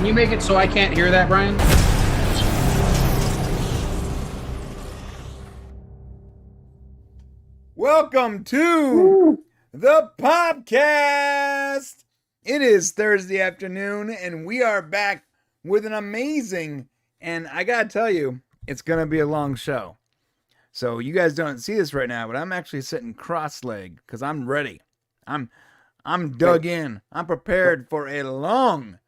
Can you make it so I can't hear that, Brian? Welcome to the Popcast. It is Thursday afternoon, and we are back with an amazing, and I gotta tell you, it's gonna be a long show. So you guys don't see this right now, but I'm actually sitting cross-legged because I'm ready. I'm dug in. I'm prepared for a long,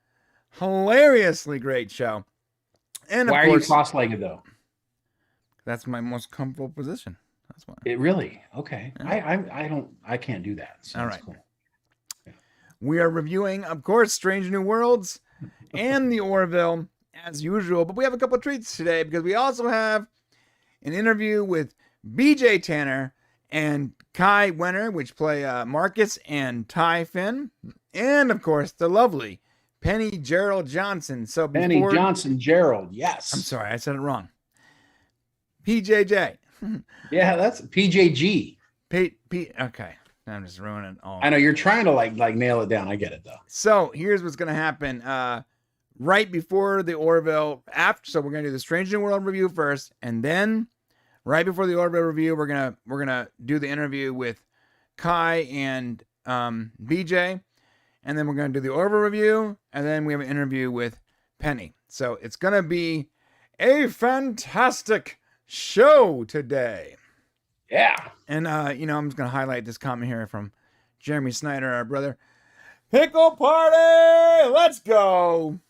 hilariously great show. And of Why are course, you cross-legged though? that's my most comfortable position. That's why. It really? Okay. Yeah. I can't do that. So All that's right. cool. We are reviewing, of course, Strange New Worlds and the Orville as usual, but we have a couple of treats today because we also have an interview with BJ Tanner and Kai Wener, which play Marcus and Ty Finn, and of course the lovely Penny Jerald Johnson. So Penny Johnson, Jerald, yes. I'm sorry, I said it wrong. PJJ. Yeah, that's PJG. Okay, I'm just ruining it all. I know you're trying to like nail it down. I get it though. So here's what's gonna happen. Right before the Orville, so we're gonna do the Strange New World review first, and then right before the Orville review, we're gonna do the interview with Kai and BJ, and then we're gonna do the Orville review, and then we have an interview with Penny. So it's gonna be a fantastic show today. Yeah. And I'm just gonna highlight this comment here from Jeremy Snyder, our brother. Pickle party, let's go.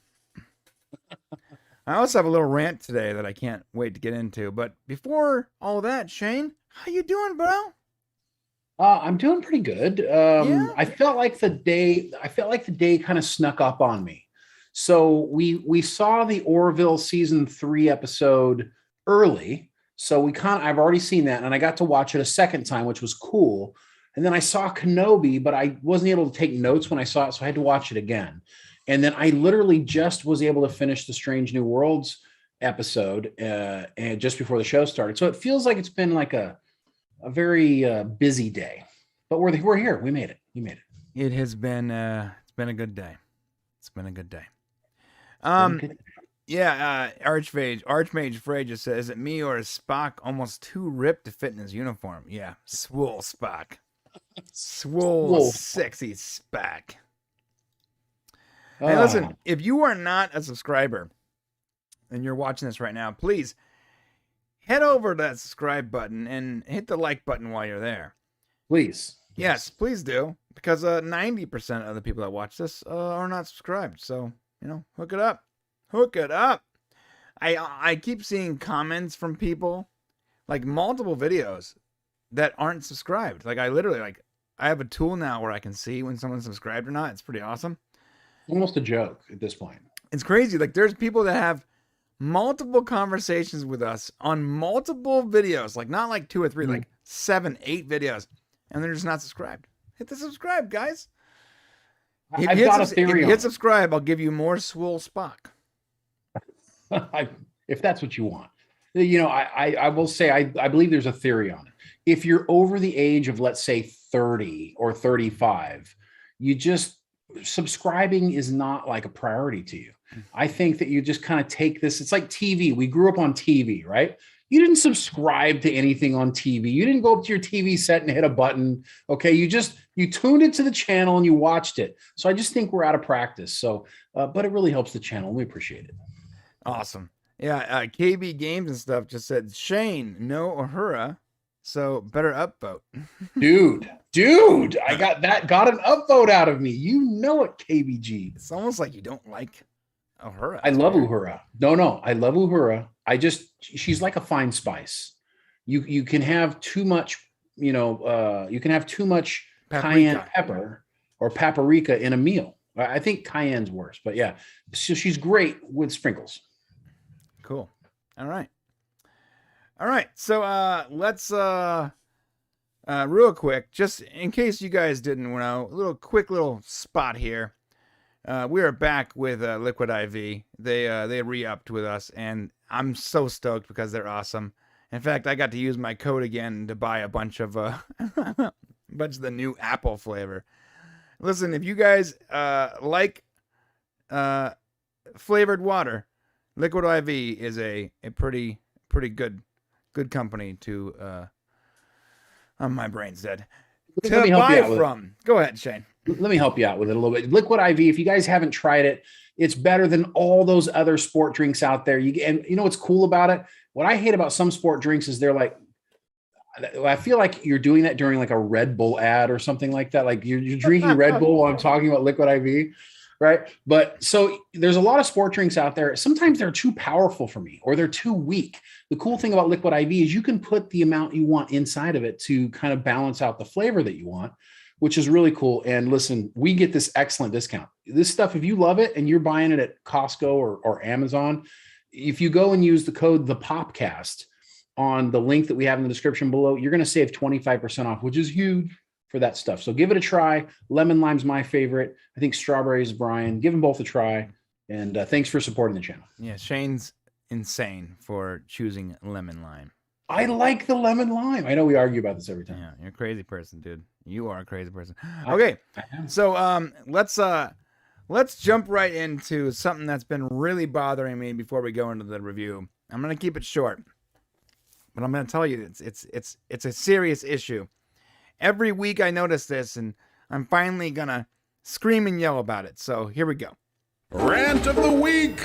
I also have a little rant today that I can't wait to get into. But before all that, Shane, how you doing, bro? I'm doing pretty good. Yeah? I felt like the day kind of snuck up on me. So we saw the Orville season 3 episode early. So I've already seen that, and I got to watch it a second time, which was cool. And then I saw Kenobi, but I wasn't able to take notes when I saw it, so I had to watch it again. And then I literally just was able to finish the Strange New Worlds episode and just before the show started. So it feels like it's been like a very busy day, but we're here. We made it. It has been it's been a good day. It's been a good day. Yeah, Archmage Frey just says, is it me or is Spock almost too ripped to fit in his uniform? Yeah, swole Spock. Swole sexy Spock. Hey, listen, if you are not a subscriber and you're watching this right now, please head over to that subscribe button and hit the like button while you're there. Please. Yes, please do. Because 90% of the people that watch this are not subscribed. So, hook it up. Hook it up. I keep seeing comments from people, like multiple videos that aren't subscribed. Like I have a tool now where I can see when someone's subscribed or not. It's pretty awesome. Almost a joke at this point. It's crazy. Like there's people that have multiple conversations with us on multiple videos, like not like 2 or 3, like 7, 8 videos, and they're just not subscribed. Hit the subscribe, guys. I've got a theory. If you hit subscribe, I'll give you more swole Spock. If that's what you want. I will say I believe there's a theory on it. If you're over the age of, let's say, 30 or 35, subscribing is not like a priority to you. I think that you just kind of take this. It's like TV. We grew up on TV, right? You didn't subscribe to anything on TV. You didn't go up to your TV set and hit a button. Okay. You tuned into the channel and you watched it. So I just think we're out of practice. So, but it really helps the channel. We appreciate it. Awesome. Yeah. KB Games and stuff just said, Shane, no Uhura. So better upvote. Dude, I got an upvote out of me. You know it, KBG. It's almost like you don't like Uhura. I love Uhura. No, I love Uhura. She's like a fine spice. You can have too much, you can have too much cayenne pepper or paprika in a meal. I think cayenne's worse, but yeah. So she's great with sprinkles. Cool. All right. So let's real quick, just in case you guys didn't know, a quick little spot here. We are back with Liquid IV. They re-upped with us, and I'm so stoked because they're awesome. In fact, I got to use my code again to buy a bunch of the new apple flavor. Listen, if you guys like flavored water, Liquid IV is a pretty good company to. My brain's dead. Let me help you out from. Go ahead, Shane. Let me help you out with it a little bit. Liquid IV, if you guys haven't tried it, it's better than all those other sport drinks out there. And you know what's cool about it? What I hate about some sport drinks is they're like, I feel like you're doing that during like a Red Bull ad or something like that. Like you're drinking Red Bull while I'm talking about Liquid IV, right? But so there's a lot of sport drinks out there. Sometimes they're too powerful for me or they're too weak. The cool thing about Liquid IV is you can put the amount you want inside of it to kind of balance out the flavor that you want, which is really cool. And listen, we get this excellent discount. This stuff, if you love it and you're buying it at Costco or Amazon, if you go and use the code the Popcast on the link that we have in the description below, you're going to save 25% off, which is huge for that stuff. So give it a try. Lemon lime's my favorite. I think strawberry is Brian. Give them both a try. And thanks for supporting the channel. Yeah, Shane's insane for choosing lemon lime. I like the lemon lime. I know we argue about this every time. Yeah, you're a crazy person, dude. You are a crazy person. Okay, so let's jump right into something that's been really bothering me before we go into the review. I'm gonna keep it short, but I'm gonna tell you it's a serious issue. Every week I notice this, and I'm finally gonna scream and yell about it. So here we go. Rant of the week.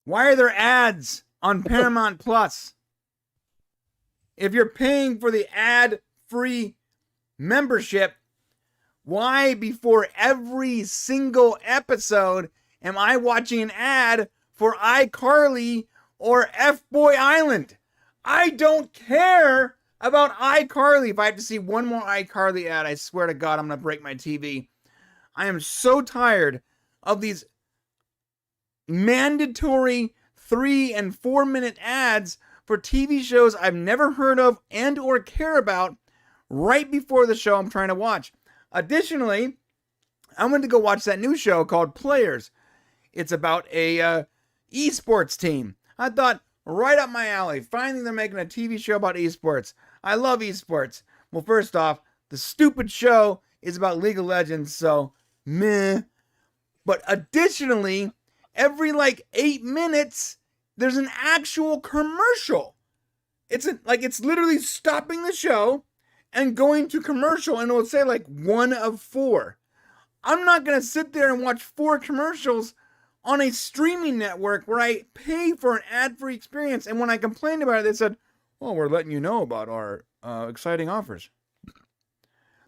Why are there ads on Paramount Plus? If you're paying for the ad-free membership, why before every single episode am I watching an ad for iCarly or F-Boy Island? I don't care about iCarly. If I have to see one more iCarly ad, I swear to God, I'm going to break my TV. I am so tired of these mandatory 3 and 4 minute ads for TV shows I've never heard of and or care about right before the show I'm trying to watch. Additionally, I went to go watch that new show called Players. It's about a esports team. I thought, right up my alley. Finally, they're making a TV show about esports. I love esports. Well, first off, the stupid show is about League of Legends, so meh. But additionally, every 8 minutes, there's an actual commercial. It's literally stopping the show and going to commercial, and it'll say 1 of 4. I'm not going to sit there and watch 4 commercials on a streaming network where I pay for an ad-free experience. And when I complained about it, they said, well, we're letting you know about our exciting offers.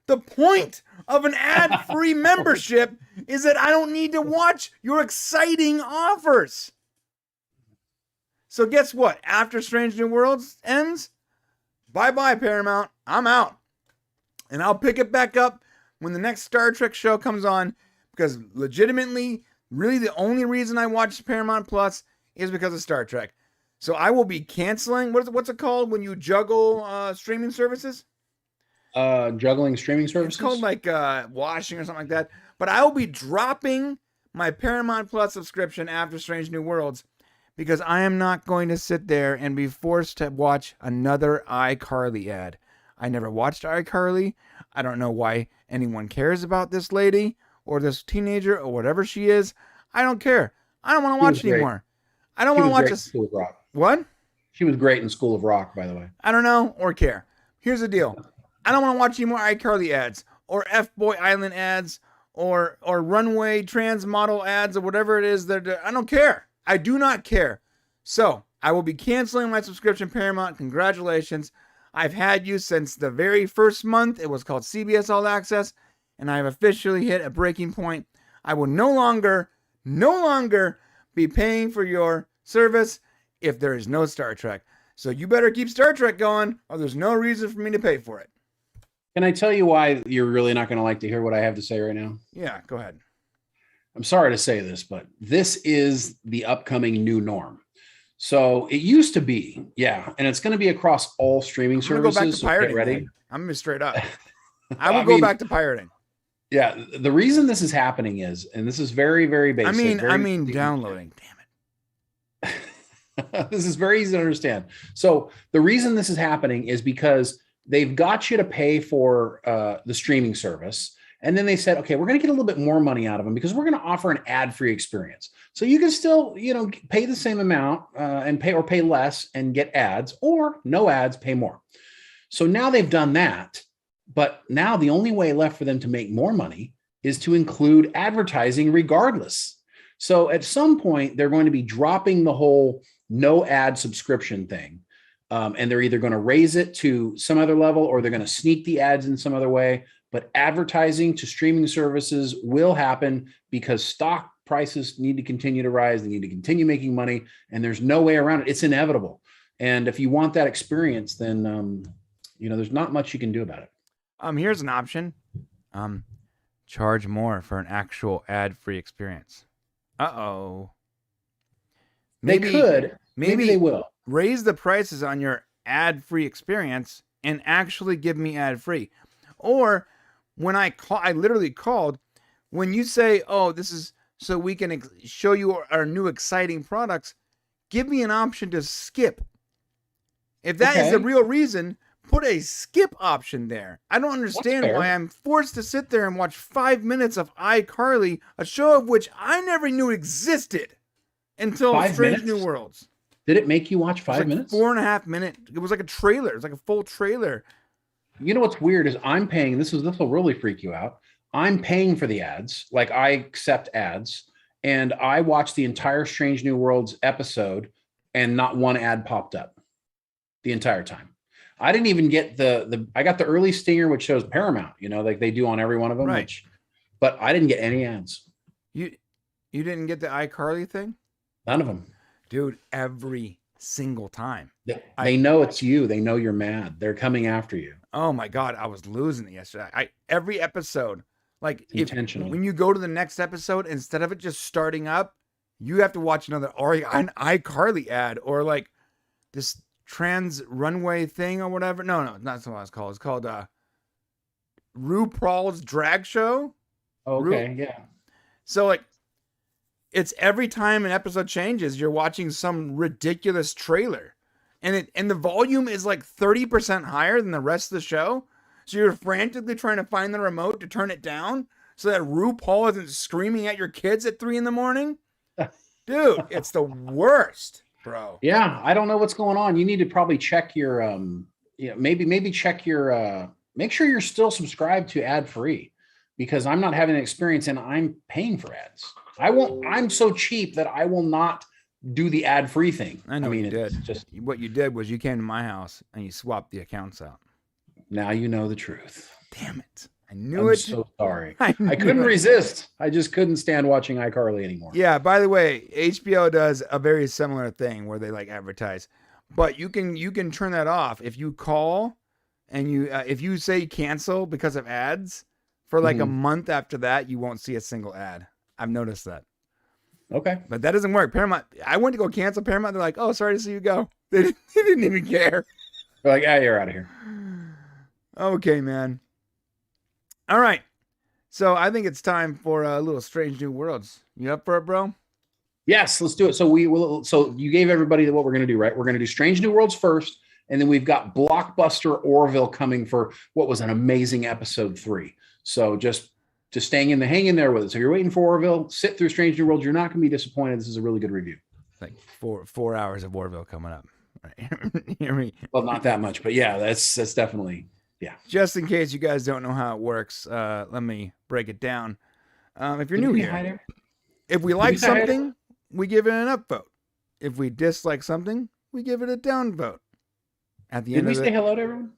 The point of an ad-free membership is that I don't need to watch your exciting offers. So guess what? After Strange New Worlds ends, bye-bye Paramount. I'm out. And I'll pick it back up when the next Star Trek show comes on, because legitimately, really the only reason I watch Paramount Plus is because of Star Trek. So I will be canceling, what's it called when you juggle streaming services? Juggling streaming services? It's called washing or something like that. But I will be dropping my Paramount Plus subscription after Strange New Worlds, because I am not going to sit there and be forced to watch another iCarly ad. I never watched iCarly. I don't know why anyone cares about this lady or this teenager or whatever she is. I don't care. I don't want to watch anymore. I don't want to watch this. School of Rock. What? She was great in School of Rock, by the way. I don't know or care. Here's the deal. I don't want to watch any more iCarly ads or F-Boy Island ads or runway trans model ads or whatever it is. I don't care. I do not care. So I will be canceling my subscription, Paramount. Congratulations. I've had you since the very first month. It was called CBS All Access, and I have officially hit a breaking point. I will no longer be paying for your service if there is no Star Trek. So you better keep Star Trek going, or there's no reason for me to pay for it. Can I tell you why you're really not going to like to hear what I have to say right now? Yeah, go ahead. I'm sorry to say this, but this is the upcoming new norm. So it used to be, and it's going to be across all streaming services. Go back to pirating. So get ready. I'm going to be straight up. I will go back to pirating. Yeah, the reason this is happening is, and this is very, very basic. I mean downloading. Damn it. This is very easy to understand. So the reason this is happening is because they've got you to pay for the streaming service, And then they said, okay, we're going to get a little bit more money out of them because we're going to offer an ad-free experience. So you can still, pay the same amount and pay less and get ads, or no ads, pay more. So now they've done that. But now the only way left for them to make more money is to include advertising regardless. So at some point, they're going to be dropping the whole no ad subscription thing. And they're either going to raise it to some other level, or they're going to sneak the ads in some other way. But advertising to streaming services will happen because stock prices need to continue to rise. They need to continue making money, and there's no way around it. It's inevitable. And if you want that experience, then, there's not much you can do about it. Here's an option. Charge more for an actual ad-free experience. Uh-oh. They could. Maybe they will. Raise the prices on your ad-free experience and actually give me ad-free. Or when I literally called, when you say, oh, this is so we can show you our new exciting products, give me an option to skip. If that is the real reason, put a skip option there. I don't understand why I'm forced to sit there and watch 5 minutes of iCarly, a show of which I never knew existed until Strange New Worlds. Did it make you watch 5 minutes? 4.5 minutes. It was like a trailer. It was like a full trailer. You know what's weird is I'm paying. This will really freak you out. I'm paying for the ads. Like, I accept ads, and I watched the entire Strange New Worlds episode, and not one ad popped up the entire time. I didn't even get I got the early stinger, which shows Paramount, like they do on every one of them. Right. But I didn't get any ads. You didn't get the iCarly thing? None of them. Dude, every single time. They know it's you. They know you're mad. They're coming after you. Oh my God, I was losing it yesterday. Every episode, like intentionally. When you go to the next episode, instead of it just starting up, you have to watch another iCarly ad, or like this trans runway thing or whatever. No, not what it's called. It's called RuPaul's Drag Show. Okay, yeah. So like, it's every time an episode changes, you're watching some ridiculous trailer, and the volume is like 30% higher than the rest of the show. So you're frantically trying to find the remote to turn it down so that RuPaul isn't screaming at your kids at 3 a.m. Dude, it's the worst, bro. Yeah, I don't know what's going on. You need to probably check your maybe check your make sure you're still subscribed to ad free, because I'm not having an experience and I'm paying for ads. I'm so cheap that I will not do the ad free thing. I mean, you did. What you did was you came to my house and you swapped the accounts out. Now you know the truth. Damn it. I knew it. I'm so sorry. I couldn't resist. I just couldn't stand watching iCarly anymore. Yeah, by the way, HBO does a very similar thing where they like advertise. But you can turn that off if you call and if you say cancel because of ads for like a month after that, you won't see a single ad. I've noticed that. Okay. But that doesn't work. Paramount, I went to go cancel Paramount. They're like, oh, sorry to see you go. They didn't even care. They're like, you're out of here. Okay, man. All right. So I think it's time for a little Strange New Worlds. You up for it, bro? Yes, let's do it. So So you gave everybody what we're going to do, right? We're going to do Strange New Worlds first, and then we've got blockbuster Orville coming for what was an amazing episode 3. So just hang in there with us. If you're waiting for Orville, sit through Strange New Worlds. You're not going to be disappointed. This is a really good review. Like 4 hours of Orville coming up. Right. Well, not that much, but yeah, that's definitely, yeah. Just in case you guys don't know how it works, let me break it down. If you're new here, if we like something, we give it an upvote. If we dislike something, we give it a downvote. At the end of it. Did we say hello to everyone?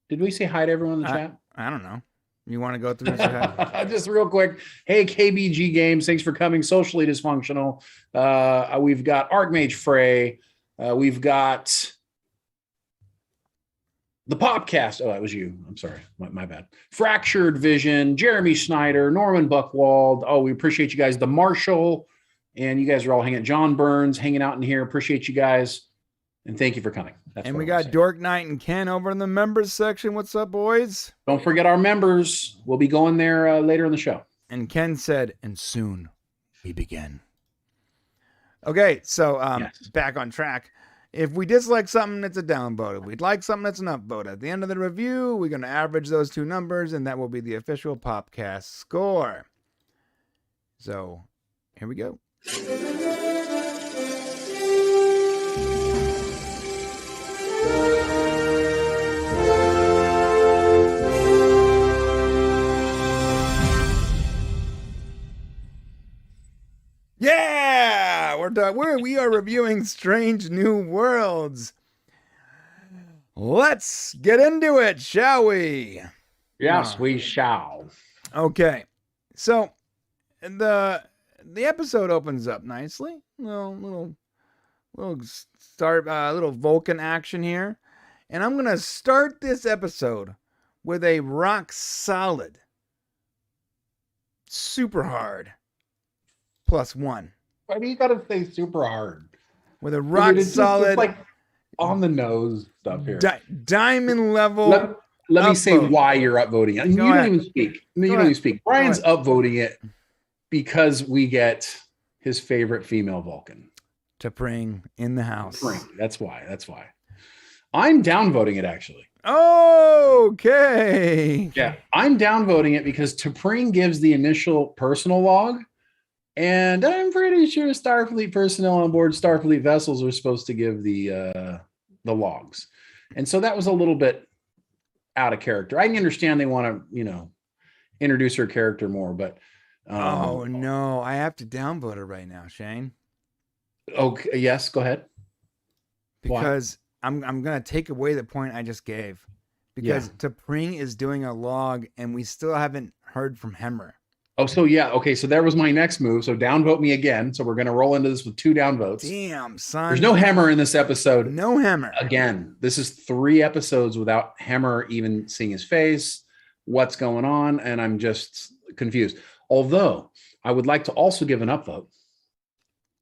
Did we say hi to everyone in the chat? I don't know. You want to go through this? Just real quick. Hey, KBG Games. Thanks for coming. Socially Dysfunctional. We've got Archmage Frey. We've got the Popcast. Oh, that was you. I'm sorry. My bad. Fractured Vision. Jeremy Schneider. Norman Buckwald. Oh, we appreciate you guys. The Marshall. And you guys are all hanging out. John Burns hanging out in here. Appreciate you guys. And thank you for coming. And we got Dork Knight and Ken over in the members section. What's up, boys? Don't forget our members. We'll be going there later in the show. And Ken said, and soon we begin. Okay, so back on track. If we dislike something, it's a downvote. If we like something, that's an upvote. At the end of the review, we're going to average those two numbers, and that will be the official Popcast score. So, here we go. Yeah, we are reviewing Strange New Worlds. Let's get into it, shall we? Yes, we shall. Okay, so the episode opens up nicely. Little Vulcan action here, and I'm gonna start this episode with a rock solid, super hard. +1. Why do you gotta say super hard? With a rock solid, it's like on the nose stuff here. Diamond level. Let me say why you're upvoting it. You don't even speak. You don't even speak. Brian's upvoting it because we get his favorite female Vulcan. T'Pring in the house. That's why. I'm downvoting it actually. Okay. Yeah, I'm downvoting it because T'Pring gives the initial personal log. And I'm pretty sure Starfleet personnel on board Starfleet vessels are supposed to give the logs. And so that was a little bit out of character. I can understand they want to, introduce her character more, but oh no, I have to downvote her right now, Shane. Okay, yes, go ahead. Because I'm gonna take away the point I just gave. Because T'Pring is doing a log and we still haven't heard from Hemmer. Oh, so yeah. Okay, so there was my next move. So downvote me again. So we're going to roll into this with 2 downvotes. Damn, son. There's no Hemmer in this episode. No Hemmer. Again, this is 3 episodes without Hemmer even seeing his face. What's going on? And I'm just confused. Although I would like to also give an upvote.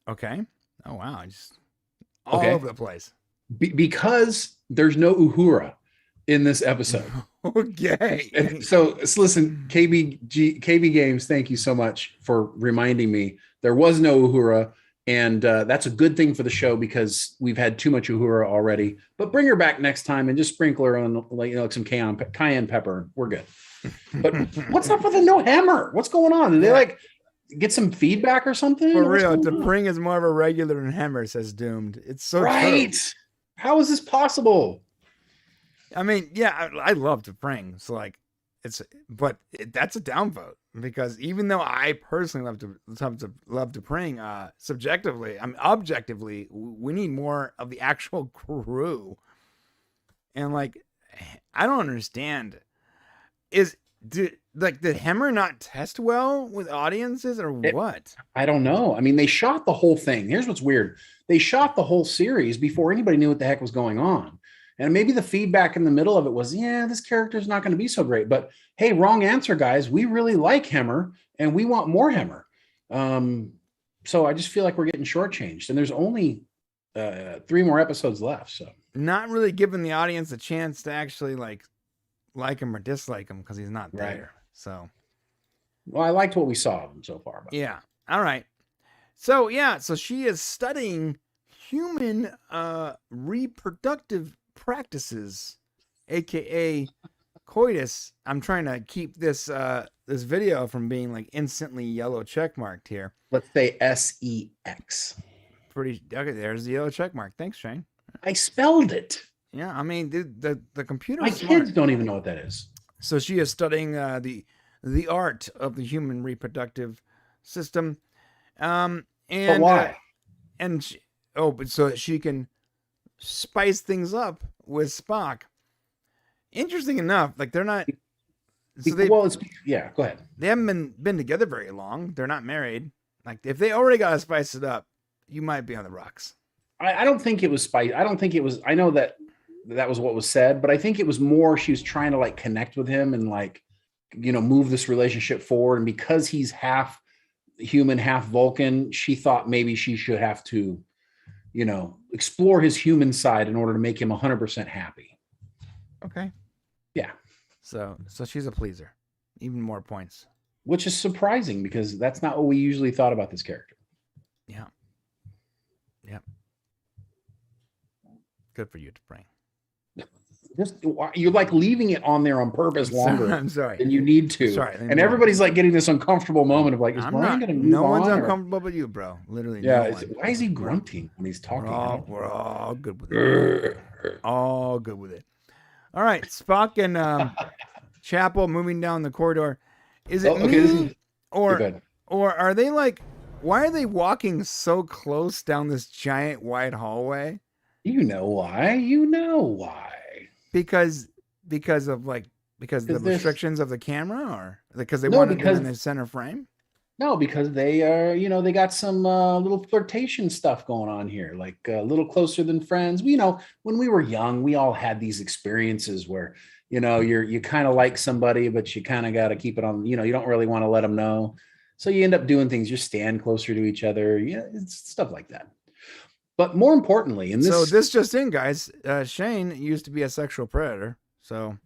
Okay. Oh, wow. Just all over the place. Because there's no Uhura in this episode. Okay. And so listen, KB Games, thank you so much for reminding me. There was no Uhura, and that's a good thing for the show because we've had too much Uhura already. But bring her back next time and just sprinkle her on like some cayenne pepper. We're good. But what's up with the no Hammer? What's going on? Did they like get some feedback or something? For real, T'Pring is more of a regular than Hemmer, says Doomed. It's so right. True. How is this possible? I mean, yeah, I love T'Pring. So like, that's a downvote because even though I personally love T'Pring, subjectively, objectively, we need more of the actual crew. And like, I don't understand. Did Hemmer not test well with audiences or what? I don't know. I mean, they shot the whole thing. Here's what's weird. They shot the whole series before anybody knew what the heck was going on. And maybe the feedback in the middle of it was, this character's not going to be so great. But hey, wrong answer, guys. We really like Hemmer and we want more Hemmer. So I just feel like we're getting shortchanged. And there's only 3 more episodes left. So not really giving the audience a chance to actually like him or dislike him because he's not there. Right. So, well, I liked what we saw of him so far. But. Yeah. All right. So so she is studying human reproductive practices, aka coitus. I'm trying to keep this video from being like instantly yellow check marked here. Let's say SEX. Pretty okay. There's the yellow check mark. Thanks, Shane. I spelled it. Yeah, I mean, the computer. My kids don't even know what that is. So she is studying the art of the human reproductive system. And but why? But so that she can spice things up with Spock. Interesting enough, like they're not. So go ahead. They haven't been together very long. They're not married. Like if they already got to spice it up, you might be on the rocks. I don't think it was spice. I don't think it was. I know that was what was said, but I think it was more she was trying to like connect with him and like, move this relationship forward. And because he's half human, half Vulcan, she thought maybe she should have to, explore his human side in order to make him 100% happy. Okay. Yeah. So she's a pleaser. Even more points. Which is surprising because that's not what we usually thought about this character. Yeah. Yep. Good for you, Frank. You're like leaving it on there on purpose longer I'm sorry. than you need to. Sorry. And everybody's like getting this uncomfortable moment of like, is Brian going to move on? No one's uncomfortable but you, bro. Literally. Yeah. No one. Why is he grunting when he's talking? We're all good with it. All good with it. All right. Spock and Chapel moving down the corridor. Is it me or are they like, why are they walking so close down this giant wide hallway? You know why. Because the restrictions of the camera, or because they want to be in the center frame? No, because they are, they got some little flirtation stuff going on here, like a little closer than friends. When we were young, we all had these experiences where, you kind of like somebody, but you kind of got to keep it on, you don't really want to let them know. So you end up doing things, you stand closer to each other. It's stuff like that. But more importantly, so this just in, guys, Shane used to be a sexual predator. So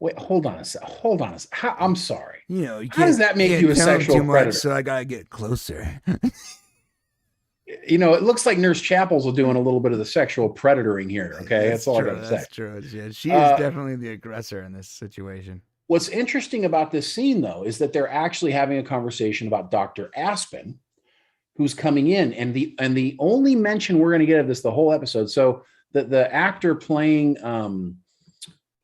wait, hold on a second. I'm sorry. How does that make you a sexual predator? So I gotta get closer. It looks like Nurse Chapel's doing a little bit of the sexual predatoring here. Okay, that's all I gotta say. That's true. Yeah, she is definitely the aggressor in this situation. What's interesting about this scene, though, is that they're actually having a conversation about Dr. Aspen, who's coming in, and the only mention we're going to get of this the whole episode. So the actor playing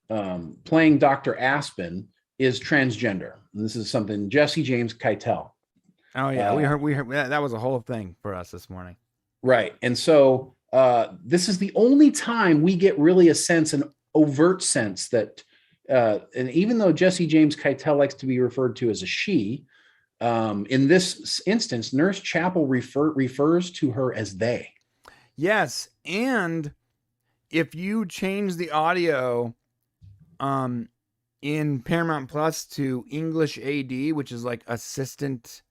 Dr. Aspen is transgender, and this is something Jesse James Keitel. Oh yeah, we heard that was a whole thing for us this morning, right? And so this is the only time we get really an overt sense that, and even though Jesse James Keitel likes to be referred to as a she. In this instance, Nurse Chapel refers to her as they. Yes, and if you change the audio in Paramount Plus to English AD, which is like assistant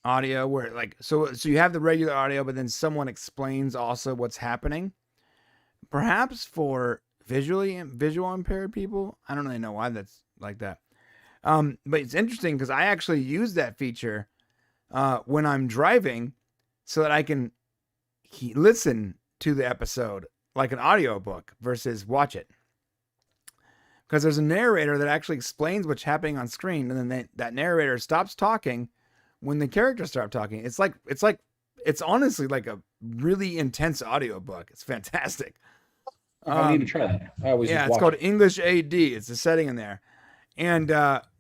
audio, where like so you have the regular audio, but then someone explains also what's happening. Perhaps for visual impaired people. I don't really know why that's like that. But it's interesting because I actually use that feature when I'm driving so that I can listen to the episode like an audiobook versus watch it. Because there's a narrator that actually explains what's happening on screen, and then that narrator stops talking when the characters start talking. It's honestly like a really intense audiobook. It's fantastic. I need to try that. It's called English AD. It's the setting in there. And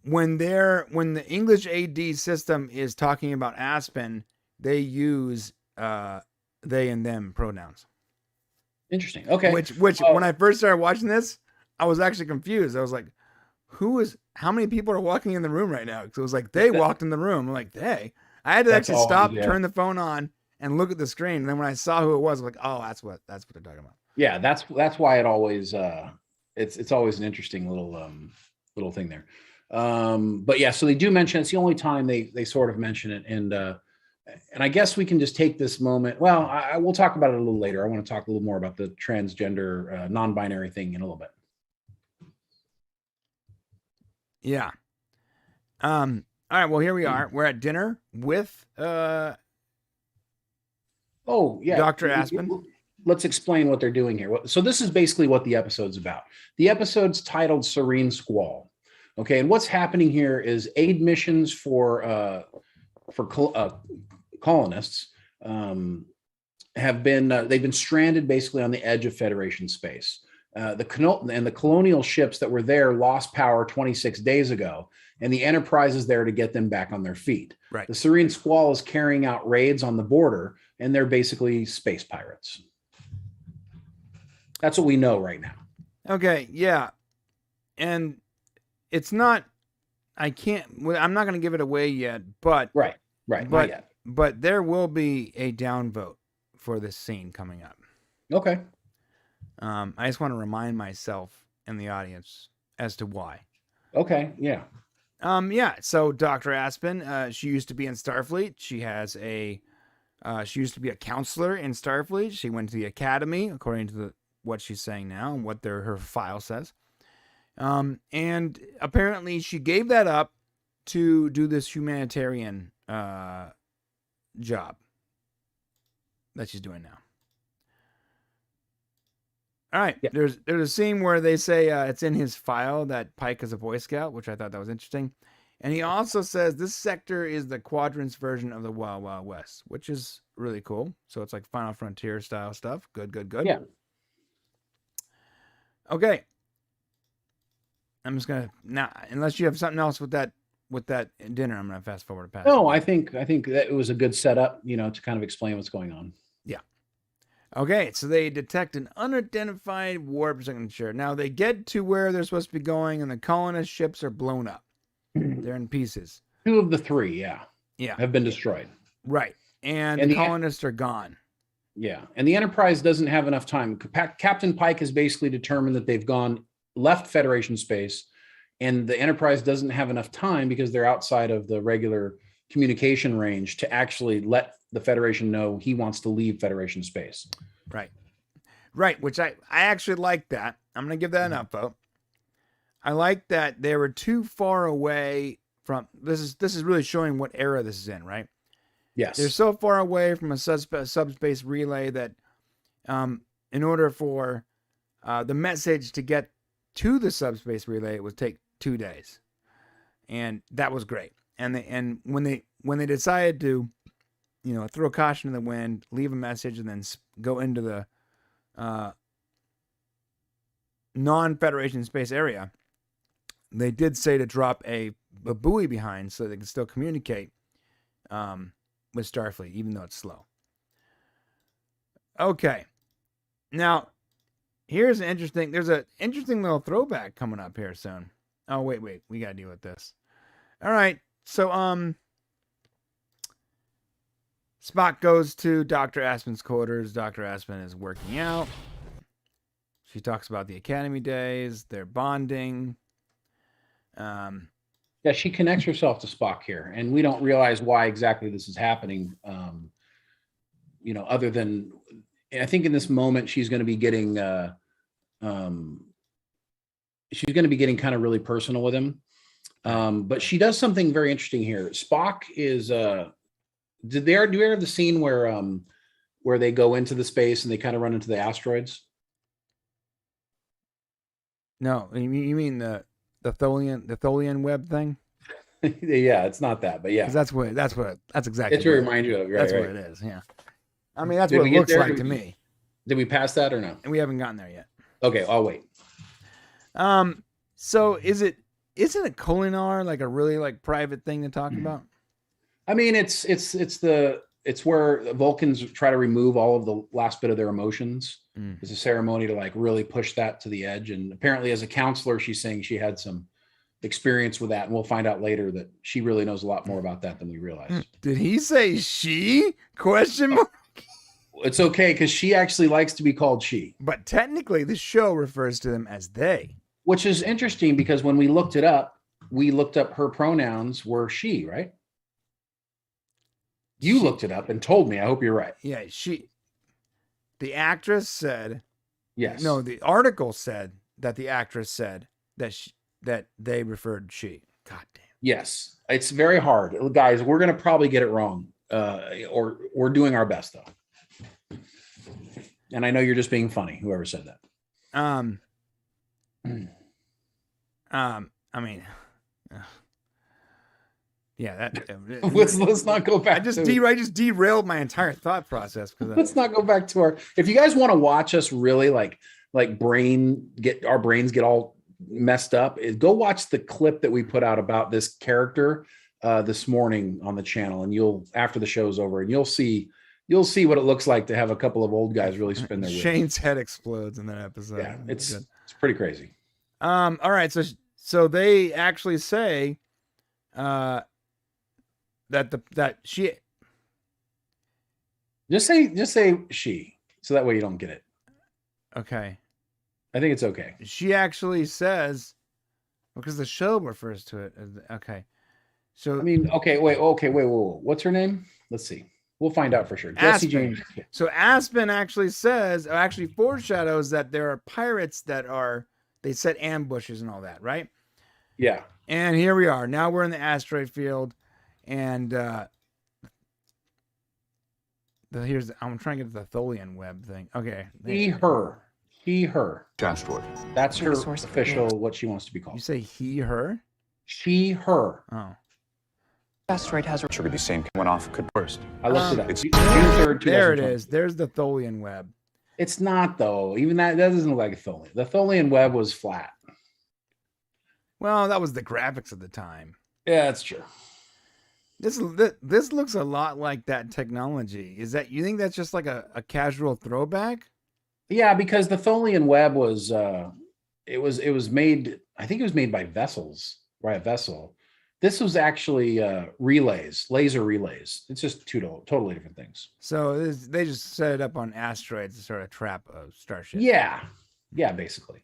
when the English AD system is talking about Aspen, they use they and them pronouns. Interesting. Okay. Which when I first started watching this, I was actually confused. I was like, how many people are walking in the room right now? Because it was like they walked in the room. I'm like, they. I had to actually stop, turn the phone on, and look at the screen. And then when I saw who it was, I was like, oh, that's what they're talking about. Yeah, that's why it always it's always an interesting little thing there. But yeah, so they do mention it's the only time they sort of mention it, and I guess we can just take this moment. Well, I will talk about it a little later. I want to talk a little more about the transgender non-binary thing in a little bit. Yeah. All right, well, here we are. We're at dinner with Dr. Aspen. Let's explain what they're doing here. So this is basically what the episode's about. The episode's titled Serene Squall. Okay, and what's happening here is aid missions for colonists have been they've been stranded basically on the edge of Federation space. The colonial ships that were there lost power 26 days ago, and the Enterprise is there to get them back on their feet. Right. The Serene Squall is carrying out raids on the border, and they're basically space pirates. That's what we know right now. Okay, yeah. And it's not, I'm not going to give it away yet, but. Right, not yet. But there will be a downvote for this scene coming up. Okay. I just want to remind myself and the audience as to why. Okay, yeah. So Dr. Aspen, she used to be in Starfleet. She used to be a counselor in Starfleet. She went to the academy, according to what she's saying now and what her file says. And apparently she gave that up to do this humanitarian job that she's doing now. All right. Yeah. There's a scene where they say it's in his file that Pike is a Boy Scout, which I thought that was interesting. And he also says this sector is the Quadrant's version of the Wild Wild West, which is really cool. So it's like Final Frontier style stuff. Good. Yeah. Okay. I'm just gonna now, unless you have something else with that dinner, I'm gonna fast forward past. No, I think that it was a good setup, to kind of explain what's going on. Yeah. Okay, so they detect an unidentified warp signature. Now they get to where they're supposed to be going, and the colonist ships are blown up. They're in pieces. 2 of the 3, Yeah. have been destroyed. Right. And And the the- colonists are gone. Yeah, and the Enterprise doesn't have enough time. Captain Pike has basically determined that they've left Federation space, and the Enterprise doesn't have enough time because they're outside of the regular communication range to actually let the Federation know he wants to leave Federation space. Right, which I actually like that. I'm going to give that an up vote. I like that they were too far away from this is really showing what era this is in, right? Yes. They're so far away from a subspace relay that in order for the message to get to the subspace relay, it would take 2 days. And that was great. And when they decided to, throw caution in the wind, leave a message, and then go into the non-Federation space area, they did say to drop a buoy behind so they can still communicate with Starfleet, even though it's slow. Okay. Now, there's an interesting little throwback coming up here soon. Oh, wait, we got to deal with this. All right. So, Spock goes to Dr. Aspen's quarters. Dr. Aspen is working out. She talks about the Academy days. They're bonding. Yeah, she connects herself to Spock here, and we don't realize why exactly this is happening. Other than I think in this moment she's going to be getting kind of really personal with him. But she does something very interesting here. Spock is do we ever have the scene where they go into the space and they kind of run into the asteroids? No, you mean the Tholian web thing? Yeah, it's not that, but yeah. 'Cause that's exactly It's what it reminds you of. Right, that's right. what it is. Yeah. I mean, that's Did what we it get looks there? like to me. Did we pass that or no? And we haven't gotten there yet. Okay, I'll wait. So isn't a Kolinar like a really like private thing to talk about? I mean, it's where Vulcans try to remove all of the last bit of their emotions. It's a ceremony to like really push that to the edge. And apparently as a counselor, she's saying she had some experience with that. And we'll find out later that she really knows a lot more about that than we realized. Did he say she? Question mark. It's okay, because she actually likes to be called she. But technically the show refers to them as they. Which is interesting because when we looked up her pronouns were she, right? You looked it up and told me. I hope you're right. Yeah, the actress said, Yes. no, the article said that the actress said that they referred she. God damn. Yes. It's very hard. Guys, we're going to probably get it wrong. Or we're doing our best though. And I know you're just being funny, whoever said that. I mean, yeah, that let's not go back. I just derailed my entire thought process because let's not go back to if you guys want to watch us really like our brains get all messed up, go watch the clip that we put out about this character this morning on the channel, and after the show's over, and you'll see what it looks like to have a couple of old guys really spin their wheels. Shane's head explodes in that episode. Yeah, it's pretty crazy. All right, so they actually say that she just say she, so that way you don't get it. Okay. I think it's okay. She actually says, because the show refers to it as, okay. So I mean, wait. What's her name? Let's see. We'll find out for sure. Jesse James. So Aspen actually foreshadows that there are pirates they set ambushes and all that, right? Yeah. And here we are. Now we're in the asteroid field, and I'm trying to get the Tholian web thing. Okay. Her. He, her. Asteroid. That's her Source of official, what she wants to be You called. say he, her? She, her. Oh. Asteroid has Should be the same went off could burst. I looked it up. It's- June 3rd, There it 2020. is. There's the Tholian web. It's not, though. Even that doesn't look like a Tholian. The Tholian web was flat. Well, that was the graphics of the time. Yeah, that's true. This looks a lot like that technology. Is that, you think that's just like a casual throwback? Yeah, because the Tholian web was it was made, I think it was made by vessels, right? A vessel. This was actually relays, laser relays. It's just two totally different things. So they just set it up on asteroids to sort of trap a starship. Yeah. Yeah, basically.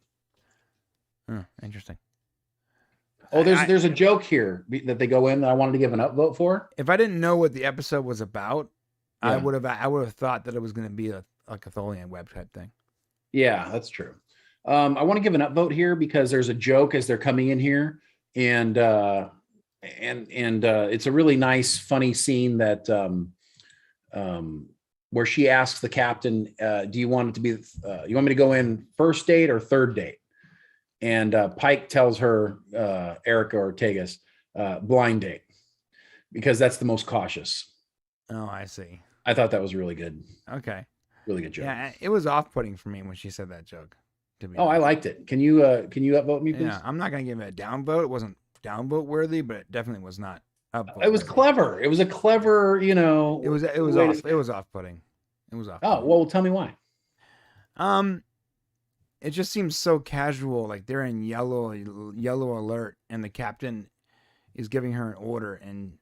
Interesting. Oh, there's a joke here that they go in that I wanted to give an upvote for. If I didn't know what the episode was about, I Yeah. would have thought that it was going to be like a Tholian web type thing. Yeah, that's true. I want to give an upvote here because there's a joke as they're coming in here, and it's a really nice, funny scene that where she asks the captain, "Do you want it to be? You want me to go in first date or third date?" And Pike tells her, Erica Ortegas, blind date, because that's the most cautious. Oh, I see. I thought that was really good. Okay. Really good joke. Yeah, it was off-putting for me when she said that joke. To be Oh, I honest. liked it. Can you upvote me, please? Yeah, I'm not going to give it a downvote. It wasn't downvote worthy, but it definitely was not upvote. It was worthy. clever. It was a clever, It was way off. to- It was off-putting. It was off. Oh, well, tell me why. It just seems so casual. Like they're in yellow alert, and the captain is giving her an order. And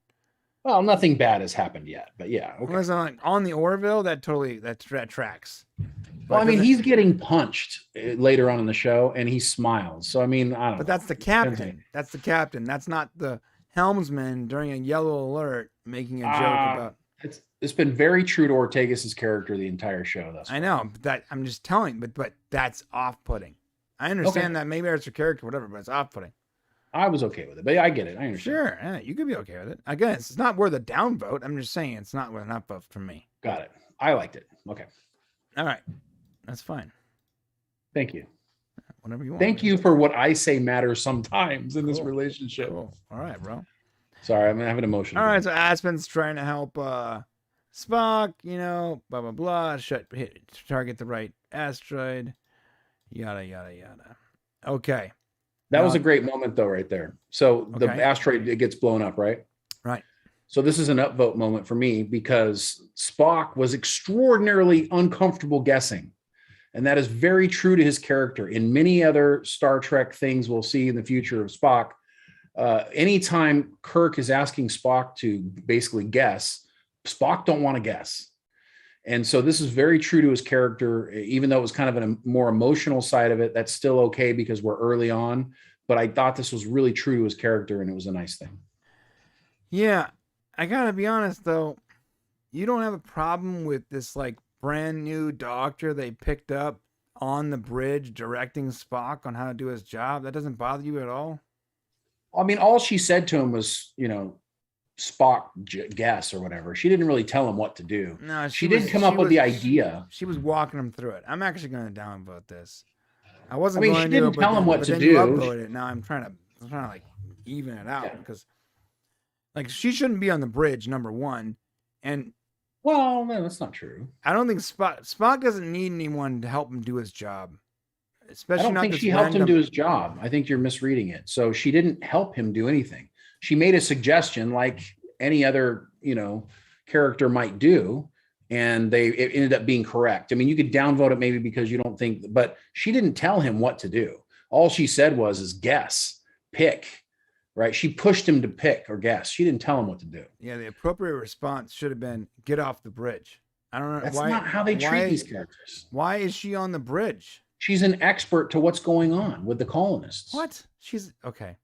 Well, nothing bad has happened yet, but yeah. Okay. on the Orville, that tracks. Well, I But mean, then- he's getting punched later on in the show, and he smiles. So I mean, I don't. But know. that's the captain. That's the captain. That's not the helmsman during a yellow alert making a joke about. It's been very true to Ortegas' character the entire show. Thus far. I know, but that I'm just telling. But that's off-putting. I understand that maybe it's your character, whatever, but it's off-putting. I was okay with it, but I get it. I understand. Sure, yeah, you could be okay with it. Again, it's not worth a downvote. I'm just saying it's not worth an upvote for me. Got it. I liked it. Okay. All right, that's fine. Thank you. Whatever you want. Thank you for what I say matters sometimes in this Cool. relationship. Cool. All right, bro. Sorry, I'm having emotion. All right, so Aspen's trying to help Spock, blah blah blah, target the right asteroid, yada yada yada. Okay. That was a great moment, though, right there. So the Okay. asteroid, it gets blown up, right? Right. So this is an upvote moment for me because Spock was extraordinarily uncomfortable guessing. And that is very true to his character. In many other Star Trek things we'll see in the future of Spock, anytime Kirk is asking Spock to basically guess, Spock don't want to guess. And so this is very true to his character, even though it was kind of a more emotional side of it. That's still okay because we're early on. But I thought this was really true to his character, and it was a nice thing. Yeah, I gotta be honest though, you don't have a problem with this like brand new doctor they picked up on the bridge directing Spock on how to do his job. That doesn't bother you at all? I mean, all she said to him was, Spock guess or whatever. She didn't really tell him what to do. No, She did come up with the idea. She was walking him through it. I'm actually going to downvote this. I wasn't. I mean, going she didn't to, tell him what but to then do. You upvoted it. Now I'm trying to like even it out Yeah. because, like, she shouldn't be on the bridge. Number one, and Well, no, that's not true. I don't think Spock doesn't need anyone to help him do his job. Especially I don't not think this she helped him random- do his job. I think you're misreading it. So she didn't help him do anything. She made a suggestion like any other, character might do, and it ended up being correct. I mean, you could downvote it maybe because you don't think, but she didn't tell him what to do. All she said is guess, pick, right? She pushed him to pick or guess. She didn't tell him what to do. Yeah, the appropriate response should have been get off the bridge. I don't know That's why. not how they treat why- these characters. Why is she on the bridge? She's an expert to what's going on with the colonists. What? She's okay.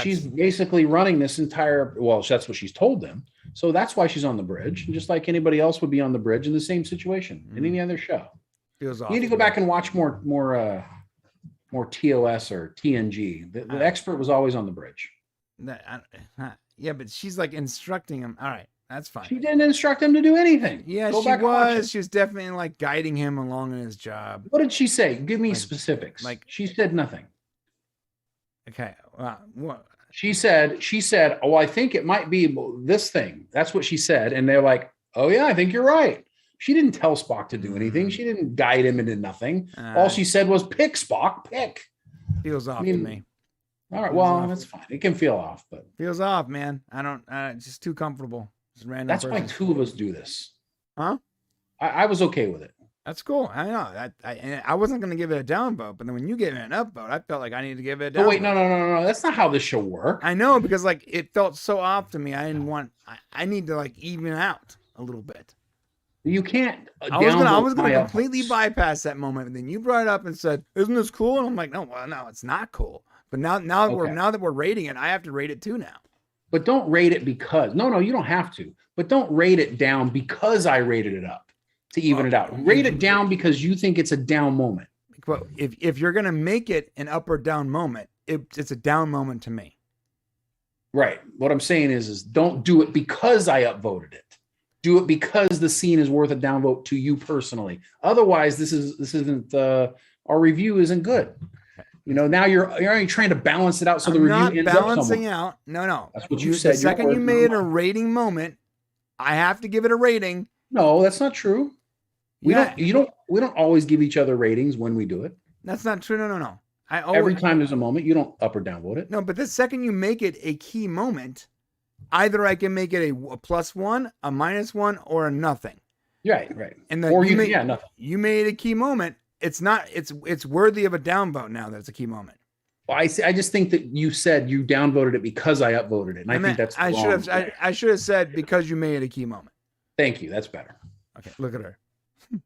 She's basically running this entire, well, that's what she's told them. So that's why she's on the bridge. And just like anybody else would be on the bridge in the same situation in any other show. feels off. You need to go back and watch more TOS or TNG. The expert was always on the bridge. Yeah, but she's like instructing him. All right, That's fine. She didn't instruct him to do anything. Yeah, Go she back and watch was. it. She was definitely like guiding him along in his job. What did she say? Give me Like- specifics. like- She said nothing. Okay. What? She said, oh, I think it might be this thing. That's what she said. And they're like, oh yeah, I think you're right. She didn't tell Spock to do anything. She didn't guide him into nothing. All she said was pick, Spock, pick. Feels off I mean, to me. All right, Feels well, off. that's fine. It can feel off, but Feels off, man. I don't. It's just too comfortable. Just random. that's why person. two of us do this. Huh? I was okay with it. That's cool. I know. I wasn't gonna give it a downvote, but then when you gave it an upvote, I felt like I needed to give it a downvote. Oh wait, no. That's not how this show works. I know, because like it felt so off to me. I didn't want. I need to like even out a little bit. You can't. I was gonna completely bypass that moment, and then you brought it up and said, "Isn't this cool?" And I'm like, "No, well, no, it's not cool." But now that we're rating it, I have to rate it too now. But don't rate it because no, you don't have to. But don't rate it down because I rated it up to even it out. Rate it down because you think it's a down moment. Well, if you're gonna make it an up or down moment, it's a down moment to me. Right. What I'm saying is don't do it because I upvoted it. Do it because the scene is worth a downvote to you personally. Otherwise, this isn't our review isn't good. You know, now you're only trying to balance it out so the review not ends balancing up out. No. That's what you said. The second you made a rating moment, I have to give it a rating. No, that's not true. We don't always give each other ratings when we do it. That's not true. No. Every time there's a moment, you don't up or downvote it. No, but the second you make it a key moment, either I can make it a +1, a -1, or a nothing. Right. And nothing. You made a key moment. It's not. It's worthy of a downvote now that it's a key moment. Well, I just think that you said you downvoted it because I upvoted it, and I think that's wrong. I should have said because you made it a key moment. Thank you. That's better. Okay, look at her. Come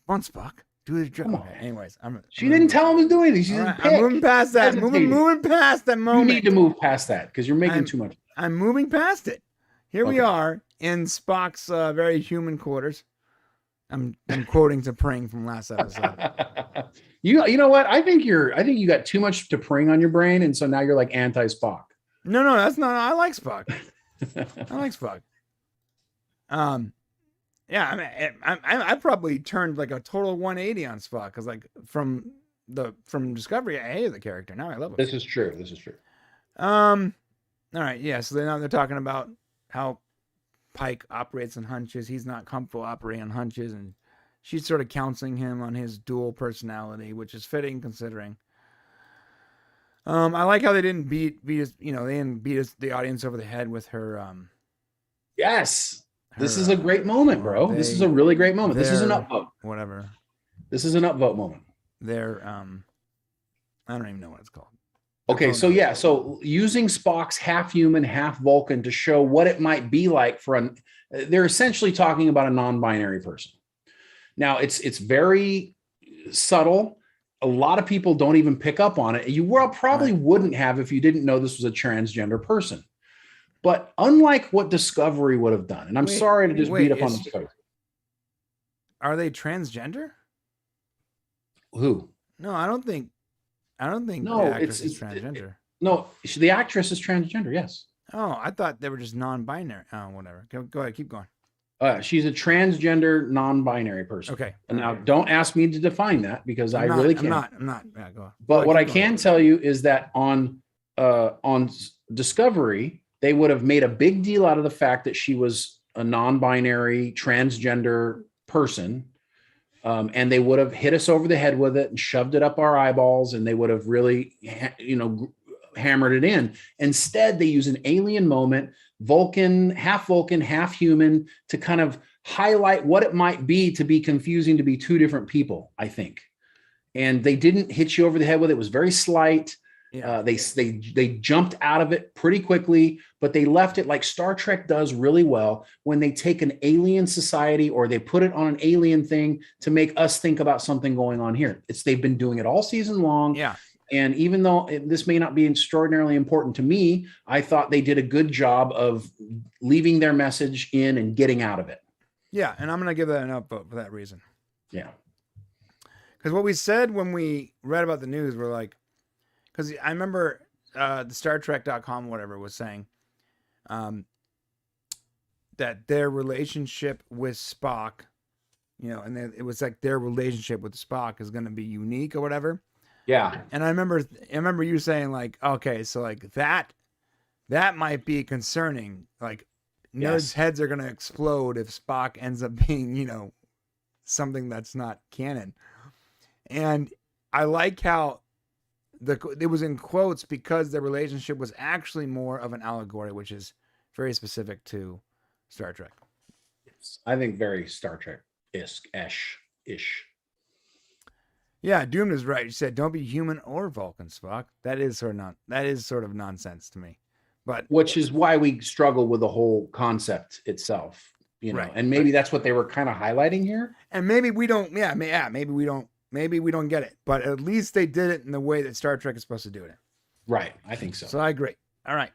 on, Spock. Do his job. Okay, anyways, she didn't tell him to do anything. She's I'm moving past that. Moving past that moment. You need to move past that because you're making too much. I'm moving past it. Here we are in Spock's very human quarters. I'm quoting to Pring from last episode. You know what? I think you got too much to Pring on your brain, and so now you're like anti-Spock. No, that's not. I like Spock. I like Spock. Yeah, I mean, I probably turned like a total 180 on Spock because like from Discovery, I hated the character. Now I love him. This is true. All right, yeah. So now they're talking about how Pike operates on hunches. He's not comfortable operating on hunches, and she's sort of counseling him on his dual personality, which is fitting considering. I like how they didn't beat us. They didn't beat the audience over the head with her. Yes, this is a great moment, bro. This is a really great moment. This is an upvote. Whatever. This is an upvote moment. I don't even know what it's called. Okay, so using Spock's half human, half Vulcan to show what it might be like they're essentially talking about a non-binary person. Now it's very subtle. A lot of people don't even pick up on it. You probably wouldn't have if you didn't know this was a transgender person. But unlike what Discovery would have done, and I'm sorry to just beat up on Discovery. Are they transgender? Who? No, I don't think the actress is transgender. No, the actress is transgender, yes. Oh, I thought they were just non-binary. Oh, whatever. Go ahead, keep going. She's a transgender, non-binary person. Okay. And now, don't ask me to define that because I really can't. I'm not. Yeah, go on. But what I can tell you is that on Discovery, they would have made a big deal out of the fact that she was a non-binary, transgender person. And they would have hit us over the head with it and shoved it up our eyeballs, and they would have really, hammered it in. Instead, they use an alien moment, half Vulcan, half human, to kind of highlight what it might be to be confusing to be two different people, I think. And they didn't hit you over the head with it. It was very slight. Yeah. They jumped out of it pretty quickly, but they left it like Star Trek does really well when they take an alien society or they put it on an alien thing to make us think about something going on here. They've been doing it all season long. Yeah. And even though this may not be extraordinarily important to me, I thought they did a good job of leaving their message in and getting out of it. Yeah. And I'm going to give that an upvote for that reason. Yeah. Because what we said when we read about the news, we're like, because I remember the StarTrek.com, whatever, was saying, that their relationship with Spock, and then it was like their relationship with Spock is going to be unique or whatever. Yeah. And I remember you saying like, okay, so like that might be concerning. Like nerds' heads are going to explode if Spock ends up being, something that's not canon. And I like how it was in quotes because their relationship was actually more of an allegory, which is very specific to Star Trek. I think very Star Trek-ish. Yeah, Doomed is right. He said, "Don't be human or Vulcan, Spock." That is sort of nonsense to me. But which is why we struggle with the whole concept itself, Right, and maybe that's what they were kind of highlighting here. And maybe we don't. Yeah, maybe we don't get it. But at least they did it in the way that Star Trek is supposed to do it. Right, I think so. So I agree. All right.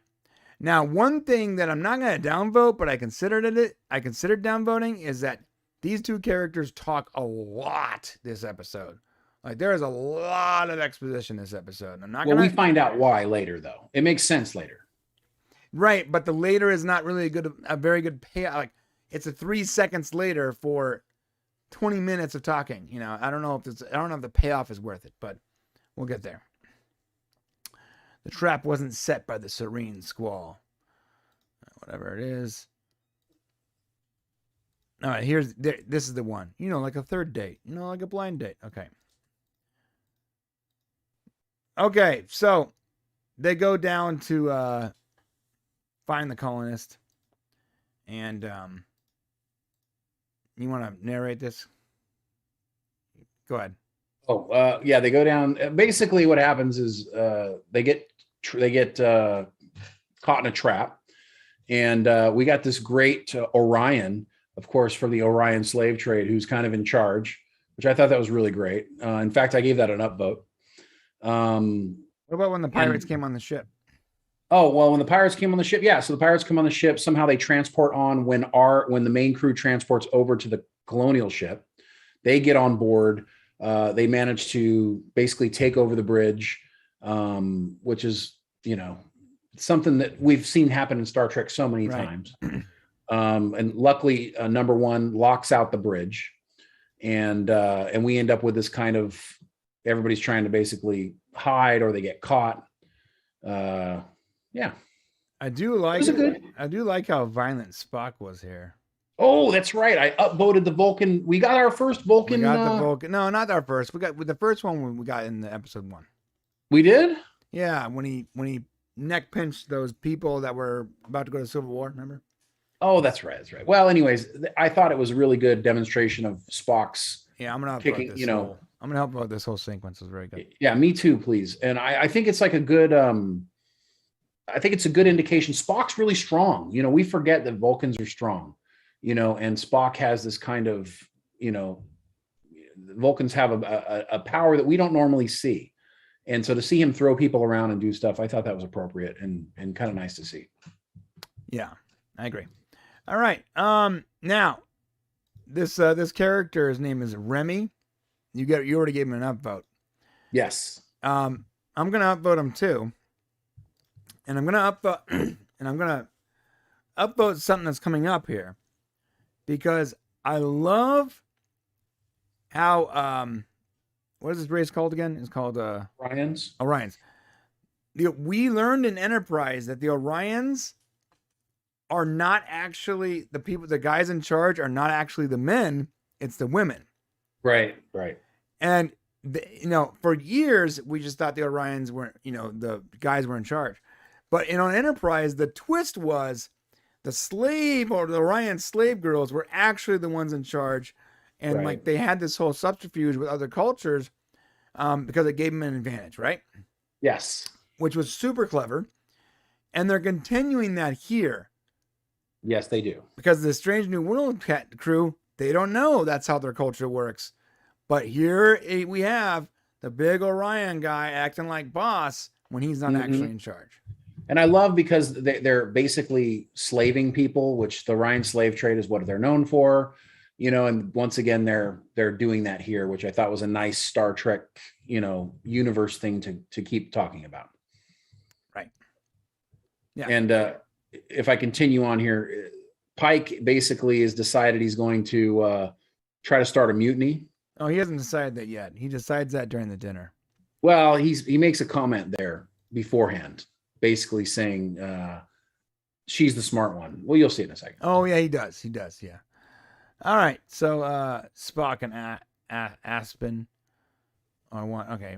Now, one thing that I'm not going to downvote, but I considered downvoting, is that these two characters talk a lot this episode. Like there is a lot of exposition this episode. We find out why later, though. It makes sense later. Right, but the later is not really a very good payoff. Like it's a 3 seconds later for 20 minutes of talking. I don't know if the payoff is worth it, but we'll get there. The trap wasn't set by the serene squall. Whatever it is. All right, this is the one. Like a third date. Like a blind date. Okay. Okay, so they go down to find the colonist. And you want to narrate this? Go ahead. Oh, yeah, they go down. Basically, what happens is they get caught in a trap, and we got this great Orion, of course, from the Orion slave trade, who's kind of in charge, which I thought that was really great. In fact, I gave that an upvote. What about when the pirates came on the ship? Oh, well, when the pirates came on the ship, yeah. So the pirates come on the ship. Somehow they transport on when the main crew transports over to the colonial ship. They get on board. They manage to basically take over the bridge, which is, something that we've seen happen in Star Trek so many times. And luckily, number one locks out the bridge, and we end up with this kind of everybody's trying to basically hide or they get caught. Yeah, I do like how violent Spock was here. Oh, that's right. I upvoted the Vulcan. We got our first Vulcan. We got the Vulcan. No, not our first. We got with the first one we got in the episode 1. We did? Yeah, when he neck pinched those people that were about to go to Civil War, remember? Oh, that's right. That's right. Well, anyways, I thought it was a really good demonstration of Spock's. Yeah, I'm gonna kicking. I'm gonna help about this whole sequence. It was very good. Yeah, me too, please. And I think it's like a good. I think it's a good indication. Spock's really strong. We forget that Vulcans are strong. And Spock has this kind of, Vulcans have a power that we don't normally see. And so to see him throw people around and do stuff, I thought that was appropriate and kind of nice to see. Yeah, I agree. All right. Now this character, his name is Remy. You already gave him an upvote. Yes. I'm going to upvote him too. And I'm going to upvote something that's coming up here. Because I love how what is this race called again? It's called Orions. We learned in Enterprise that the Orions are not actually the people. The guys in charge are not actually the men. It's the women. Right. And for years we just thought the Orions weren't. The guys were in charge. But on Enterprise, the twist was the slave or the Orion slave girls were actually the ones in charge. And like they had this whole subterfuge with other cultures because it gave them an advantage, right? Yes. Which was super clever. And they're continuing that here. Yes, they do. Because the Strange New World crew, they don't know that's how their culture works. But here we have the big Orion guy acting like boss when he's not actually in charge. And I love because they're basically slaving people, which the Orion slave trade is what they're known for, and once again, they're doing that here, which I thought was a nice Star Trek, universe thing to keep talking about. Right. Yeah. And if I continue on here, Pike basically has decided he's going to try to start a mutiny. Oh, he hasn't decided that yet. He decides that during the dinner. Well, he makes a comment there beforehand, basically saying she's the smart one. Well, you'll see it in a second. Oh, yeah, he does. He does, yeah. All right, so Spock and Aspen. Oh, I want, okay,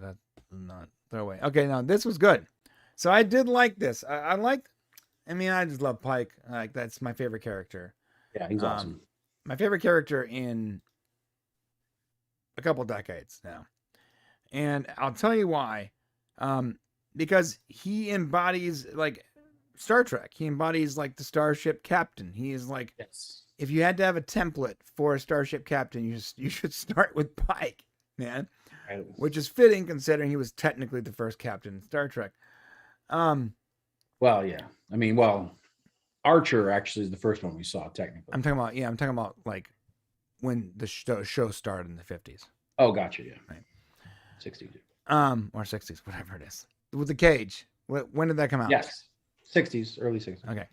that's not throw away. Okay, now this was good. So I did like this. I just love Pike. Like, that's my favorite character. Yeah, he's awesome. My favorite character in a couple decades now. And I'll tell you why. Because he embodies like Star Trek. He embodies like the starship captain. He is like, Yes. If you had to have a template for a starship captain, you should start with Pike, man. Right. Which is fitting considering he was technically the first captain in Star Trek. Well, yeah. I mean, Archer actually is the first one we saw technically. I'm talking about like when the show started in the 50s. Oh, gotcha. Yeah. Right. 60s. Or 60s, whatever it is. With the cage. When did that come out? Yes. 60s, early 60s. Okay.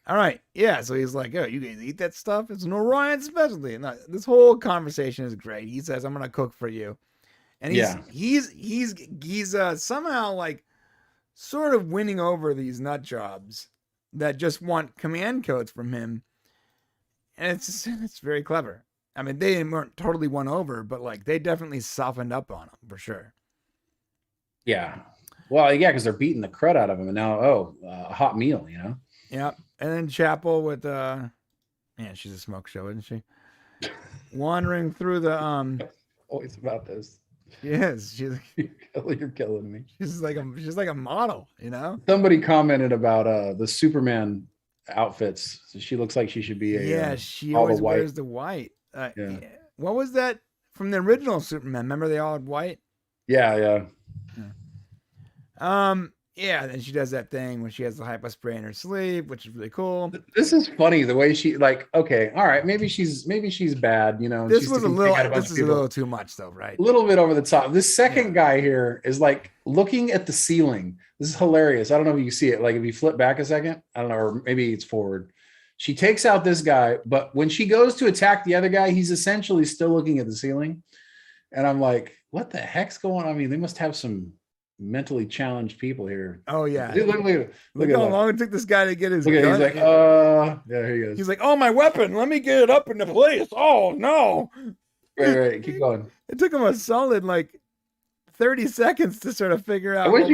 All right. Yeah. So he's like, oh, you guys eat that stuff? It's an Orion specialty. And this whole conversation is great. He says, I'm going to cook for you. And he's somehow like sort of winning over these nut jobs that just want command codes from him. And it's very clever. I mean, they weren't totally won over, but like they definitely softened up on him for sure. Yeah. Well, yeah, because they're beating the crud out of him, and now, a hot meal, you know? Yeah. And then Chapel with man, she's a smoke show, isn't she? Wandering through the Always about this. Yes, she's You're killing me. she's like a model, you know? Somebody commented about the Superman outfits. So she looks like she should be She all always the white. wears the white. Yeah. What was that from the original Superman? Remember they all had white? Yeah. Yeah, then she does that thing when she has the hypo spray in her sleep, which is really cool. This is funny the way she okay, all right, maybe she's bad, you know. This is a little too much though, right? A little bit over the top. This second guy here is like looking at the ceiling. This is hilarious. I don't know if you see it. Like if you flip back a second, I don't know, or maybe it's forward. She takes out this guy, but when she goes to attack the other guy, he's essentially still looking at the ceiling. And I'm like, what the heck's going on? I mean, they must have some mentally challenged people here. Oh yeah. Look how long it took this guy to get his gun. He's like, yeah, here he goes. He's like, oh, my weapon. Let me get it up into place. Oh no. Right. Keep going. It took him a solid like 30 seconds to sort of figure out. I wish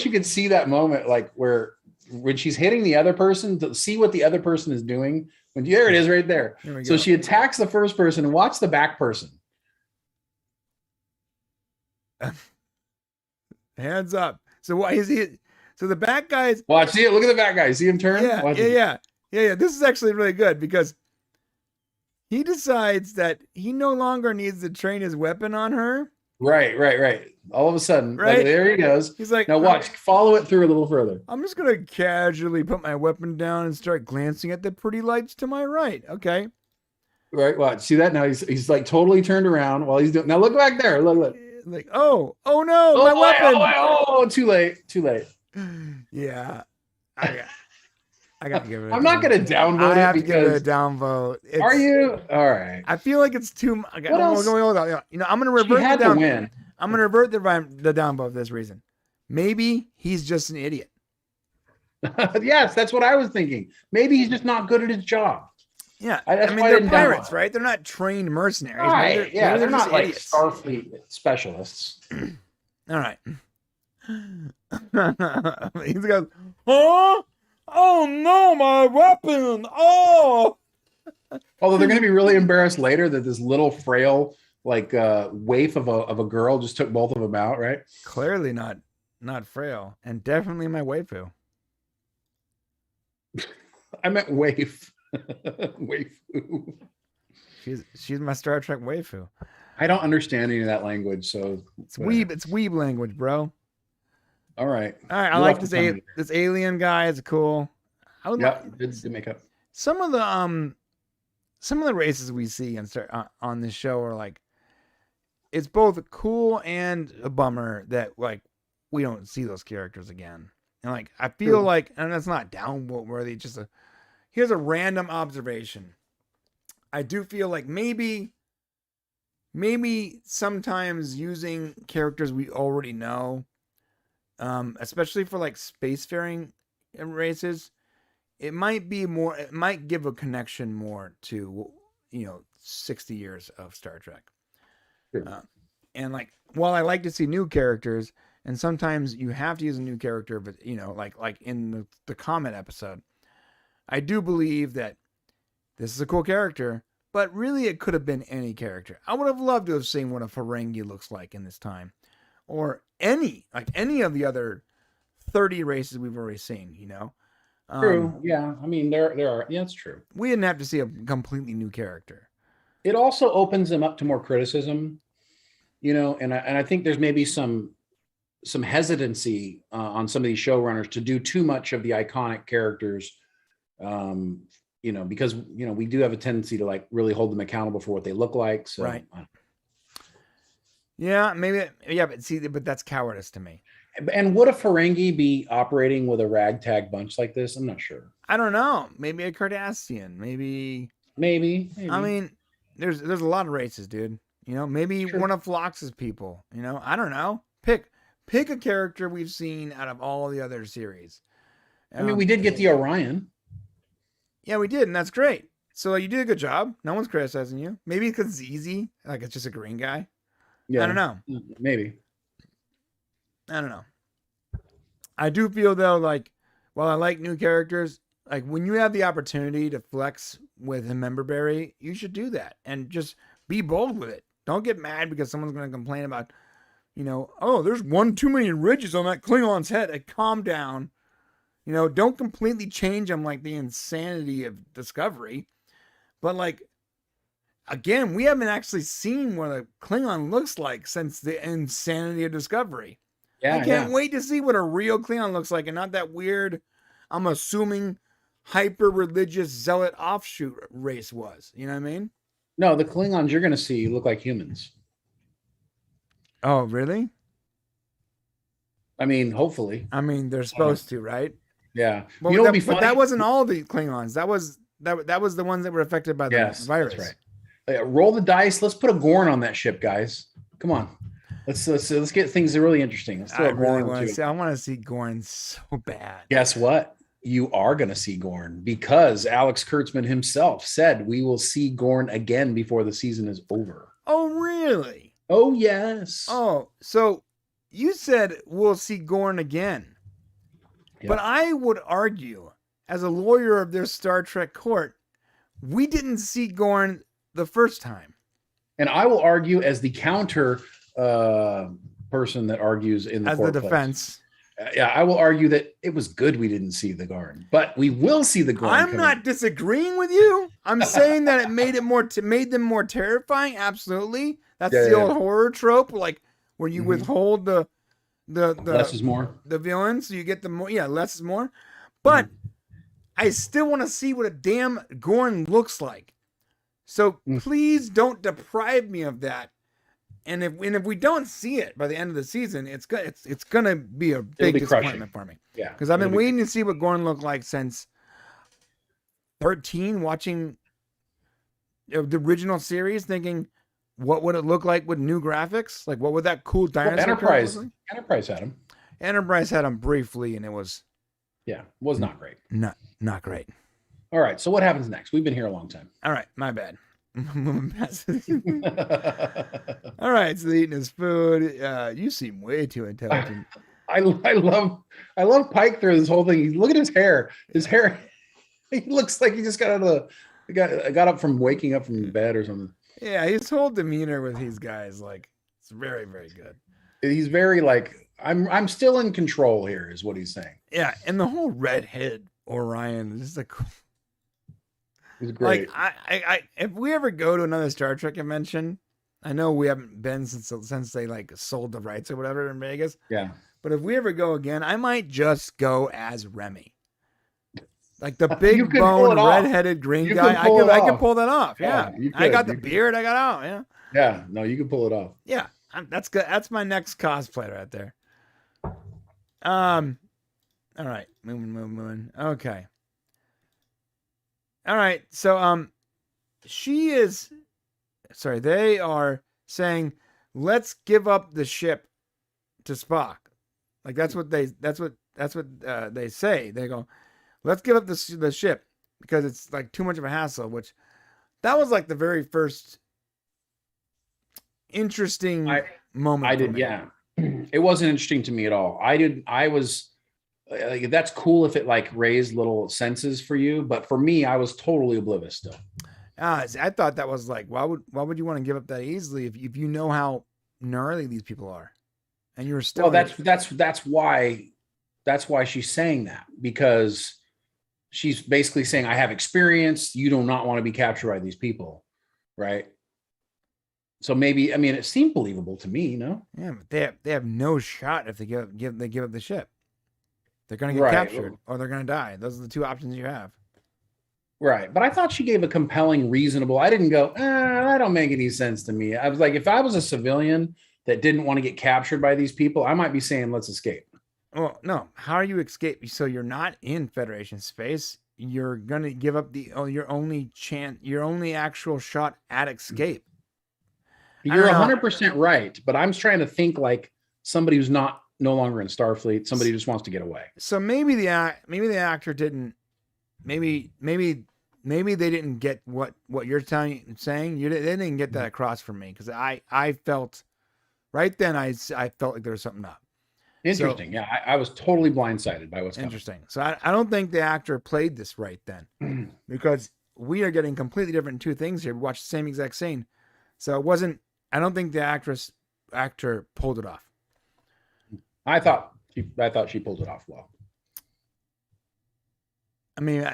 you could see that moment, like when she's hitting the other person, to see what the other person is doing. There it is right there. So she attacks the first person and watch the back person. Hands up. So why is he? So the back guys. Watch, see it. Look at the back guy. See him turn? Yeah. This is actually really good because he decides that he no longer needs to train his weapon on her. Right. All of a sudden, right? Like, there he goes. He's like, now watch, follow it through a little further. I'm just gonna casually put my weapon down and start glancing at the pretty lights to my right. Okay. Right. Watch. See that now? He's like totally turned around while he's doing. Now look back there. Look. Like, oh no, my weapon. Too late. Yeah. I got to give it. I'm not going to downvote it. I have to give it a downvote. Are you? All right. I feel like it's too much. What else? You know, I'm going to revert the down. Win. I'm going to revert the downvote for this reason. Maybe he's just an idiot. Yes, that's what I was thinking. Maybe he's just not good at his job. Yeah, I mean they're pirates, right? They're not trained mercenaries. Right? They're not like idiots. Starfleet specialists. All right. He goes, huh? Oh no, my weapon! Oh. Although they're going to be really embarrassed later that this little frail waif of a girl just took both of them out, right? Clearly not frail, and definitely my waifu. I meant waif. Waifu. She's my Star Trek waifu. I don't understand any of that language, so it's weeb language, bro. All right. I like this alien guy. It's cool. Good makeup. Some of the races we see on this show are like, it's both cool and a bummer that like we don't see those characters again. And like I feel like, and that's not downvote worthy, just here's a random observation. I do feel like maybe sometimes using characters we already know, especially for like spacefaring races, it might give a connection more to, 60 years of Star Trek. Sure. And like, while I like to see new characters, and sometimes you have to use a new character, but like in the Comet episode, I do believe that this is a cool character, but really it could have been any character. I would have loved to have seen what a Ferengi looks like in this time, or any of the other 30 races we've already seen. True. Yeah. I mean, there are. Yeah, it's true. We didn't have to see a completely new character. It also opens them up to more criticism, and I think there's maybe some hesitancy on some of these showrunners to do too much of the iconic characters, because we do have a tendency to like really hold them accountable for what they look like. So, right. Yeah, maybe. Yeah, but that's cowardice to me. And would a Ferengi be operating with a ragtag bunch like this? I'm not sure. I don't know. Maybe a Cardassian. Maybe. I mean, there's a lot of races, dude. Maybe Sure. one of Phlox's people. I don't know. Pick a character we've seen out of all the other series. I mean, we did get the Orion. Yeah, we did, and that's great. So you did a good job. No one's criticizing you. Maybe because it's easy, like it's just a green guy. Yeah, I don't know. Maybe. I don't know. I do feel though, like, while I like new characters, like when you have the opportunity to flex with a member berry, you should do that and just be bold with it. Don't get mad because someone's going to complain about, oh, there's one too many ridges on that Klingon's head. Like, calm down. Don't completely change them like the insanity of Discovery. But like, again, we haven't actually seen what a Klingon looks like since the insanity of Discovery. Yeah, I can't wait to see what a real Klingon looks like and not that weird, I'm assuming, hyper-religious zealot offshoot race was. You know what I mean? No, the Klingons you're going to see look like humans. Oh, really? I mean, hopefully. I mean, they're supposed to, right? Yeah. Well, What'd be funny? but that wasn't all the Klingons. That was the ones that were affected by the virus. That's right. Roll the dice. Let's put a Gorn on that ship, guys. Come on. Let's get things really interesting. Let's throw a Gorn I want to see Gorn so bad. Guess what? You are going to see Gorn because Alex Kurtzman himself said we will see Gorn again before the season is over. Oh, really? Oh, yes. Oh, so you said we'll see Gorn again. Yeah. But I would argue, as a lawyer of this Star Trek court, we didn't see Gorn the first time. And I will argue as the counter person that argues in the court as the defense. I will argue that it was good we didn't see the Gorn, but we will see the Gorn. I'm not disagreeing with you. I'm saying that it made them more terrifying. Absolutely, that's the old horror trope, like where you withhold the less is more. The villains, so you get the more. Yeah, less is more. But I still want to see what a damn Gorn looks like. So please don't deprive me of that. And if we don't see it by the end of the season, it's gonna be a big disappointment for me. Yeah, because I've been waiting to see what Gorn looked like since 13, watching the original series, thinking, what would it look like with new graphics? Like, what would that cool dinosaur Enterprise look like? Enterprise had him. Enterprise had him briefly, and it was was not great. Not great. All right, so what happens next? We've been here a long time. All right, my bad. All right, so eating his food. You seem way too intelligent. I love Pike through this whole thing. Look at his hair. His hair. He looks like he just got up from waking up from bed or something. Yeah, his whole demeanor with these guys, like, it's very, very good. He's very like, I'm still in control here, is what he's saying. Yeah, and the whole redhead Orion is just like. It's great. Like, I if we ever go to another Star Trek convention, I know we haven't been since they like sold the rights or whatever in Vegas. Yeah. But if we ever go again, I might just go as Remy, like the big boned redheaded green guy. I can pull that off. Yeah, I got the beard. I got out. Yeah. Yeah. No, you can pull it off. Yeah, that's good. That's my next cosplay right there. All right, moving. Okay. All right. So they are saying, let's give up the ship to Spock. Like that's what they say. They go, let's give up the ship because it's like too much of a hassle, which that was like the very first interesting moment. I did. Yeah. It wasn't interesting to me at all. I was like, that's cool if it like raised little senses for you, but for me, I was totally oblivious still. I thought that was like, why would you want to give up that easily if you know how gnarly these people are, and you're still. Well, that's why she's saying that, because she's basically saying, I have experience. You do not want to be captured by these people, right? So maybe, I mean, it seemed believable to me, no? Yeah, but they have no shot if they give up the ship. They're going to get captured or they're going to die. Those are the two options you have. Right. But I thought she gave a compelling, reasonable. I didn't go, that don't make any sense to me. I was like, if I was a civilian that didn't want to get captured by these people, I might be saying, let's escape. Well, no. How are you escape? So you're not in Federation space. You're going to give up your only actual shot at escape. You're 100% right, but I'm trying to think like somebody who's no longer in Starfleet, somebody who just wants to get away. So maybe the actor didn't. Maybe they didn't get what you're saying. They didn't get that across for me, because I felt right then I felt like there was something up. Interesting. So, yeah, I was totally blindsided by what's interesting. coming. So I don't think the actor played this right then, because we are getting completely different two things here. We watched the same exact scene, so it wasn't. I don't think the actor pulled it off. I thought she pulled it off well. I mean,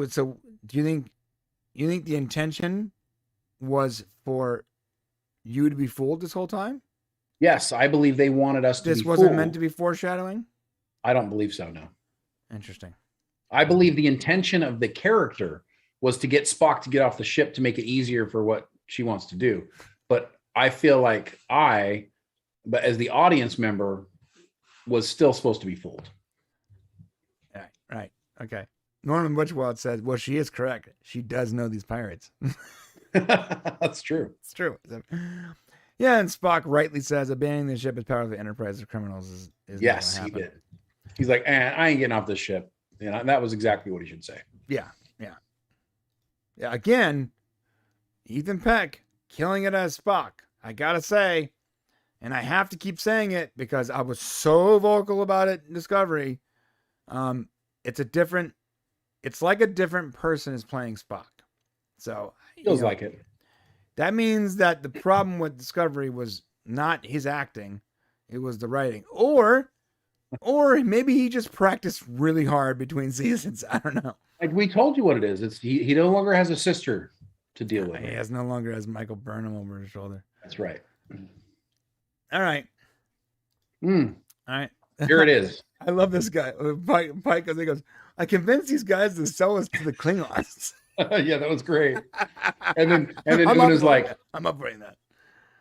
so do you think the intention was for you to be fooled this whole time? Yes, I believe they wanted us to be fooled. This wasn't meant to be foreshadowing? I don't believe so, no. Interesting. I believe the intention of the character was to get Spock to get off the ship to make it easier for what she wants to do. But I feel like but as the audience member, was still supposed to be fooled. Right. Okay. Norman Butchwald says, well, she is correct. She does know these pirates. That's true. It's true. Yeah, and Spock rightly says abandoning the ship as part of the enterprise of criminals is yes, he did. He's like, I ain't getting off this ship. You know, that was exactly what he should say. Yeah. Again, Ethan Peck killing it as Spock. I gotta say, and I have to keep saying it because I was so vocal about it in Discovery. It's like a different person is playing Spock. So feels like it. That means that the problem with Discovery was not his acting, it was the writing. Or maybe he just practiced really hard between seasons. I don't know. Like we told you what it is. It's he no longer has a sister to deal with. He no longer has Michael Burnham over his shoulder. That's right. All right. All right. Here it is. I love this guy. Pike, because he goes, I convinced these guys to sell us to the Klingons. Yeah, that was great. And then Una's like, I'm up for that.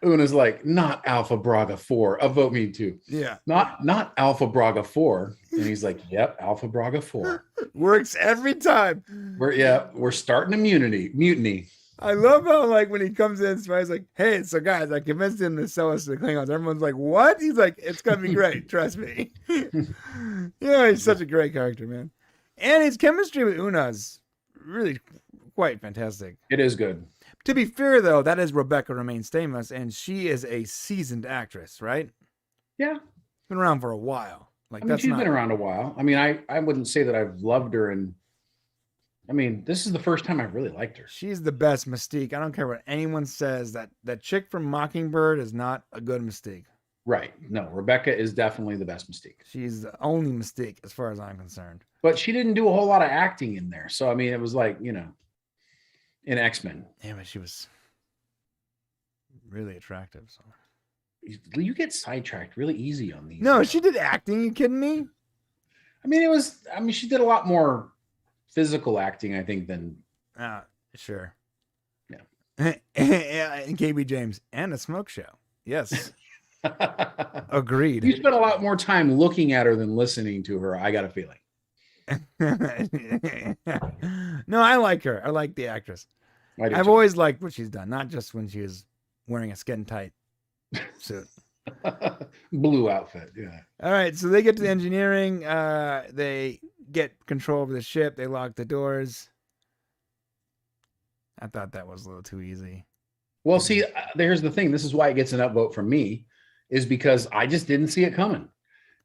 Una's like, not Alpha Braga 4. Vote me too. Yeah. Not Alpha Braga 4. And he's like, yep, Alpha Braga 4. Works every time. We're starting a mutiny. I love how, like, when he comes in, he's like, hey, so guys, I convinced him to sell us to the Klingons. Everyone's like, what? He's like, it's going to be great. Trust me. Yeah, he's such a great character, man. And his chemistry with Una is really quite fantastic. It is good. To be fair, though, that is Rebecca Romaine Stamos, and she is a seasoned actress, right? Yeah. Been around for a while. She's been around a while. I mean, I wouldn't say that I've loved her, and I mean, this is the first time I've really liked her. She's the best Mystique. I don't care what anyone says. That chick from Mockingbird is not a good Mystique. Right. No, Rebecca is definitely the best Mystique. She's the only Mystique as far as I'm concerned. But she didn't do a whole lot of acting in there. So, I mean, it was like, in X-Men. Yeah, but she was really attractive. So you get sidetracked really easy on these. No, she did acting. You kidding me? I mean, she did a lot more physical acting, I think, than. Sure. Yeah. And KB James and a smoke show. Yes. Agreed. You spent a lot more time looking at her than listening to her. I got a feeling. No, I like her. I like the actress. I've always liked what she's done, not just when she was wearing a skin tight suit. Blue outfit. Yeah. All right, so they get to the engineering. They get control of the ship. They lock the doors. I thought that was a little too easy. Well, see, here's the thing. This is why it gets an upvote from me, is because I just didn't see it coming.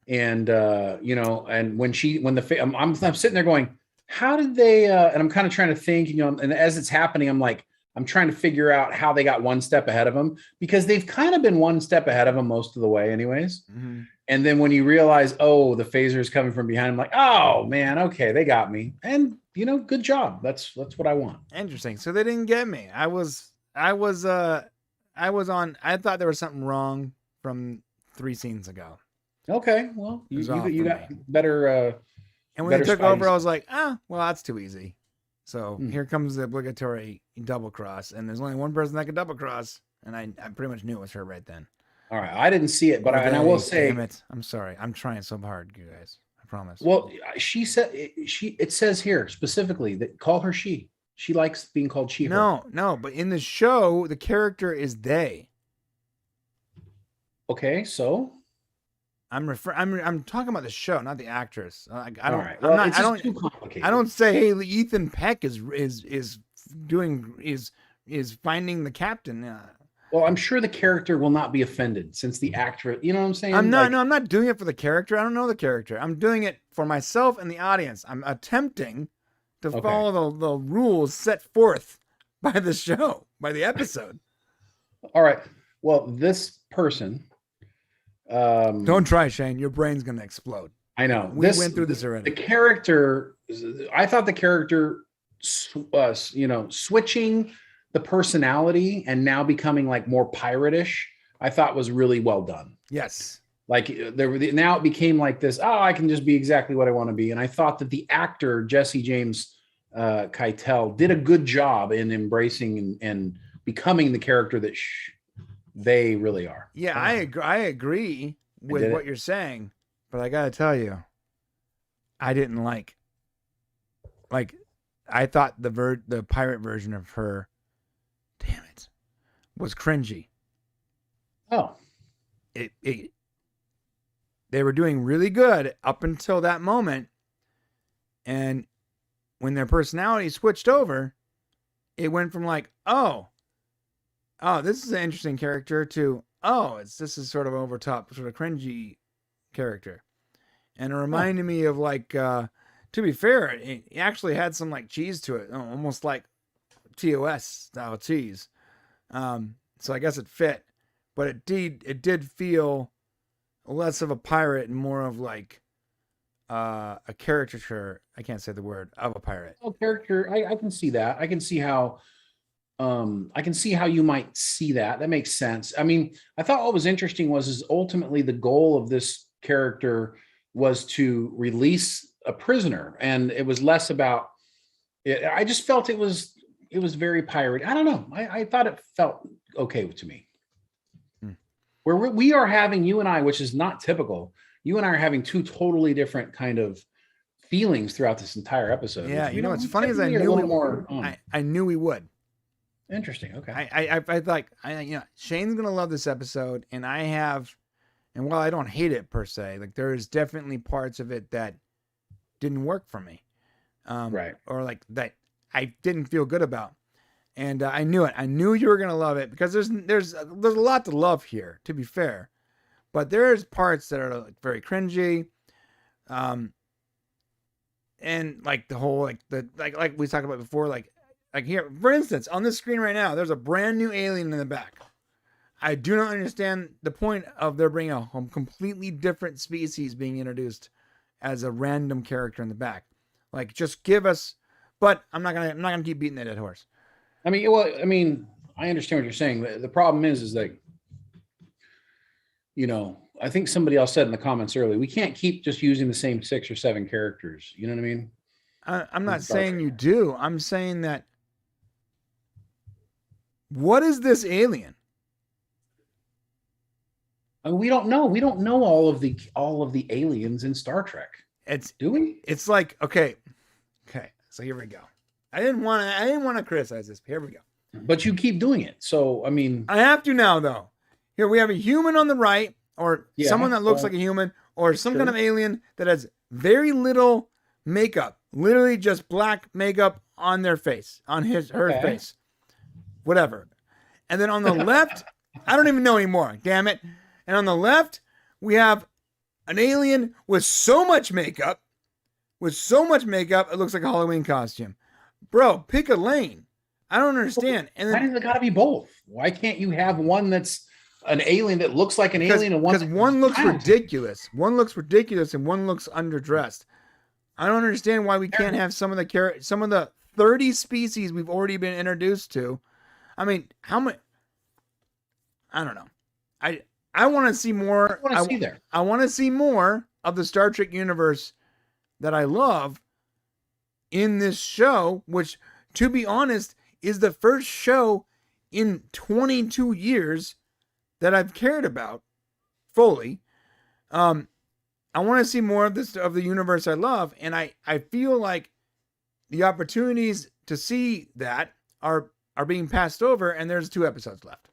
And and when I'm sitting there going, how did they? And I'm kind of trying to think, and as it's happening, I'm trying to figure out how they got one step ahead of them, because they've kind of been one step ahead of them most of the way, anyways. Mm-hmm. And then when you realize, oh, the phaser is coming from behind, I'm like, oh man, okay, they got me. And good job. That's what I want. Interesting. So they didn't get me. I thought there was something wrong from 3 scenes ago. Okay, well, you got better. And when they took spies. over, I was like, well, that's too easy. So here comes the obligatory double cross, and there's only one person that could double cross, and I pretty much knew it was her right then. All right, I didn't see it, but I will say, damn it, I'm sorry, I'm trying so hard, you guys. I promise. Well, she said it says here specifically that call her she. She likes being called she. No, but in the show, the character is they. Okay, so I'm talking about the show, not the actress. I don't. All right. Well, I don't. Too complicated. I don't say, hey, Ethan Peck is finding the captain. Well, I'm sure the character will not be offended since the actress. You know what I'm saying? I'm not doing it for the character. I don't know the character. I'm doing it for myself and the audience. I'm attempting to follow the rules set forth by the show, by the episode. All right. Well, this person. Don't try, Shane. Your brain's gonna explode. I know. We went through this already. The character. I thought the character, switching the personality and now becoming like more pirate-ish, I thought was really well done. Yes. Like now it became like this, I can just be exactly what I want to be. And I thought that the actor, Jesse James Keitel, did a good job in embracing and becoming the character that they really are. Yeah, I agree with what you're saying, but I got to tell you, I didn't like I thought the pirate version of her, damn it, was cringy. Oh. They were doing really good up until that moment, and when their personality switched over, it went from like, oh, this is an interesting character to, this is sort of over top, sort of cringy character. And it reminded me of like, to be fair, it actually had some like cheese to it, almost like TOS style cheese. So I guess it fit, but it did feel less of a pirate and more of like a caricature. I can't say the word of a pirate. Oh, character. I can see that. I can see how you might see that. That makes sense. I mean, I thought what was interesting is ultimately the goal of this character was to release a prisoner, and it was less about it. I just felt it was very pirate. I don't know. I thought it felt okay to me. Where we are having, you and I, which is not typical, you and I are having two totally different kind of feelings throughout this entire episode. Yeah, what's funny is I knew we would. Interesting. Okay. I thought Shane's gonna love this episode, and while I don't hate it per se, like there's definitely parts of it that didn't work for me, right? Or like that I didn't feel good about. And I knew it. I knew you were gonna love it because there's a lot to love here, to be fair, but there's parts that are like very cringy, and like the whole like we talked about before, like here, for instance, on this screen right now, there's a brand new alien in the back. I do not understand the point of there being a completely different species being introduced as a random character in the back. Like, just give us. But I'm not gonna keep beating that dead horse. I mean, I understand what you're saying. The problem is like, I think somebody else said in the comments earlier, we can't keep just using the same 6 or 7 characters. You know what I mean? I'm not saying you do. I'm saying that. What is this alien? We don't know. We don't know all of the aliens in Star Trek. Do we? It's like, okay. So here we go. I didn't want to criticize this. Here we go. But you keep doing it. So, I mean, I have to now, though. Here we have a human on the right, or someone that looks like a human, or some kind of alien that has very little makeup, literally just black makeup on their face, on her face, whatever. And then on the left, I don't even know anymore. Damn it! And on the left, we have an alien with so much makeup, it looks like a Halloween costume. Bro, pick a lane. I don't understand. And then, why does it got to be both? Why can't you have one that's an alien that looks like an alien, and because one looks ridiculous. One looks ridiculous, and one looks underdressed. I don't understand why we can't have some of the 30 species we've already been introduced to. I mean, how much? I don't know. I want to see more. I want to see more of the Star Trek universe that I love in this show, which, to be honest, is the first show in 22 years that I've cared about fully. I want to see more of this, of the universe I love, and I feel like the opportunities to see that are being passed over, and there's 2 episodes left.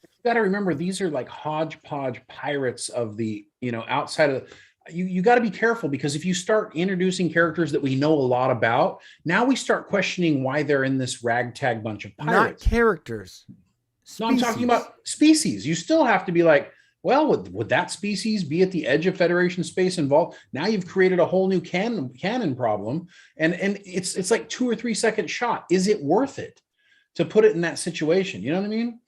You got to remember, these are like hodgepodge pirates of the, outside of you got to be careful, because if you start introducing characters that we know a lot about, now we start questioning why they're in this ragtag bunch of pirates. Not characters. No, I'm talking about species. You still have to be like, well, would that species be at the edge of Federation space involved? Now you've created a whole new canon problem, and it's like 2 or 3 second shot. Is it worth it to put it in that situation? You know what I mean?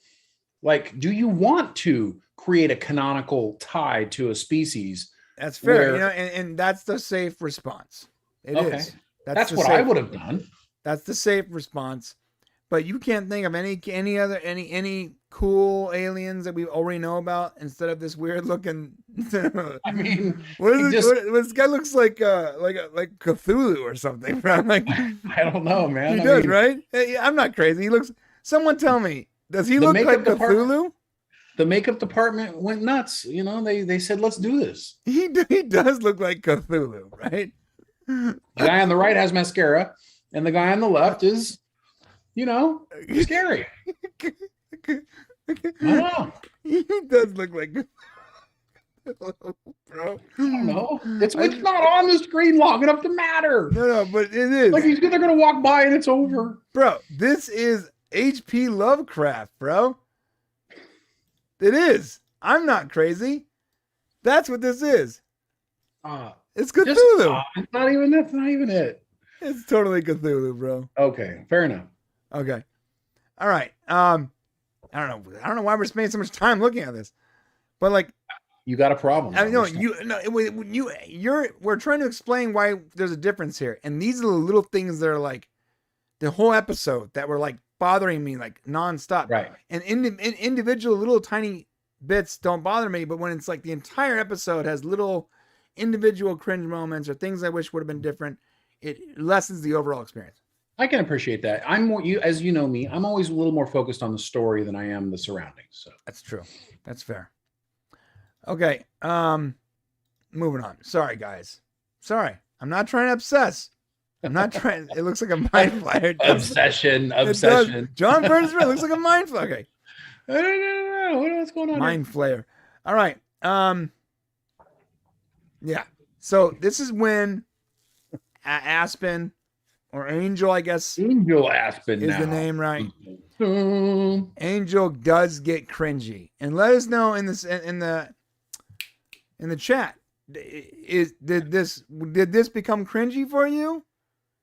Like, do you want to create a canonical tie to a species? That's fair, and that's the safe response. It is. That's what I would have done. That's the safe response. But you can't think of any cool aliens that we already know about instead of this weird looking. I mean, this guy looks like Cthulhu or something. Like, I don't know, man. He does, right? Hey, I'm not crazy. He looks. Someone tell me, does he look like Cthulhu? The makeup department went nuts. They said, let's do this. He does look like Cthulhu, right? The guy on the right has mascara, and the guy on the left is, scary. I don't know. He does look like bro. I don't know. It's not on the screen long enough to matter. No, but it is. Like, they're going to walk by and it's over. Bro, this is H.P. Lovecraft, bro. It is. I'm not crazy. That's what this is. It's Cthulhu. That's not even it. It's totally Cthulhu, bro. Okay, fair enough. Okay. All right. I don't know why we're spending so much time looking at this. But like, you got a problem. We're trying to explain why there's a difference here. And these are the little things that are like the whole episode that were like bothering me like nonstop. Right. And individual little tiny bits don't bother me, but when it's like the entire episode has little individual cringe moments or things I wish would have been different, it lessens the overall experience. I can appreciate that. I'm more, as you know me, I'm always a little more focused on the story than I am the surroundings. So that's true. That's fair. Okay. Moving on. Sorry, guys. Sorry. I'm not trying to obsess. I'm not trying. It looks like a mind flyer. Obsession. John Burns looks like a mind flyer. Okay. I don't know. What's going on? Mind flayer. All right. Yeah. So this is when Aspen or Angel, I guess. Angel Aspen is now. The name, right? Angel does get cringy, and let us know in the chat. Did this become cringy for you?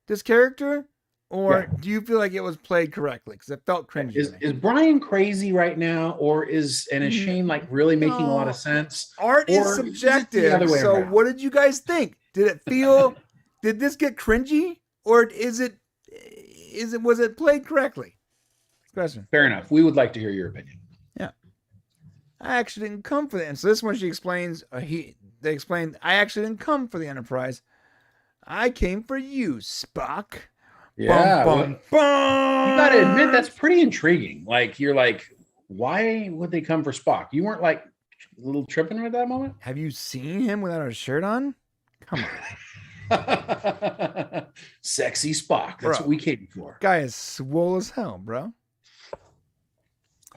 This character, or do you feel like it was played correctly? Because it felt cringy. Is Brian crazy right now, or is Shane like really making a lot of sense? Art is subjective. So around? What did you guys think? Did it feel? Did this get cringy, or was it played correctly? Question. Fair enough. We would like to hear your opinion. Yeah, I actually didn't come for that. And so this one she explains. They explained, I actually didn't come for the Enterprise. I came for you, Spock. Yeah. Bum, bum. You got to admit, that's pretty intriguing. Like, you're like, why would they come for Spock? You weren't like a little tripping at that moment? Have you seen him without a shirt on? Come on. Sexy Spock. That's Bro. what we came for. Guy is swole as hell, bro.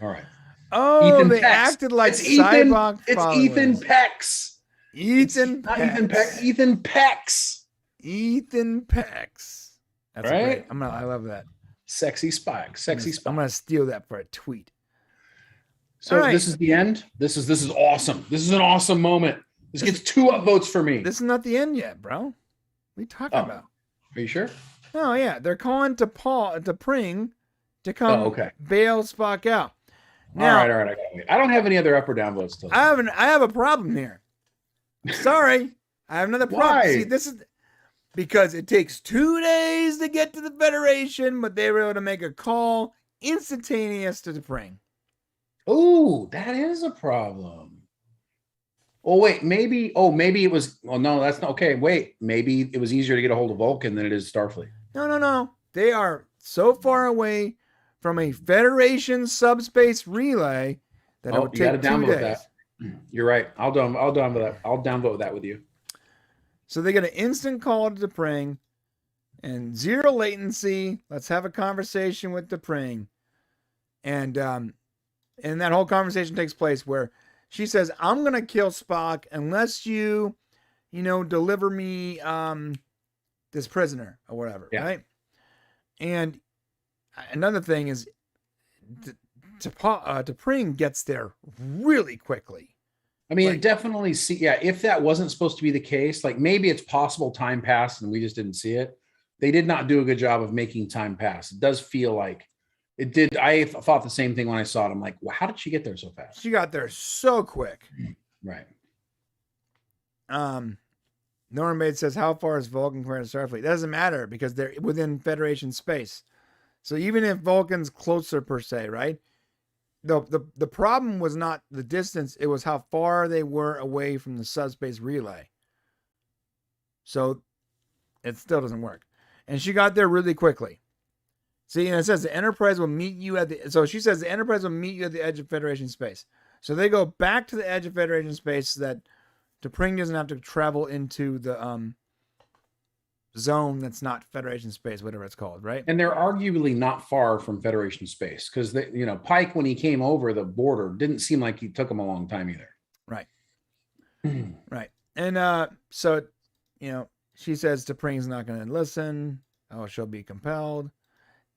All right. Oh, Ethan they Pex. acted like It's Ethan. Cybok It's followers. Ethan Pex. Ethan Not Ethan Pex. Pex. Ethan Pex. Ethan Pex. That's Right? great. I love that. Sexy Spock. Sexy Spock. I'm gonna steal that for a tweet. So All right. this is the end. This is awesome. This is an awesome moment. This gets 2 upvotes for me. This is not the end yet, bro. What are you talking about? Are you sure? Oh yeah, they're calling to Pring to come bail Spock out. Now, all right. I don't have any other up or down votes. I have a problem here. Sorry, I have another problem. Why? See, this is because it takes 2 days to get to the Federation, but they were able to make a call instantaneous to Pring. Oh, that is a problem. Oh, wait, maybe it was, well, no, that's not, okay, wait, maybe it was easier to get a hold of Vulcan than it is Starfleet. No. They are so far away from a Federation subspace relay that it will take 2 days. That. You're right. I'll downvote that with you. So they get an instant call to Pring and 0 latency. Let's have a conversation with Pring. And that whole conversation takes place where she says, I'm going to kill Spock unless you deliver me this prisoner or whatever, right? And another thing is Pring gets there really quickly. I mean, it definitely if that wasn't supposed to be the case, like maybe it's possible time passed and we just didn't see it. They did not do a good job of making time pass. It does feel like it did. I thought the same thing when I saw it. I'm like, well, how did she get there so fast? She got there so quick. Right. Norman Bates says, how far is Vulcan compared to Starfleet? That doesn't matter because they're within Federation space. So even if Vulcan's closer per se, right? The problem was not the distance, it was how far they were away from the subspace relay. So it still doesn't work. And she got there really quickly. See, and it says the Enterprise will meet you at the, so she says the Enterprise will meet you at the edge of Federation space. So they go back to the edge of Federation space so that T'Pring doesn't have to travel into the zone that's not Federation space, whatever it's called, right? And they're arguably not far from Federation space because Pike, when he came over the border, didn't seem like he took him a long time either. Right. Right. And so, she says T'Pring's not going to listen. Oh, she'll be compelled.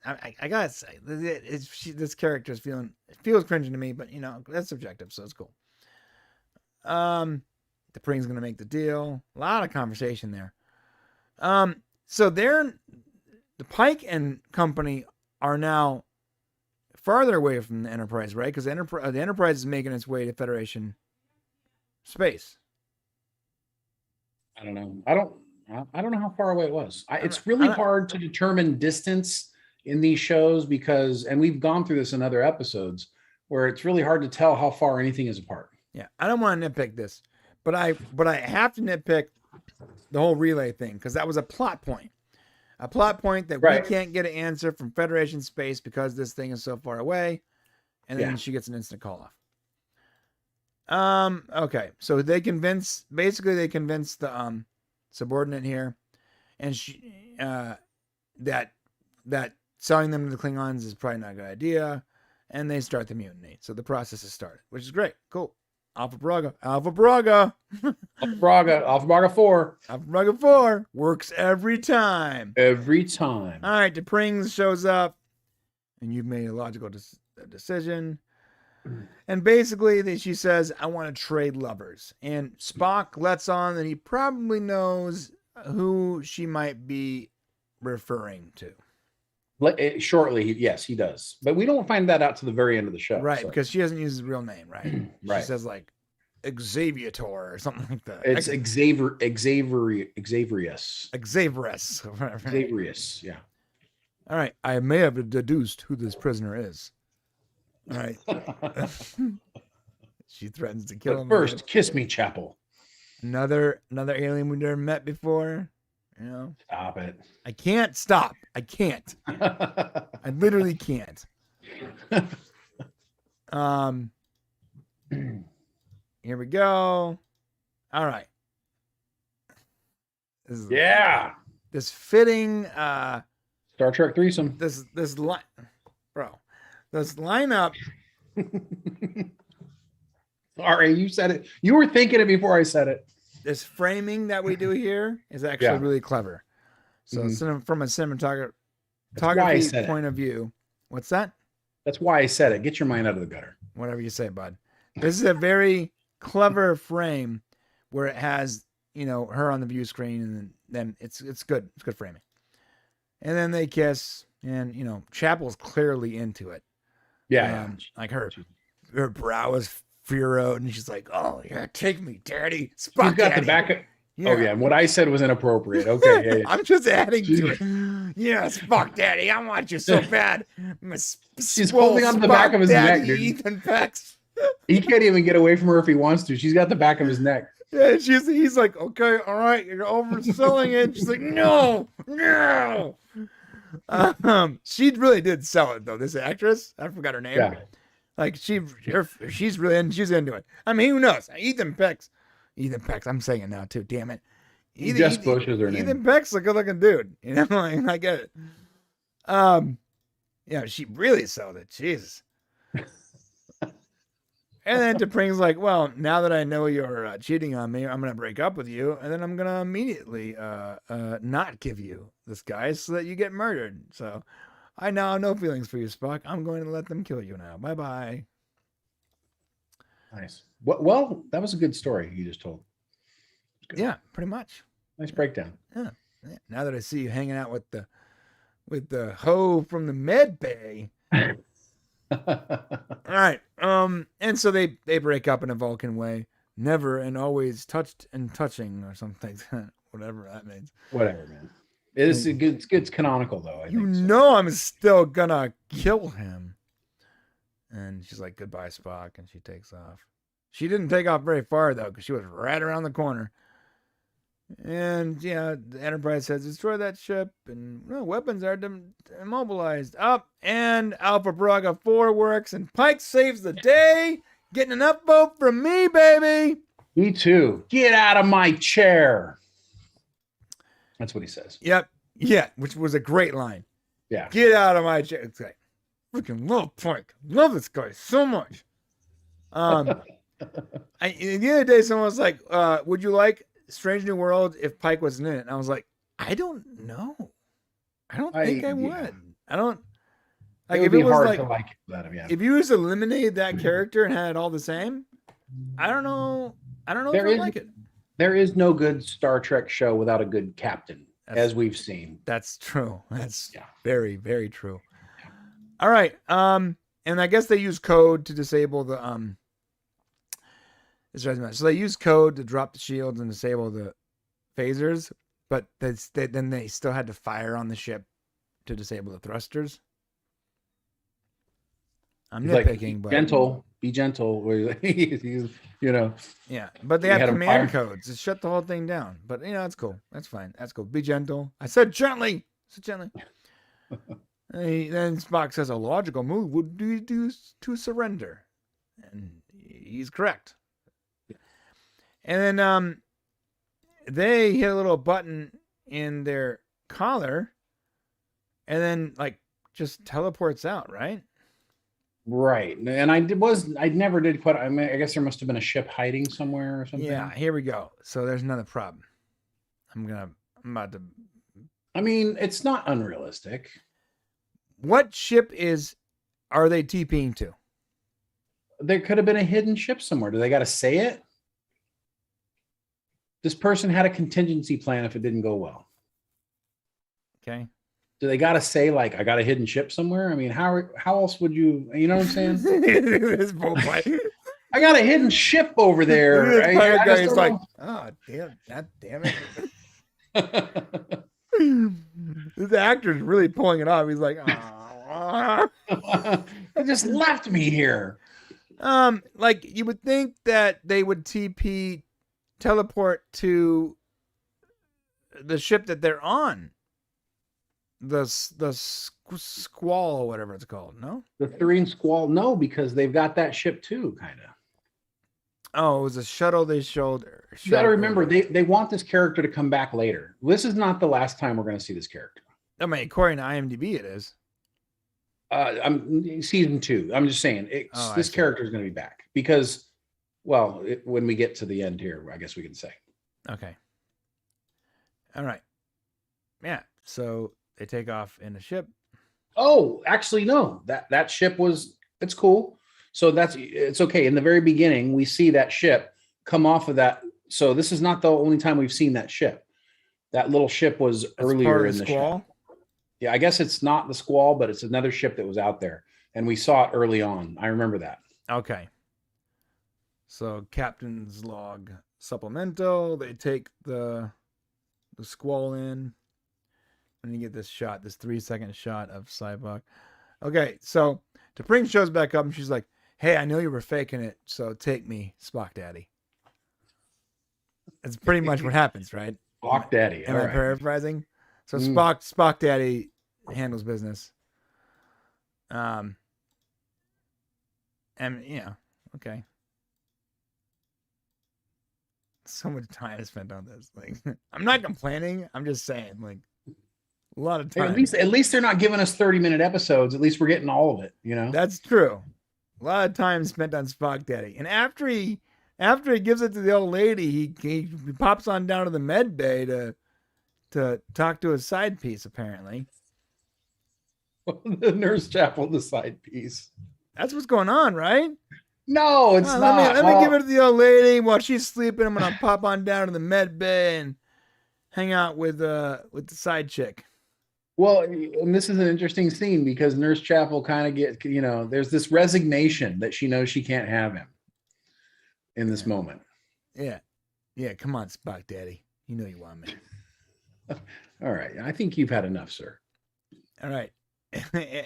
I gotta say, this character feels cringing to me, but that's subjective, so it's cool. T'Pring's gonna make the deal. A lot of conversation there. So the Pike and company are now farther away from the Enterprise, right? Because the Enterprise is making its way to Federation space. I don't know. I don't know how far away it was. It's really hard to determine distance in these shows because, and we've gone through this in other episodes, where it's really hard to tell how far anything is apart. Yeah, I don't want to nitpick this, but I have to nitpick the whole relay thing because that was a plot point that we can't get an answer from Federation space because this thing is so far away, and then she gets an instant call off. Okay, so they convince the subordinate here, and she that selling them to the Klingons is probably not a good idea, and they start the mutiny. So the process is started, which is great. Cool. Alpha Braga. Alpha Braga 4. Alpha Braga 4 works every time. Every time. All right, T'Pring shows up, and you've made a logical decision. And basically, she says, I want to trade lovers. And Spock lets on that he probably knows who she might be referring to. Shortly, yes, he does. But we don't find that out to the very end of the show. Right, because she doesn't use his real name, right? Right. She says like Xaviator or something like that. It's Xaverius. Xaverius, yeah. All right, I may have deduced who this prisoner is. All right. She threatens to kill him. First, kiss me, Chapel. Another alien we've never met before. Stop it. I can't stop. I can't. I literally can't. Here we go. All right. Yeah. This fitting Star Trek threesome. this line, bro. This lineup. Sorry, you said it. You were thinking it before I said it. This framing that we do here is actually really clever. So from a cinematography point of view, what's that? That's why I said it. Get your mind out of the gutter. Whatever you say, bud. This is a very clever frame where it has, her on the view screen, and then it's good. It's good framing. And then they kiss, and Chapel's clearly into it. Yeah, like her brow is furrowed, and she's like, "Oh yeah, take me, Daddy." Spock, you've got Daddy. the back of. Yeah. Oh yeah, what I said was inappropriate. Okay, yeah. I'm just adding to it. Yeah, Spock, Daddy, I want you so bad. She's holding on to the back of his neck, dude. Ethan Pex. He can't even get away from her if he wants to. She's got the back of his neck. Yeah, he's like, okay, all right, you're overselling it. She's like, no. She really did sell it though. This actress, I forgot her name. Yeah. Like she's really into it. I mean, who knows? Ethan Pex. I'm saying it now too. Damn it. Jess Bush is her name. Ethan Peck's a good-looking dude. I get it. Yeah, she really sold it. Jesus. And then T'Pring's like, well, now that I know you're cheating on me, I'm going to break up with you, and then I'm going to immediately not give you this guy so that you get murdered. So I now have no feelings for you, Spock. I'm going to let them kill you now. Bye-bye. Nice. Well, that was a good story you just told. Yeah, pretty much. Nice breakdown. Yeah. Now that I see you hanging out with the hoe from the med bay. All right. And so they break up in a Vulcan way. Never and always touched and touching or something. Whatever that means. Whatever, man. It's canonical though. I think so. I'm still gonna kill him. And she's like, goodbye, Spock, and she takes off. She didn't take off very far though, because she was right around the corner. And yeah, the Enterprise says, destroy that ship, and weapons are immobilized. Up, and Alpha Braga 4 works, and Pike saves the day. Getting an upvote from me, baby. Me too. Get out of my chair. That's what he says. Yep. Yeah, which was a great line. Yeah. Get out of my chair. It's like, freaking love Pike. Love this guy so much. The other day, someone was like, would you like Strange New World if Pike wasn't in it? And I was like, I don't know. I don't think I would. I don't. Like, it would be hard to like that. Yeah. If you just eliminated that character and had it all the same, I don't know. I don't know if I like it. There is no good Star Trek show without a good captain, as we've seen. That's true. That's very, very true. All right. And I guess they use code to disable the So they use code to drop the shields and disable the phasers, but then they still had to fire on the ship to disable the thrusters. I'm nitpicking, but be gentle. He's, Yeah, but they have command codes to shut the whole thing down. But it's cool. That's fine. That's cool. Be gentle. I said gently. Then Spock says a logical move would be to surrender, and he's correct. And then they hit a little button in their collar, and then just teleports out, right? Right. And I never did quite. I guess there must have been a ship hiding somewhere or something. Yeah. Here we go. So there's another problem. I'm about to. I mean, it's not unrealistic. What ship are they TPing to? There could have been a hidden ship somewhere. Do they got to say it? This person had a contingency plan if it didn't go well. Okay. Do they got to say I got a hidden ship somewhere? I mean, how else would you know what I'm saying? I got a hidden ship over there. He's like, oh, damn it. This actor's really pulling it off. He's like, oh. They just left me here. You would think that they would teleport to the ship that they're on. The Squall or whatever it's called, no? The Serene Squall, no, because they've got that ship too, kind of. Oh, it was a shuttle they showed. You got to remember, they want this character to come back later. This is not the last time we're going to see this character. I mean, according to IMDb, it is. I'm season 2. I'm just saying this character is going to be back because, well, when we get to the end here, I guess we can say. Okay. All right. Yeah. So they take off in a ship. Oh, actually, no. That ship it's cool. So it's okay. In the very beginning, we see that ship come off of that. So this is not the only time we've seen that ship. That little ship was earlier in the Squall. Yeah, I guess it's not the Squall, but it's another ship that was out there. And we saw it early on. I remember that. Okay. So Captain's Log supplemental. They take the Squall in. And you get this 3-second shot of Cybok. Okay, so T'Pring shows back up and she's like, hey, I know you were faking it, so take me, Spock Daddy. That's pretty much what happens, right? Spock Daddy. Am I paraphrasing? So Spock Daddy handles business. And yeah, okay. So much time is spent on this. Like, I'm not complaining. I'm just saying, like, a lot of time. At least they're not giving us 30-minute episodes. At least we're getting all of it, you know? That's true. A lot of time spent on Spock Daddy. And after he gives it to the old lady, he pops on down to the med bay to talk to his side piece, apparently. The Nurse Chapel, the side piece. That's what's going on, right? No, it's not. Let me give it to the old lady while she's sleeping. I'm gonna pop on down to the med bay and hang out with the side chick. Well, and this is an interesting scene because Nurse Chapel kind of gets, there's this resignation that she knows she can't have him in this moment. Yeah. Yeah. Come on, Spock Daddy. You know you want me. All right. I think you've had enough, sir. All right.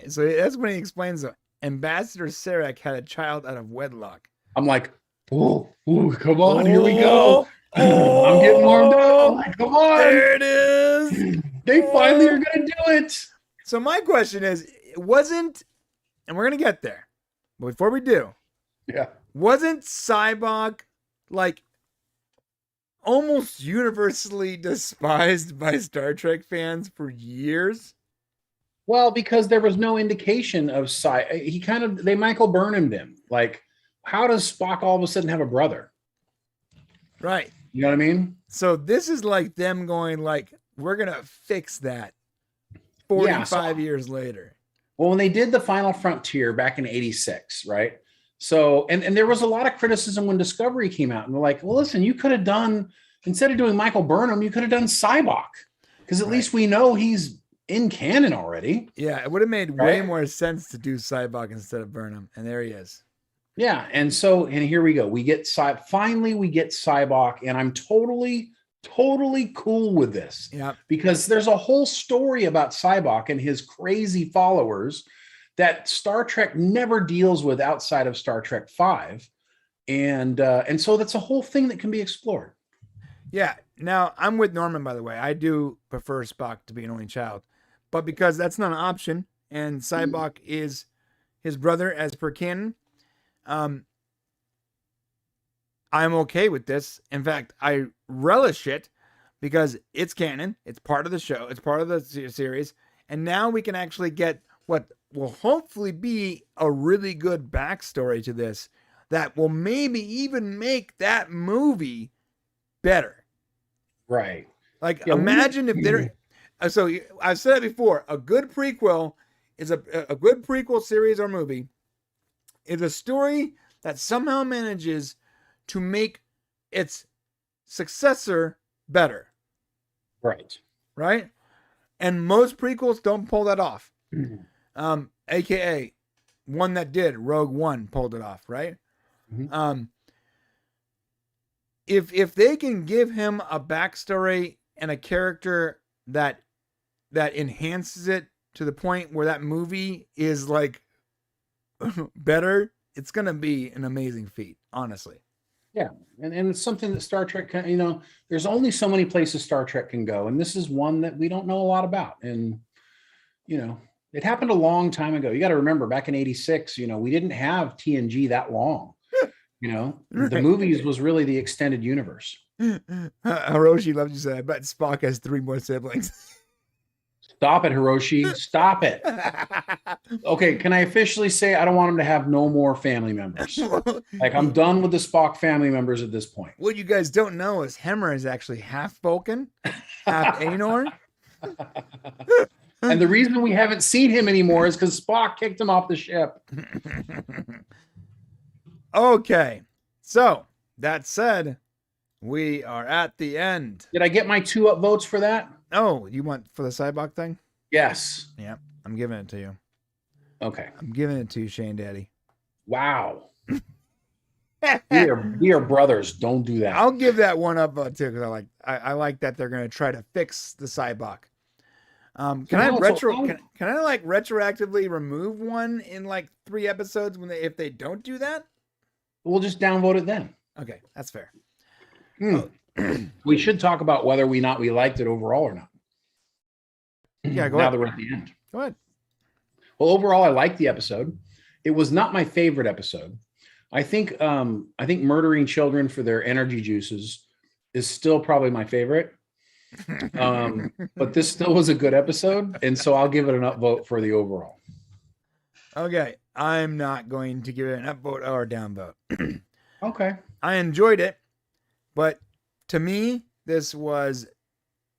So that's when he explains that Ambassador Sarek had a child out of wedlock. I'm like, oh, come on. Here we go. I'm getting warmed up. I'm like, come on. There it is. They finally are going to do it. So my question is, and we're going to get there, but before we do, wasn't Cybok like almost universally despised by Star Trek fans for years? Well, because there was no indication of they Michael Burnhamed him. Like, how does Spock all of a sudden have a brother? Right. You know what I mean? So this is like them going like, we're going to fix that 45 years later. Well, when they did the Final Frontier back in 86, right? So, and there was a lot of criticism when Discovery came out. And they're like, well, listen, you could have done, instead of doing Michael Burnham, you could have done Cybok. Because at least we know he's in canon already. Yeah, it would have made way more sense to do Cybok instead of Burnham. And there he is. Yeah, and here we go. Finally we get Cybok, and I'm totally cool with this. Yeah. Because there's a whole story about Cybok and his crazy followers that Star Trek never deals with outside of Star Trek 5. And so that's a whole thing that can be explored. Yeah. Now, I'm with Norman, by the way. I do prefer Spock to be an only child. But because that's not an option, and Cybok is his brother as per canon, I'm okay with this. In fact, I relish it because it's canon. It's part of the show. It's part of the series. And now we can actually get what will hopefully be a really good backstory to this that will maybe even make that movie better. Right. Like, imagine if they're... So I've said it before, a good prequel is a good prequel series or movie is a story that somehow manages to make its successor better. Right. Right? And most prequels don't pull that off. AKA one that did, Rogue One, pulled it off, right? Mm-hmm. If they can give him a backstory and a character that enhances it to the point where that movie is like better, it's going to be an amazing feat, honestly. Yeah. And it's something that Star Trek can, there's only so many places Star Trek can go. And this is one that we don't know a lot about. And, it happened a long time ago. You got to remember back in 86, we didn't have TNG that long. You know, the movies was really the extended universe. Hiroshi loves you, said, I bet Spock has 3 more siblings. Stop it, Hiroshi. Stop it. Okay, can I officially say I don't want him to have no more family members? Like, I'm done with the Spock family members at this point. What you guys don't know is Hemmer is actually half Vulcan, half Aenor. And the reason we haven't seen him anymore is because Spock kicked him off the ship. Okay, so that said, we are at the end. Did I get my 2 upvotes for that? Oh, you want for the Cybok thing? Yes. Yeah, I'm giving it to you. Okay. I'm giving it to you, Shane Daddy. Wow. we are brothers. Don't do that. I'll give that one upvote too, because I like that they're going to try to fix the Cybok. Can I like retroactively remove one in like 3 episodes if they don't do that? We'll just downvote it then. Okay, that's fair. We should talk about whether we liked it overall or not. Yeah, go now ahead. that we're at the end. Go ahead. Well, overall, I liked the episode. It was not my favorite episode. I think murdering children for their energy juices is still probably my favorite. But this still was a good episode, and so I'll give it an upvote for the overall. Okay, I'm not going to give it an upvote or a downvote. Okay. I enjoyed it, but to me, this was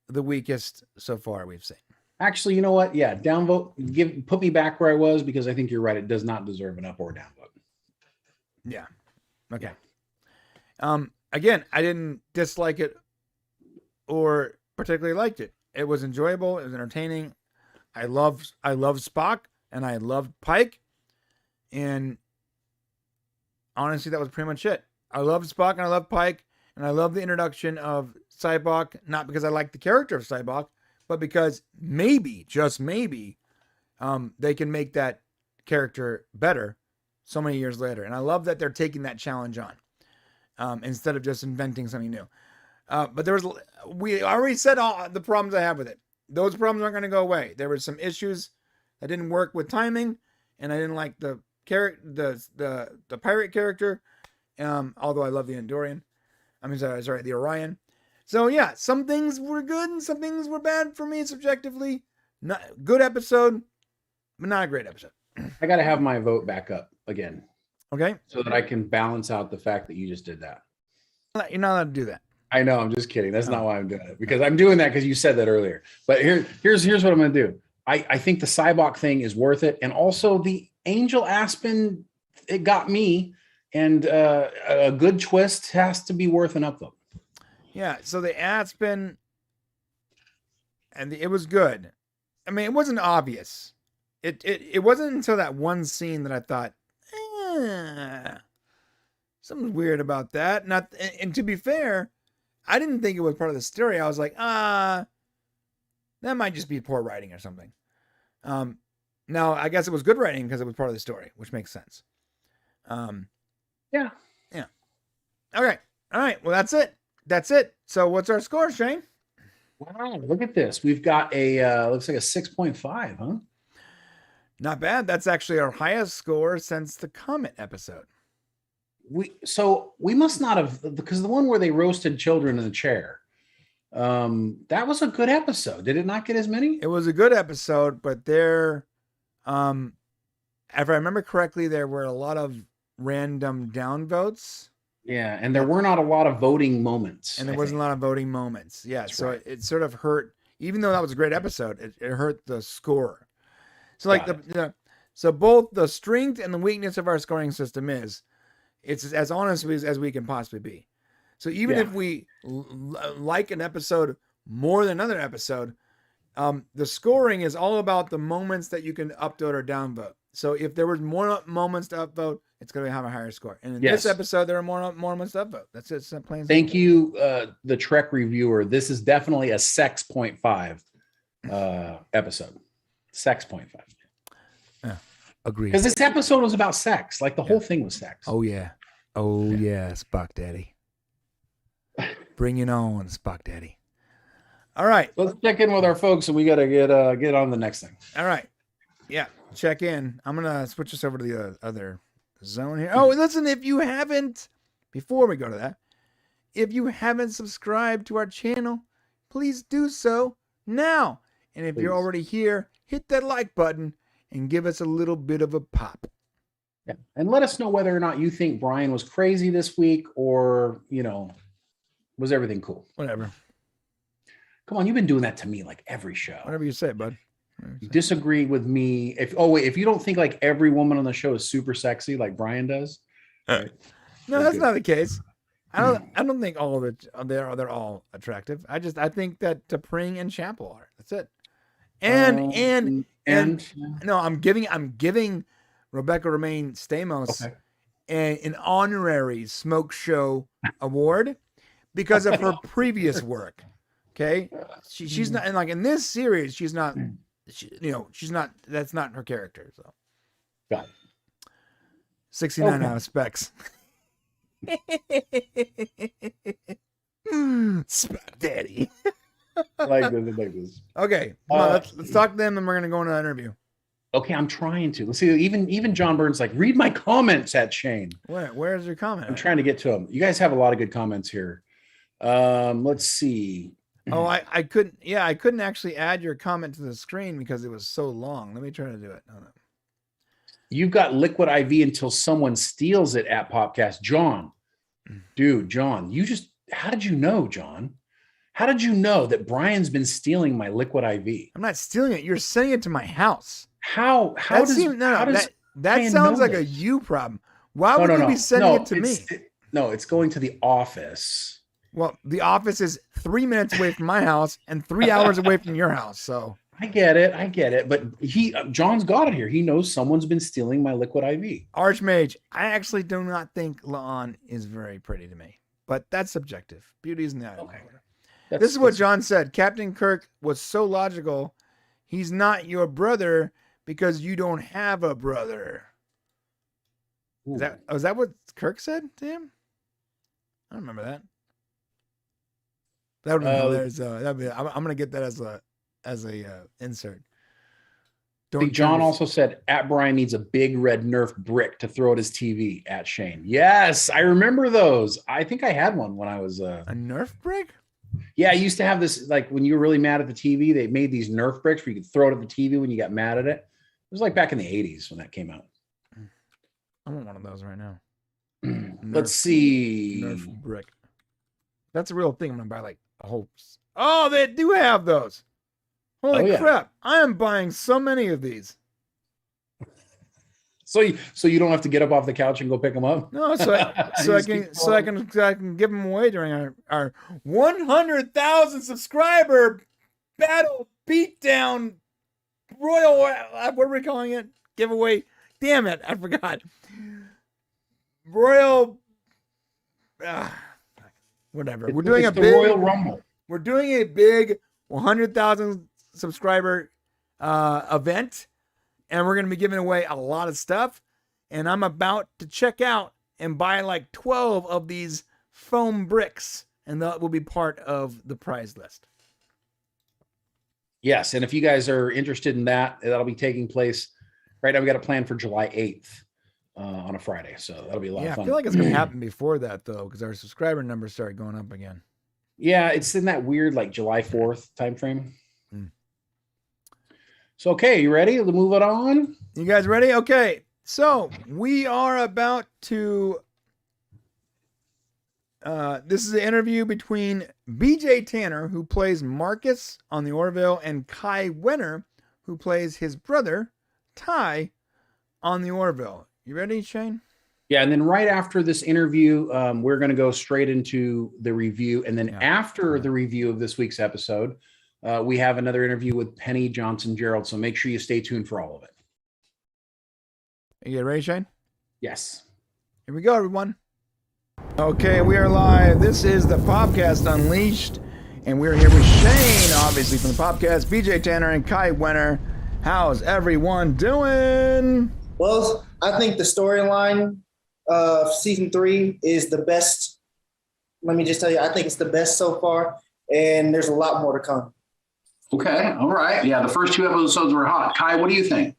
the weakest so far we've seen. Actually, you know what? Yeah, downvote. Put me back where I was, because I think you're right. It does not deserve an up or downvote. Yeah. Okay. Again, I didn't dislike it or particularly liked it. It was enjoyable. It was entertaining. I love Spock and I loved Pike. And honestly, that was pretty much it. I loved Spock and I loved Pike, and I love the introduction of Cybok, not because I like the character of Cybok, but because maybe, just maybe, they can make that character better so many years later. And I love that they're taking that challenge on instead of just inventing something new. But we already said all the problems I have with it. Those problems aren't going to go away. There were some issues that didn't work with timing, and I didn't like the pirate character. Although I love the Andorian. The Orion. So yeah, some things were good and some things were bad for me subjectively. Not good episode, but not a great episode. I got to have my vote back up again. Okay. So that I can balance out the fact that you just did that. You're not allowed to do that. I know. I'm just kidding. That's not why I'm doing it, because I'm doing that because you said that earlier. But here's what I'm going to do. I think the Cybok thing is worth it. And also the Angel Aspen, it got me. And a good twist has to be worth an upvote. Yeah. So the Aspen, and it was good. I mean, it wasn't obvious. It wasn't until that one scene that I thought, something's weird about that. And to be fair, I didn't think it was part of the story. I was like, that might just be poor writing or something. Now I guess it was good writing because it was part of the story, which makes sense. Yeah. Okay. All right. Well, that's it. So what's our score, Shane? Wow. Look at this. We've got looks like a 6.5, huh? Not bad. That's actually our highest score since the Comet episode. We must not have, because the one where they roasted children in the chair, that was a good episode. Did it not get as many? It was a good episode, but if I remember correctly, there were a lot of random downvotes. Yeah, and there were not a lot of voting moments. And there wasn't a lot of voting moments. Yeah, that's so right. It sort of hurt, even though that was a great episode, it hurt the score. So like so both the strength and the weakness of our scoring system it's as honest as we can possibly be. So even if we like an episode more than another episode, the scoring is all about the moments that you can upvote or downvote. So if there was more moments to upvote, it's going to have a higher score. And in this episode, there are more moments to upvote. That's it. It's plain. Thank you, the Trek reviewer. This is definitely a 6.5 episode. 6.5. Yeah, agreed. Because this episode was about sex. Like the whole thing was sex. Oh yeah. Oh yeah, Spock Daddy. Bring it on, Spock Daddy. All right. Let's check in with our folks, and we got to get on the next thing. All right. Yeah, check in. I'm gonna switch us over to the other zone here. Oh, listen, if you haven't before we go to that, if you haven't subscribed to our channel, please do so now. And if you're already here, hit that like button and give us a little bit of a pop. Yeah. And let us know whether or not you think Brian was crazy this week or, was everything cool? Whatever. Come on, you've been doing that to me like every show. Whatever you say, bud. You disagree with me. If you don't think like every woman on the show is super sexy like Brian does. Right? No, that's not the case. I don't think all of it they're all attractive. I think that T'Pring and Chample are. That's it. And no, I'm giving Rebecca Romaine Stamos an honorary smoke show award because of her previous work. Okay, she's not, and like in this series, she's not. She's not. That's not her character. So, got it. 69 out of specs. Spec Daddy. like this. Okay, come on, let's talk to them, and we're gonna go into the interview. Okay, I'm trying to. Let's see. Even John Burns like read my comments at Shane. Where's your comment? I'm trying to get to them. You guys have a lot of good comments here. Let's see. Oh, I couldn't. Yeah, I couldn't actually add your comment to the screen because it was so long. Let me try to do it. Hold on. You've got liquid IV until someone steals it at Popcast. John, how did you know, John? How did you know that Brian's been stealing my liquid IV? I'm not stealing it. You're sending it to my house. How that sounds like a you problem. Why would you be sending it to me? It's going to the office. Well, the office is 3 minutes away from my house and 3 hours away from your house. So I get it. But John's got it here. He knows someone's been stealing my liquid IV. Archmage, I actually do not think La'an is very pretty to me, but that's subjective. Beauty is in the eye. Okay. This is what John said. Captain Kirk was so logical. He's not your brother because you don't have a brother. Is that what Kirk said to him? I don't remember that. That would be hilarious. I'm gonna get that as a insert. I think John also said at Brian needs a big red Nerf brick to throw at his TV at Shane. Yes, I remember those. I think I had one when I was a Nerf brick. Yeah, I used to have this, like when you were really mad at the TV, they made these Nerf bricks where you could throw it at the TV when you got mad at it. It was like back in the 80s when that came out. I want one of those right now. Let's see. Nerf brick. That's a real thing. I'm gonna buy like a whole. Oh, they do have those. Holy crap! I am buying so many of these. So you don't have to get up off the couch and go pick them up. No, so I can give them away during our 100,000 subscriber battle beatdown royal. What are we calling it? Giveaway. Damn it! I forgot. Royal. Whatever. We're doing a big Royal Rumble. We're doing a big 100,000 subscriber event, and we're going to be giving away a lot of stuff. And I'm about to check out and buy like 12 of these foam bricks, and that will be part of the prize list. Yes, and if you guys are interested in that, that'll be taking place. Right now, we got a plan for July 8th. On a Friday, so that'll be a lot of fun. I feel like it's going to happen before that though, because our subscriber numbers started going up again. Yeah, it's in that weird like July 4th time frame. So okay, you ready to move it on? You guys ready? Okay, so we are about to. This is an interview between B.J. Tanner, who plays Marcus on the Orville, and Kai Wener, who plays his brother Ty on the Orville. You ready, Shane? Yeah, and then right after this interview, we're going to go straight into the review. And then after the review of this week's episode, we have another interview with Penny Johnson Jerald. So make sure you stay tuned for all of it. You ready, Shane? Yes. Here we go, everyone. Okay, we are live. This is the Popcast Unleashed, and we're here with Shane, obviously from the Popcast, BJ Tanner, and Kai Wener. How's everyone doing? Well, I think the storyline of season 3 is the best. Let me just tell you, I think it's the best so far, and there's a lot more to come. Okay, all right. Yeah, the first 2 episodes were hot. Kai, what do you think?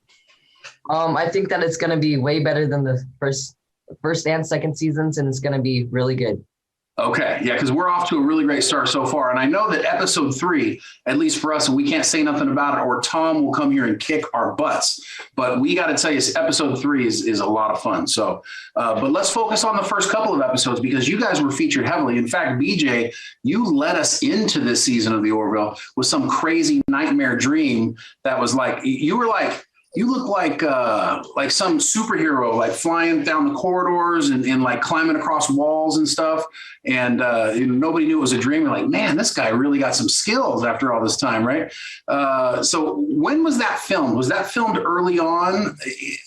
I think that it's going to be way better than the first first and second seasons, and it's going to be really good. Okay, yeah, because we're off to a really great start so far. And I know that episode 3, at least for us, and we can't say nothing about it, or Tom will come here and kick our butts. But we got to tell you, episode 3 is a lot of fun. So, but let's focus on the first couple of episodes because you guys were featured heavily. In fact, BJ, you led us into this season of the Orville with some crazy nightmare dream that was like, you look like some superhero, like flying down the corridors and like climbing across walls and stuff. And nobody knew it was a dream. You're like, man, this guy really got some skills after all this time, right? So when was that filmed? Was that filmed early on,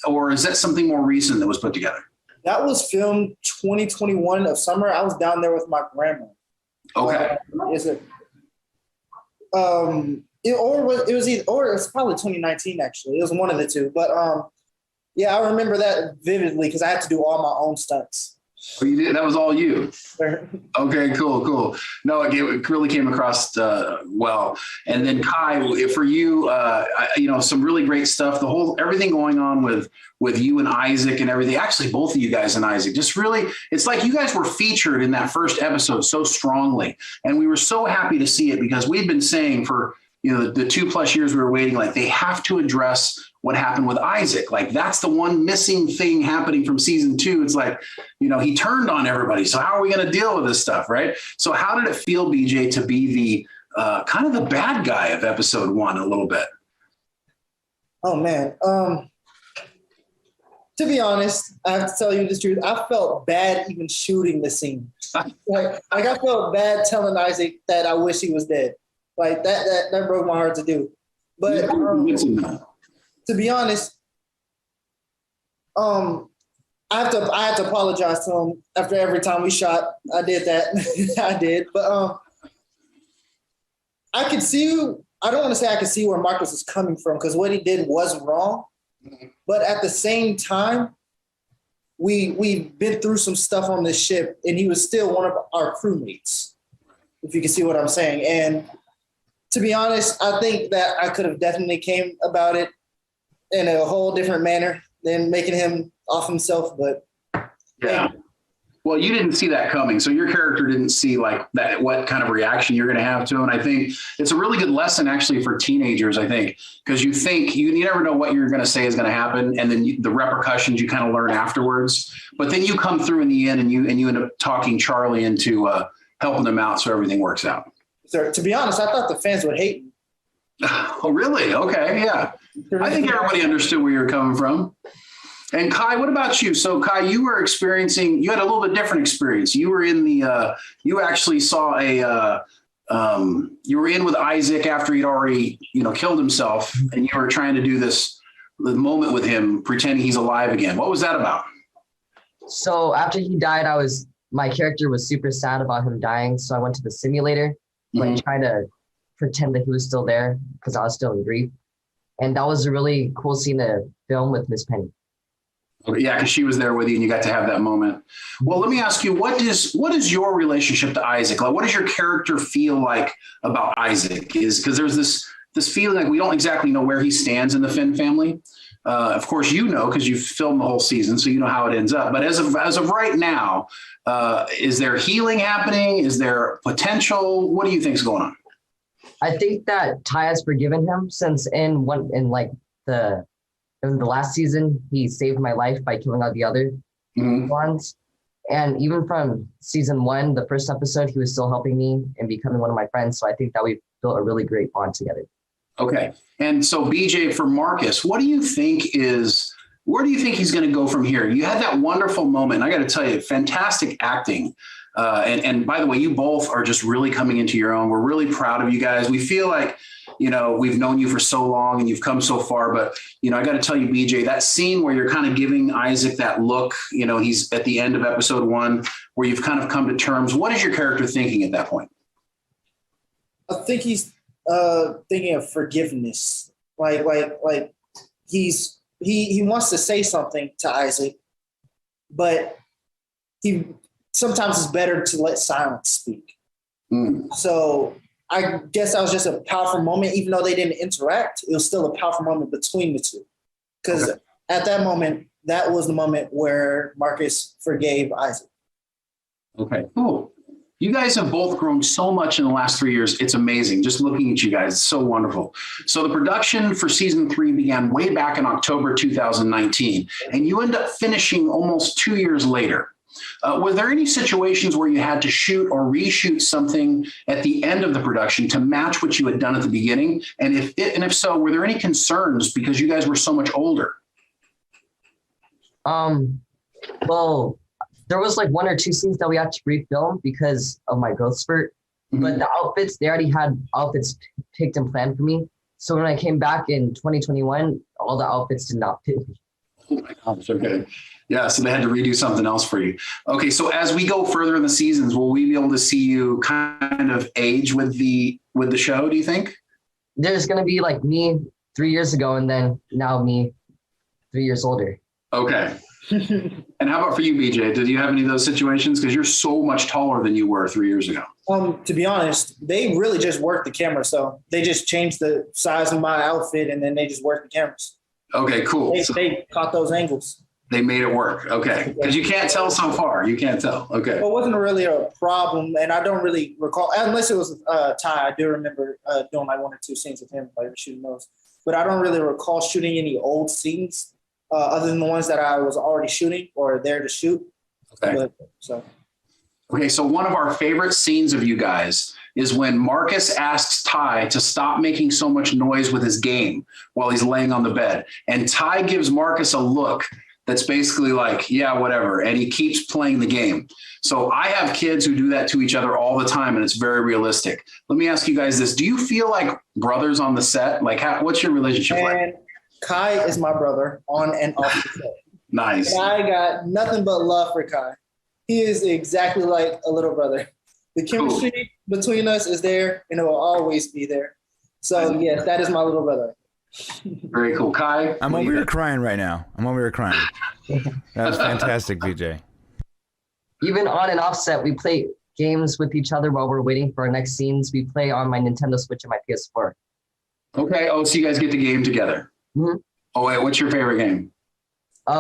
or is that something more recent that was put together? That was filmed 2021 of summer. I was down there with my grandma. Okay. It was probably 2019 actually. It was one of the two. But yeah, I remember that vividly because I had to do all my own stunts. Oh, you did? That was all you? Okay, cool. No, it really came across well. And then Kai, for you, some really great stuff. Everything going on with you and Isaac and everything. Actually, both of you guys and Isaac, just really, it's like you guys were featured in that first episode so strongly. And we were so happy to see it because we'd been saying for, the 2+ years we were waiting, like they have to address what happened with Isaac. Like that's the one missing thing happening from season 2. It's like, he turned on everybody. So how are we going to deal with this stuff? Right. So how did it feel, BJ, to be the kind of the bad guy of episode 1 a little bit? Oh man. To be honest, I have to tell you the truth. I felt bad even shooting the scene. like I felt bad telling Isaac that I wish he was dead. Like that broke my heart to do. But to be honest, I have to apologize to him after every time we shot. I did that. I did. But I could see, I don't want to say I could see where Marcus is coming from because what he did was wrong. But at the same time, we've been through some stuff on this ship and he was still one of our crewmates, if you can see what I'm saying. And to be honest, I think that I could have definitely came about it in a whole different manner than making him off himself. But yeah. Well, you didn't see that coming. So your character didn't see like that, what kind of reaction you're going to have to him. And I think it's a really good lesson actually for teenagers, I think, because you never know what you're going to say is going to happen. And then the repercussions you kind of learn afterwards, but then you come through in the end and you end up talking Charlie into helping them out. So everything works out. So, to be honest, I thought the fans would hate me. Oh, really? Okay. Yeah. I think everybody understood where you're coming from. And Kai, what about you? So Kai, you had a little bit different experience. You were in you actually saw you were in with Isaac after he'd already, killed himself and you were trying to do the moment with him, pretending he's alive again. What was that about? So after he died, my character was super sad about him dying. So I went to the simulator, trying to pretend that he was still there because I was still in grief. And that was a really cool scene to film with Miss Penny. Okay, yeah, because she was there with you and you got to have that moment. Well, let me ask you, what is your relationship to Isaac? Like, what does your character feel like about Isaac? Because there's this feeling like we don't exactly know where he stands in the Finn family. Of course, because you've filmed the whole season, so you know how it ends up. But as of right now, is there healing happening? Is there potential? What do you think is going on? I think that Ty has forgiven him since in the last season, he saved my life by killing all the other ones. And even from season 1, the first episode, he was still helping me and becoming one of my friends. So I think that we've built a really great bond together. Okay. And so BJ, for Marcus, where do you think he's going to go from here? You had that wonderful moment. I got to tell you, fantastic acting. And by the way, you both are just really coming into your own. We're really proud of you guys. We feel like, we've known you for so long and you've come so far, but, I got to tell you, BJ, that scene where you're kind of giving Isaac that look, he's at the end of episode 1, where you've kind of come to terms. What is your character thinking at that point? I think he's thinking of forgiveness. Like he wants to say something to Isaac, but sometimes it's better to let silence speak. So I guess that was just a powerful moment. Even though they didn't interact, it was still a powerful moment between the two. Because at that moment, that was the moment where Marcus forgave Isaac. Okay, cool. You guys have both grown so much in the last 3 years. It's amazing. Just looking at you guys, it's so wonderful. So the production for season 3 began way back in October 2019, and you end up finishing almost 2 years later. Were there any situations where you had to shoot or reshoot something at the end of the production to match what you had done at the beginning? And if so, were there any concerns because you guys were so much older? Well, there was like 1 or 2 scenes that we had to refilm because of my growth spurt. Mm-hmm. But the outfits, they already had outfits picked and planned for me. So when I came back in 2021, all the outfits did not fit me. Oh my gosh, okay. Yeah, so they had to redo something else for you. Okay, so as we go further in the seasons, will we be able to see you kind of age with the show, do you think? There's going to be like me 3 years ago and then now me 3 years older. Okay. And how about for you, BJ? Did you have any of those situations? Because you're so much taller than you were 3 years ago. To be honest, they really just worked the camera. So they just changed the size of my outfit and then they just worked the cameras. Okay, cool. They caught those angles. They made it work. Okay. Because you can't tell so far. You can't tell. Okay. Well, it wasn't really a problem. And I don't really recall, unless it was Ty. I do remember doing like 1 or 2 scenes with him, like shooting those. But I don't really recall shooting any old scenes other than the ones that I was already shooting or there to shoot. Okay. Okay, so one of our favorite scenes of you guys is when Marcus asks Ty to stop making so much noise with his game while he's laying on the bed. And Ty gives Marcus a look that's basically like, yeah, whatever. And he keeps playing the game. So I have kids who do that to each other all the time, and it's very realistic. Let me ask you guys this. Do you feel like brothers on the set? Like, what's your relationship like? Kai is my brother on and off the set. Nice. And I got nothing but love for Kai. He is exactly like a little brother. The chemistry between us is there, and it will always be there. So, yes, that is my little brother. Very cool. Kai? I'm over here crying right now. That was fantastic, BJ. Even on and off set, we play games with each other while we're waiting for our next scenes. We play on my Nintendo Switch and my PS4. Okay. Oh, so you guys get the game together. Mm-hmm. Oh, wait, what's your favorite game?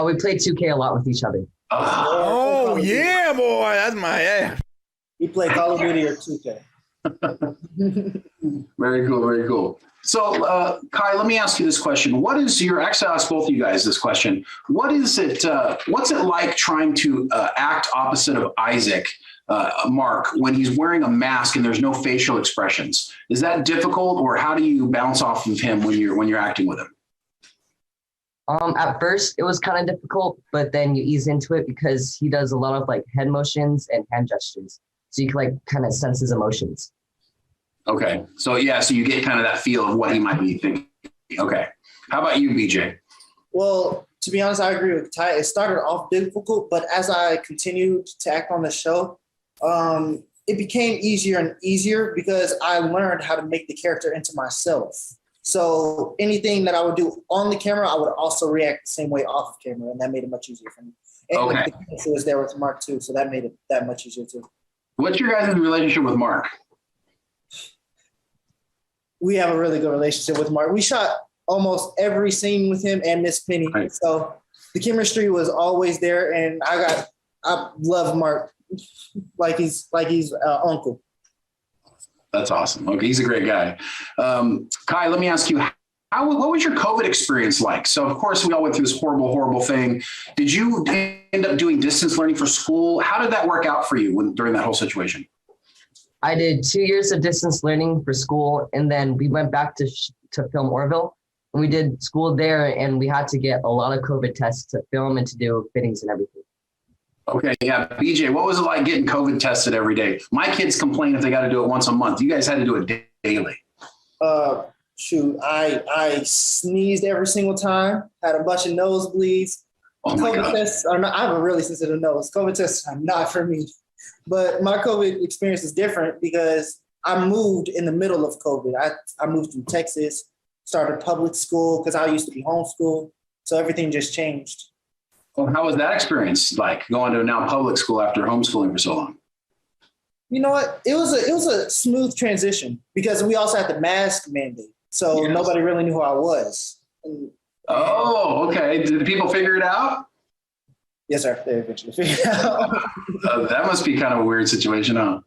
We play 2K a lot with each other. Oh, yeah, boy. That's my We play Call of Duty or 2K. Very cool. Very cool. So, Kai, let me ask you this question. Actually, I'll ask both of you guys this question. What's it like trying to act opposite of Isaac, Mark, when he's wearing a mask and there's no facial expressions? Is that difficult, or how do you bounce off of him when you're acting with him? At first, it was kind of difficult, but then you ease into it because he does a lot of like head motions and hand gestures. So you can like kind of sense his emotions. Okay. So you get kind of that feel of what he might be thinking. Okay. How about you, BJ? Well, to be honest, I agree with Ty. It started off difficult, but as I continued to act on the show, it became easier and easier because I learned how to make the character into myself. So anything that I would do on the camera, I would also react the same way off of camera, and that made it much easier for me. And the chemistry was there with Mark too, so that made it that much easier too. What's your guys' relationship with Mark? We have a really good relationship with Mark. We shot almost every scene with him and Miss Penny. Right. So the chemistry was always there, and I love Mark like he's uncle. That's awesome. Okay, he's a great guy. Kai, let me ask you, what was your COVID experience like? So, of course, we all went through this horrible, horrible thing. Did you end up doing distance learning for school? How did that work out for you during that whole situation? I did 2 years of distance learning for school, and then we went back to film Orville. And we did school there, and we had to get a lot of COVID tests to film and to do fittings and everything. Okay, yeah. BJ, what was it like getting COVID tested every day? My kids complain if they got to do it once a month. You guys had to do it daily. Shoot, I sneezed every single time, had a bunch of nosebleeds. Oh my God. Tests are not, I have a really sensitive nose. COVID tests are not for me. But my COVID experience is different because I moved in the middle of COVID. I moved from Texas, started public school because I used to be homeschooled. So everything just changed. Well, how was that experience like going to now public school after homeschooling for so long? You know what? It was a smooth transition because we also had the mask mandate. So Nobody really knew who I was. And Oh, okay. Did people figure it out? Yes, sir. They eventually figured it out. That must be kind of a weird situation, huh?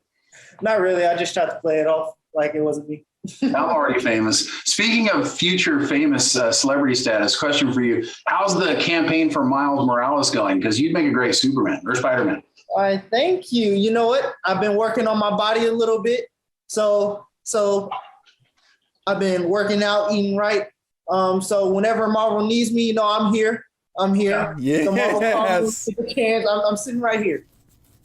Not really. I just tried to play it off like it wasn't me. I'm already famous. Speaking of future famous celebrity status, question for you. How's the campaign for Miles Morales going? Because you'd make a great Superman or Spider-Man. All right, thank you. You know what? I've been working on my body a little bit. So I've been working out, eating right. So whenever Marvel needs me, you know, I'm here. Yes. The Marvel comes with the cans. I'm sitting right here.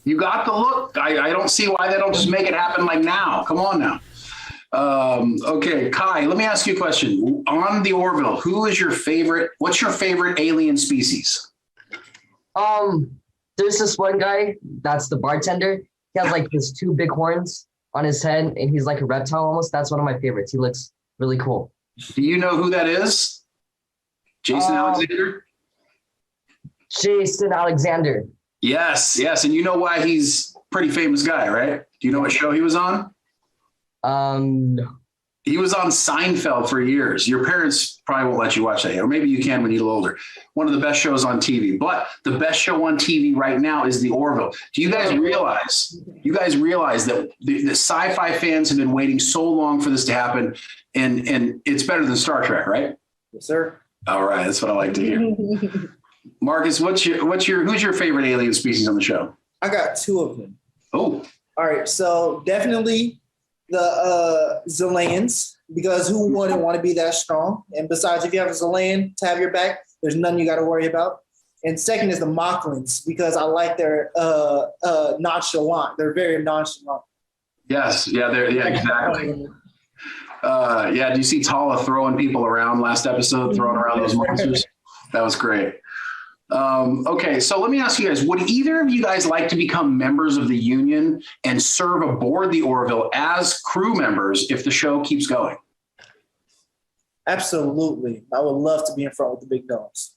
You got the look. I don't see why they don't just make it happen like now. Come on now. Okay, Kai, let me ask you a question. On the Orville, what's your favorite alien species? There's this one guy that's the bartender. He has like this 2 big horns on his head, and he's like a reptile almost. That's one of my favorites. He looks really cool. Do you know who that is? Jason Alexander? Jason Alexander. Yes. And you know why he's a pretty famous guy, right? Do you know what show he was on? No. He was on Seinfeld for years. Your parents probably won't let you watch that, or maybe you can when you're a little older. One of the best shows on TV, but the best show on TV right now is The Orville. Do you guys realize that the sci-fi fans have been waiting so long for this to happen, and it's better than Star Trek, right? Yes, sir. All right, that's what I like to hear. Marcus, who's your favorite alien species on the show? I got 2 of them. Oh, All right, so definitely the Zelayans, because who wouldn't want to be that strong? And besides, if you have a Zelayan to have your back, there's nothing you got to worry about. And second is the Mocklins, because I like their nonchalant. They're very nonchalant. yes, exactly. Do you see Tala throwing people around last episode, throwing around those monsters? That was great. Okay, so let me ask you guys, would either of you guys like to become members of the Union and serve aboard the Orville as crew members if the show keeps going? Absolutely. I would love to be in front with the big dogs.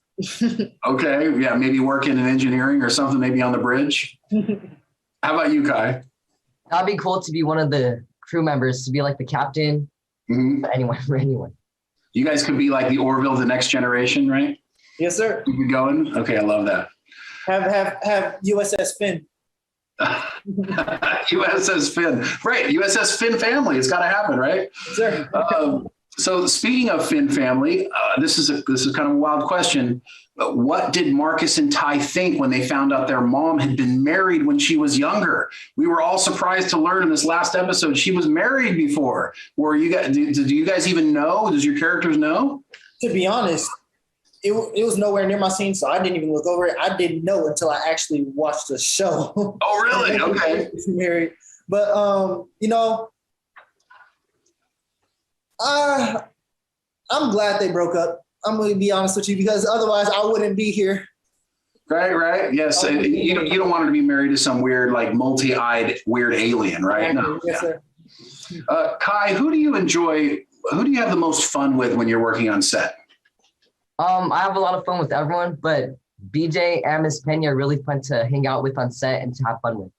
Okay, yeah, maybe work in engineering or something, maybe on the bridge. How about you, Kai? That'd be cool to be one of the crew members, to be like the captain. Mm-hmm. Anyone. You guys could be like the Orville, the next generation, right? Yes, sir. Keep it going? Okay, I love that. Have USS Finn. USS Finn. Right, USS Finn family. It's got to happen, right? Yes, sir. So speaking of Finn family, this is kind of a wild question. What did Marcus and Ty think when they found out their mom had been married when she was younger? We were all surprised to learn in this last episode she was married before. Do you guys even know? Does your characters know? To be honest, it was nowhere near my scene, so I didn't even look over it. I didn't know until I actually watched the show. Oh, really? Okay. Married. But, I'm glad they broke up. I'm going to be honest with you, because otherwise I wouldn't be here. Right. Yes. You don't want her to be married to some weird, like multi-eyed weird alien, right? No. Yes, sir. Kai, who do you have the most fun with when you're working on set? I have a lot of fun with everyone, but BJ and Miss Penny are really fun to hang out with on set and to have fun with.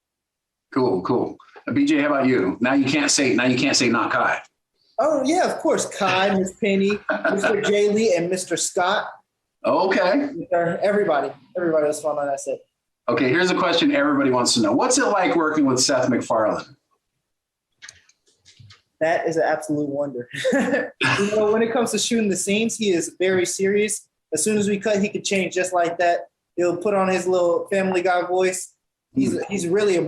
Cool. BJ, how about you? Now you can't say not Kai. Oh, yeah, of course. Kai, Miss Penny, Mr. J. Lee, and Mr. Scott. Okay. Everybody was fun on that set. Okay, here's a question everybody wants to know. What's it like working with Seth MacFarlane? That is an absolute wonder. When it comes to shooting the scenes, he is very serious. As soon as we cut, he could change just like that. He'll put on his little Family Guy voice. He's really he's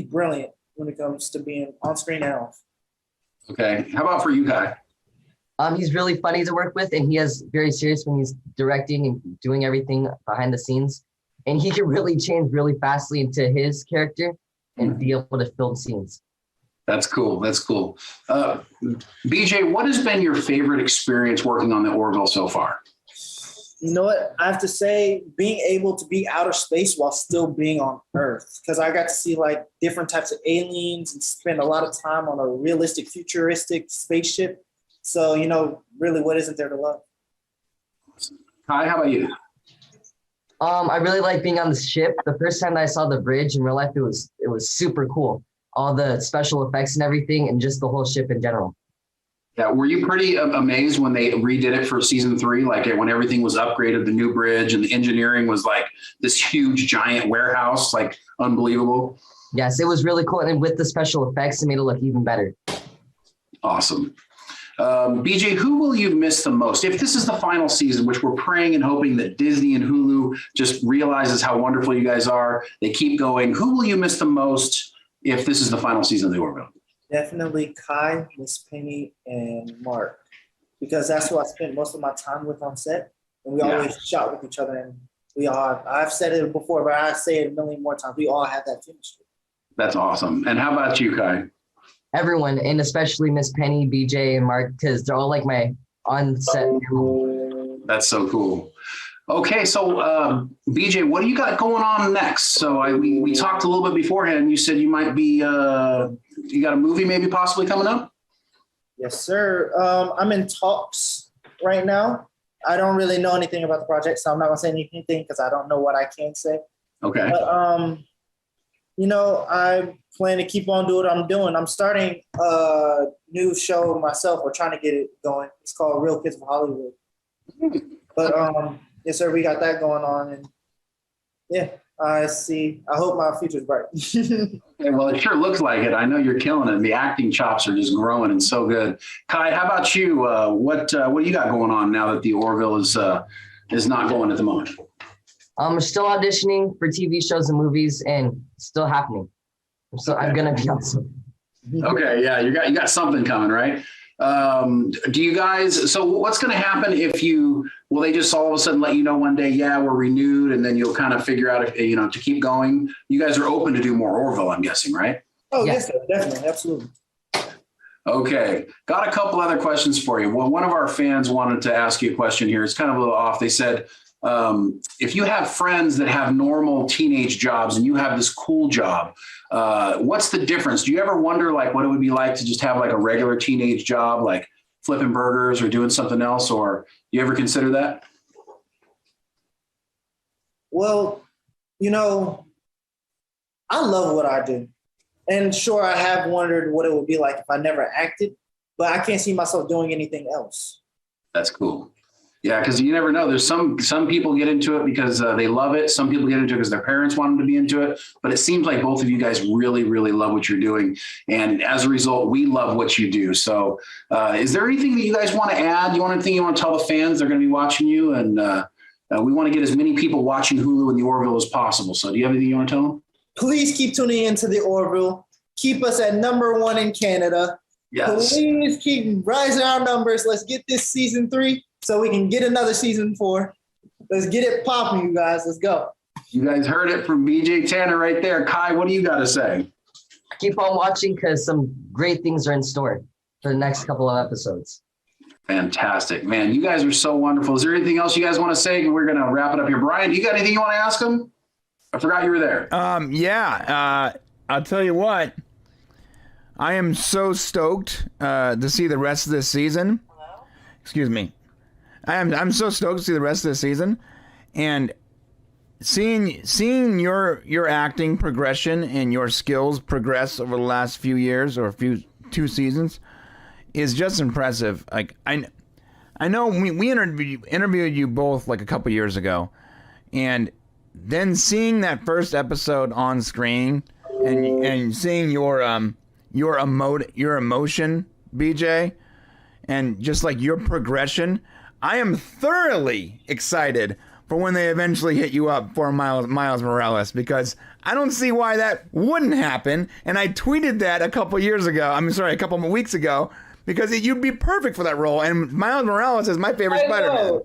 brilliant when it comes to being on screen and off. Okay. How about for you, Kai? He's really funny to work with, and he is very serious when he's directing and doing everything behind the scenes. And he can really change really fastly into his character and be able to film scenes. That's cool. BJ, what has been your favorite experience working on the Orville so far? You know what? I have to say, being able to be outer space while still being on Earth, because I got to see like different types of aliens and spend a lot of time on a realistic, futuristic spaceship. So, really, what isn't there to love? Kai, how about you? I really like being on the ship. The first time that I saw the bridge in real life, it was super cool. All the special effects and everything, and just the whole ship in general. Yeah, were you pretty amazed when they redid it for season 3? Like when everything was upgraded, the new bridge and the engineering was like this huge giant warehouse, like unbelievable. Yes, it was really cool. And with the special effects, it made it look even better. Awesome. BJ, who will you miss the most? If this is the final season, which we're praying and hoping that Disney and Hulu just realizes how wonderful you guys are, they keep going. Who will you miss the most if this is the final season of the Orville? Definitely Kai, Miss Penny, and Mark, because that's who I spent most of my time with on set, and we always shot with each other. And we all, I've said it before, but I say it a million more times. We all have that chemistry. That's awesome. And how about you, Kai? Everyone, and especially Miss Penny, BJ, and Mark, because they're all like my on-set people. That's so cool. Okay, so BJ, what do you got going on next? So we talked a little bit beforehand. You said you might be, you got a movie maybe possibly coming up? Yes, sir. I'm in talks right now. I don't really know anything about the project, so I'm not gonna say anything because I don't know what I can say. Okay. But you know, I plan to keep on doing what I'm doing. I'm starting a new show myself. We're trying to get it going. It's called Real Kids of Hollywood. But yes, sir, we got that going on, and yeah, I hope my future's bright. Okay, well, it sure looks like it. I know you're killing it. The acting chops are just growing and so good. Kai, how about you? What do you got going on now that the Orville is not going at the moment? I'm still auditioning for TV shows and movies, and still happening. So I'm gonna be awesome. Okay, yeah, you got something coming, right? Do you guys? So what's going to happen if will they just all of a sudden let you know one day, yeah, we're renewed, and then you'll kind of figure out if to keep going? You guys are open to do more Orville, I'm guessing, right? Oh yes, sir, definitely, absolutely. Okay, got a couple other questions for you. Well, one of our fans wanted to ask you a question here. It's kind of a little off. They said, if you have friends that have normal teenage jobs and you have this cool job, what's the difference? Do you ever wonder like what it would be like to just have like a regular teenage job, like flipping burgers or doing something else? Or you ever consider that? Well, I love what I do. And sure, I have wondered what it would be like if I never acted, but I can't see myself doing anything else. That's cool. Yeah, because you never know. There's some people get into it because they love it. Some people get into it because their parents want them to be into it. But it seems like both of you guys really, really love what you're doing. And as a result, we love what you do. So is there anything that you guys want to add? You want anything you want to tell the fans? They're going to be watching you. And we want to get as many people watching Hulu and the Orville as possible. So do you have anything you want to tell them? Please keep tuning into the Orville. Keep us at #1 in Canada. Yes. Please keep rising our numbers. Let's get this season 3 so we can get another season 4. Let's get it popping, you guys. Let's go. You guys heard it from BJ Tanner right there. Kai, what do you got to say? Keep on watching because some great things are in store for the next couple of episodes. Fantastic, man. You guys are so wonderful. Is there anything else you guys want to say? We're going to wrap it up here. Brian, do you got anything you want to ask him? I forgot you were there. I'll tell you what. I am so stoked to see the rest of this season. Hello? Excuse me. I'm so stoked to see the rest of the season, and seeing your acting progression and your skills progress over the last few years or 2 seasons is just impressive. Like I know we interviewed you both like a couple years ago, and then seeing that first episode on screen and seeing your emotion, BJ, and just like your progression, I am thoroughly excited for when they eventually hit you up for Miles Morales, because I don't see why that wouldn't happen. And I tweeted that a couple of weeks ago, because you'd be perfect for that role. And Miles Morales is my favorite Spider-Man.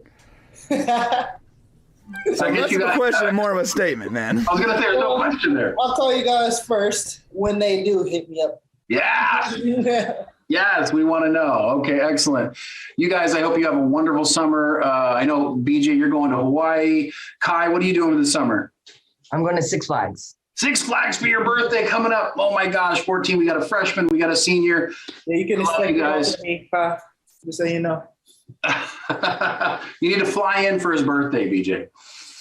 So I guess the question is more of a statement, man. I was going to say, there's no question there. I'll call you guys first when they do hit me up. Yeah. Yes, we want to know. Okay, excellent. You guys, I hope you have a wonderful summer. I know, BJ, you're going to Hawaii. Kai, what are you doing for the summer? I'm going to Six Flags. Six Flags for your birthday coming up. Oh my gosh, 14. We got a freshman. We got a senior. Yeah, you can expect you guys. Me, just so you know. You need to fly in for his birthday, BJ.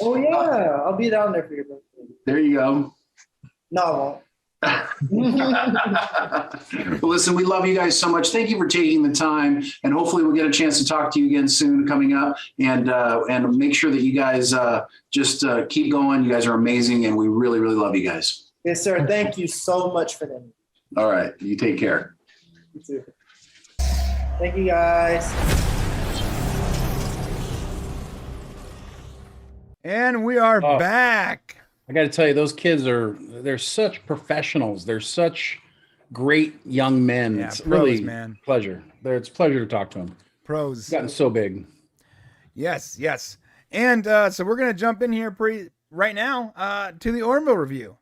Oh, yeah. I'll be down there for your birthday. There you go. No, I won't. Listen, we love you guys so much. Thank you for taking the time, and hopefully we'll get a chance to talk to you again soon coming up, and make sure that you guys just keep going. You guys are amazing, and we really, really love you guys. Yes, sir. Thank you so much for them. All right. You take care. You too. Thank you, guys. And we are back. I got to tell you, those kids they're such professionals. They're such great young men. Yeah, It's pros, really man. pleasure. It's a pleasure to talk to them. Pros. It's gotten so big. Yes. And so we're going to jump in here right now to the Orville review.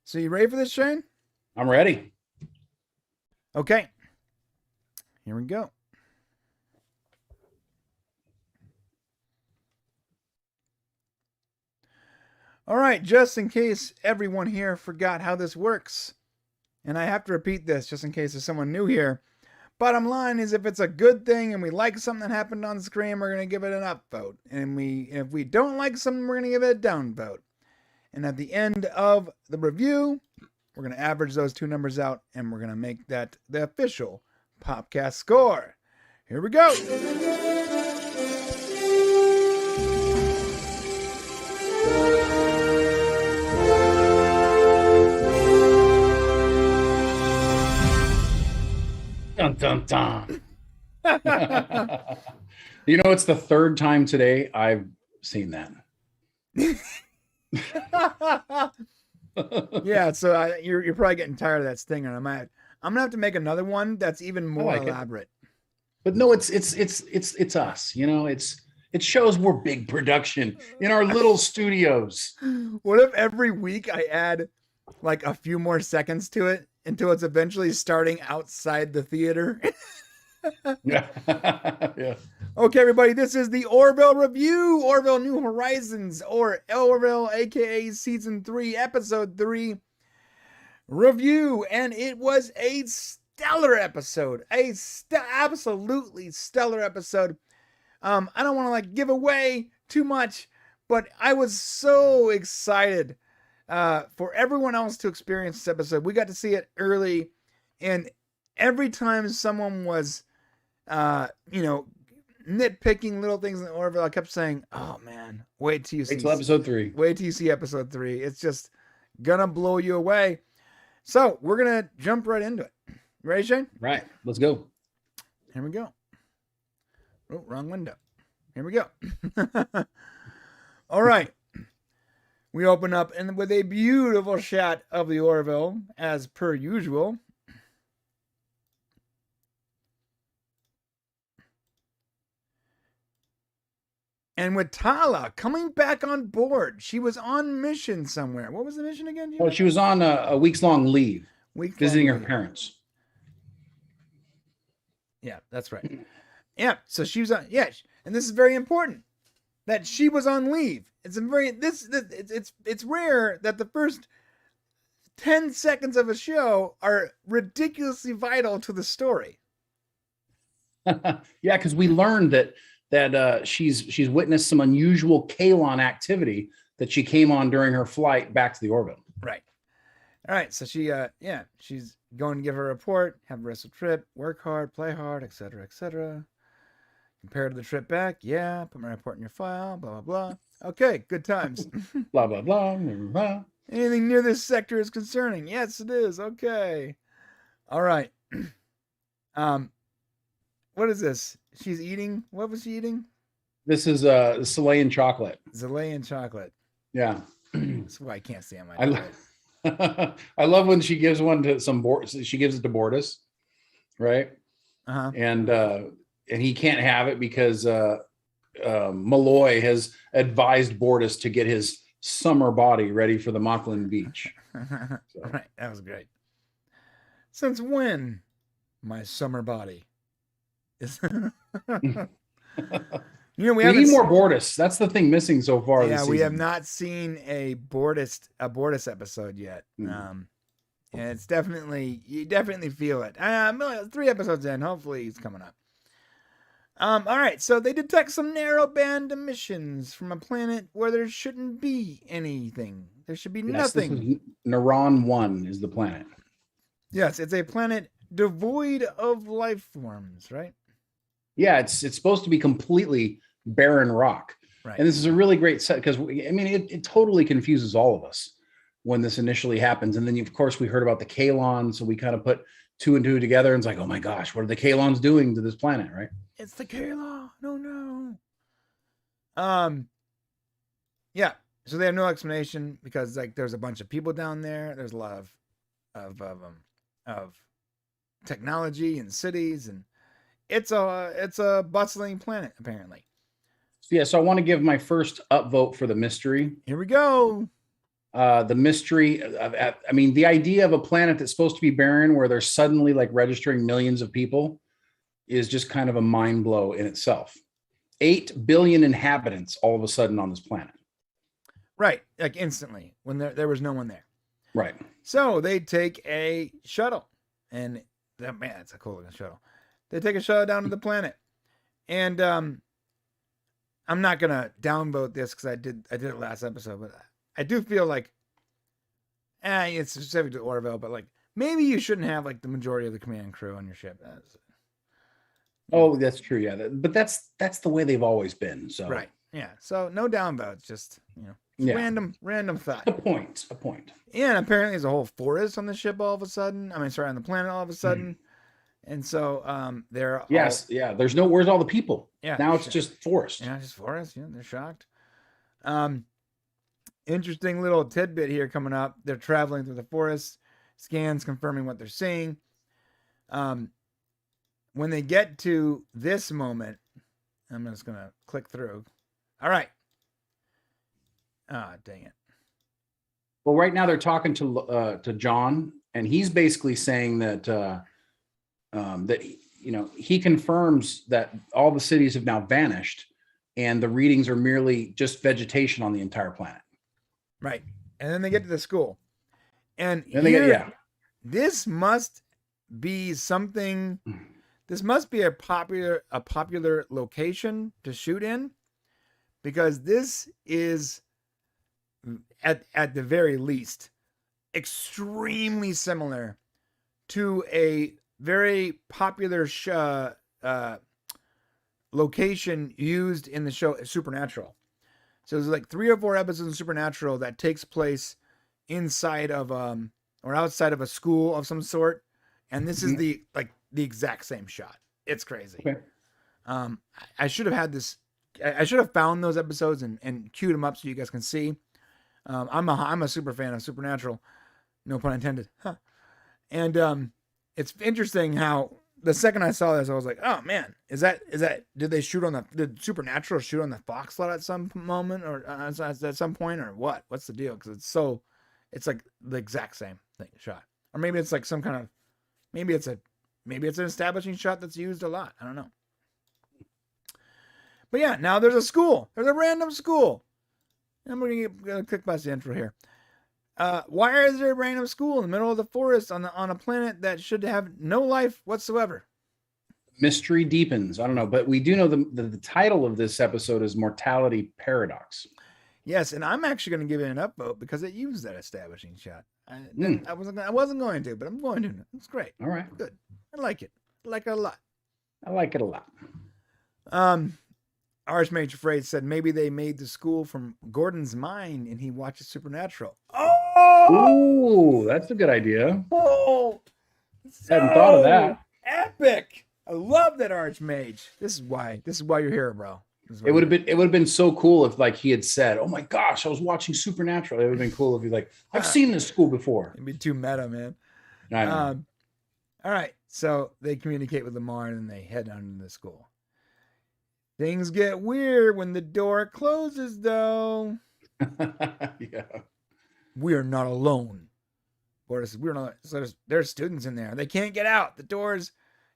So you ready for this, Shane? I'm ready. Okay. Here we go. All right, just in case everyone here forgot how this works, and I have to repeat this just in case there's someone new here. Bottom line is, if it's a good thing and we like something that happened on screen, we're going to give it an up vote. And if we don't like something, we're going to give it a down vote. And at the end of the review, we're going to average those two numbers out, and we're going to make that the official Popcast score. Here we go. Dun, dun, dun. You know, it's the third time today I've seen that. Yeah, so you're probably getting tired of that stinger. I'm gonna have to make another one that's even more like elaborate. But no, it's us. You know, it shows we're big production in our little studios. What if every week I add like a few more seconds to it until it's eventually starting outside the theater? Yeah. Yeah. Okay, everybody, this is the Orville review, Orville New Horizons, or Orville, aka Season 3, Episode 3 review, and it was a stellar episode, absolutely stellar episode. I don't want to give away too much, but I was so excited for everyone else to experience this episode. We got to see it early, and every time someone was, nitpicking little things in Orville, I kept saying, "Oh man, wait till you see episode 3. Wait till you see episode 3. It's just gonna blow you away." So we're gonna jump right into it. Ready, Shane? Right. Let's go. Here we go. Oh, wrong window. Here we go. All right. We open up and with a beautiful shot of the Orville, as per usual. And with Tala coming back on board, she was on mission somewhere. What was the mission again? Well, she was on a weeks-long leave, visiting her parents. Yeah, that's right. Yeah, so she was on. Yeah, and this is very important that she was on leave. It's it's rare that the first 10 seconds of a show are ridiculously vital to the story. Yeah, because we learned that she's witnessed some unusual Kalon activity that she came on during her flight back to the Orville. Right. All right. So she's going to give her a report, have a rest of the trip, work hard, play hard, etc., etc. Compared to the trip back, put my report in your file, blah, blah, blah. Okay, good times. Blah, blah, blah, blah, blah. Anything near this sector is concerning. Yes, it is. Okay. All right. What is this? She's eating. What was she eating? This is Soleil chocolate. Soleil chocolate. Yeah. That's why I can't stand my diet. I love when she gives one to she gives it to Bortus, right? Uh-huh. And he can't have it because Malloy has advised Bortus to get his summer body ready for the Mocklin Beach. So. Right, that was great. Since when, my summer body is? We need more Bortus. That's the thing missing so far. Yeah, this we season. have not seen a Bortus episode yet. Mm-hmm. And it's you definitely feel it. 3 episodes in, hopefully it's coming up. All right, so they detect some narrowband emissions from a planet where there shouldn't be anything. There should be nothing. This is Neuron 1 is the planet. Yes, it's a planet devoid of life forms, right? Yeah, it's supposed to be completely barren rock. Right. And this is a really great set because it totally confuses all of us when this initially happens. And then of course we heard about the Kalons, so we kind of put 2 and 2 together and it's like, oh my gosh, what are the Kalons doing to this planet, right? It's the Kalon. No. Yeah. So they have no explanation because like there's a bunch of people down there. There's a lot of technology and cities, and it's a bustling planet apparently. Yeah, so I want to give my first upvote for the mystery. Here we go. The mystery the idea of a planet that's supposed to be barren where they're suddenly like registering millions of people is just kind of a mind blow in itself. 8 billion inhabitants all of a sudden on this planet. Right, like instantly when there was no one there. Right. So they take a shuttle, and man, it's a cool looking shuttle. They take a shuttle down to the planet, and I'm not gonna downvote this because I did it last episode, but I do feel like, it's specific to Orville, but like maybe you shouldn't have like the majority of the command crew on your ship. Oh, that's true. Yeah, but that's the way they've always been. So right, yeah. So no downvotes, just random thought. A point. And apparently there's a whole forest on the ship all of a sudden. On the planet all of a sudden. And so they're where's all the people? Yeah. Now it's just forest. Yeah, just forest. Yeah, they're shocked. Interesting little tidbit here coming up. They're traveling through the forest, scans confirming what they're seeing. When they get to this moment, I'm just gonna click through. All right. Ah, dang it. Well, right now they're talking to John, and he's basically saying that he confirms that all the cities have now vanished, and the readings are merely just vegetation on the entire planet. Right, and then they get to the school, and this must be something. This must be a popular location to shoot in, because this is at the very least extremely similar to a very popular location used in the show Supernatural. So there's like 3 or 4 episodes of Supernatural that takes place inside of or outside of a school of some sort, and this is the exact same shot. It's crazy. Okay. I should have had this. I should have found those episodes and queued them up so you guys can see. I'm a super fan of Supernatural, no pun intended. Huh. And it's interesting how the second I saw this, I was like, oh man, did Supernatural shoot on the Fox lot at some moment or at some point or what? What's the deal? Because it's like the exact same thing shot, or maybe it's like some kind of, maybe it's an establishing shot that's used a lot. I don't know. But yeah, now there's a school. There's a random school. I'm gonna click past the intro here. Why is there a random school in the middle of the forest on a planet that should have no life whatsoever? Mystery deepens. I don't know, but we do know the title of this episode is Mortality Paradox. Yes, and I'm actually going to give it an upvote because it used that establishing shot. I wasn't going to, but I'm going to. It's great. All right, good. I like it. I like it a lot. I like it a lot. Archmage Afraid said maybe they made the school from Gordon's mind and he watches Supernatural. Oh, ooh, that's a good idea. Oh, hadn't thought of that. Epic! I love that Archmage. This is why you're here, bro. It would have been so cool if like he had said, "Oh my gosh, I was watching Supernatural." It would have been cool if he's like, "I've seen this school before." It'd be too meta, man. I know. All right, so they communicate with Lamar and they head down to the school. Things get weird when the door closes, though. Yeah. We are not alone. There's students in there. They can't get out. The doors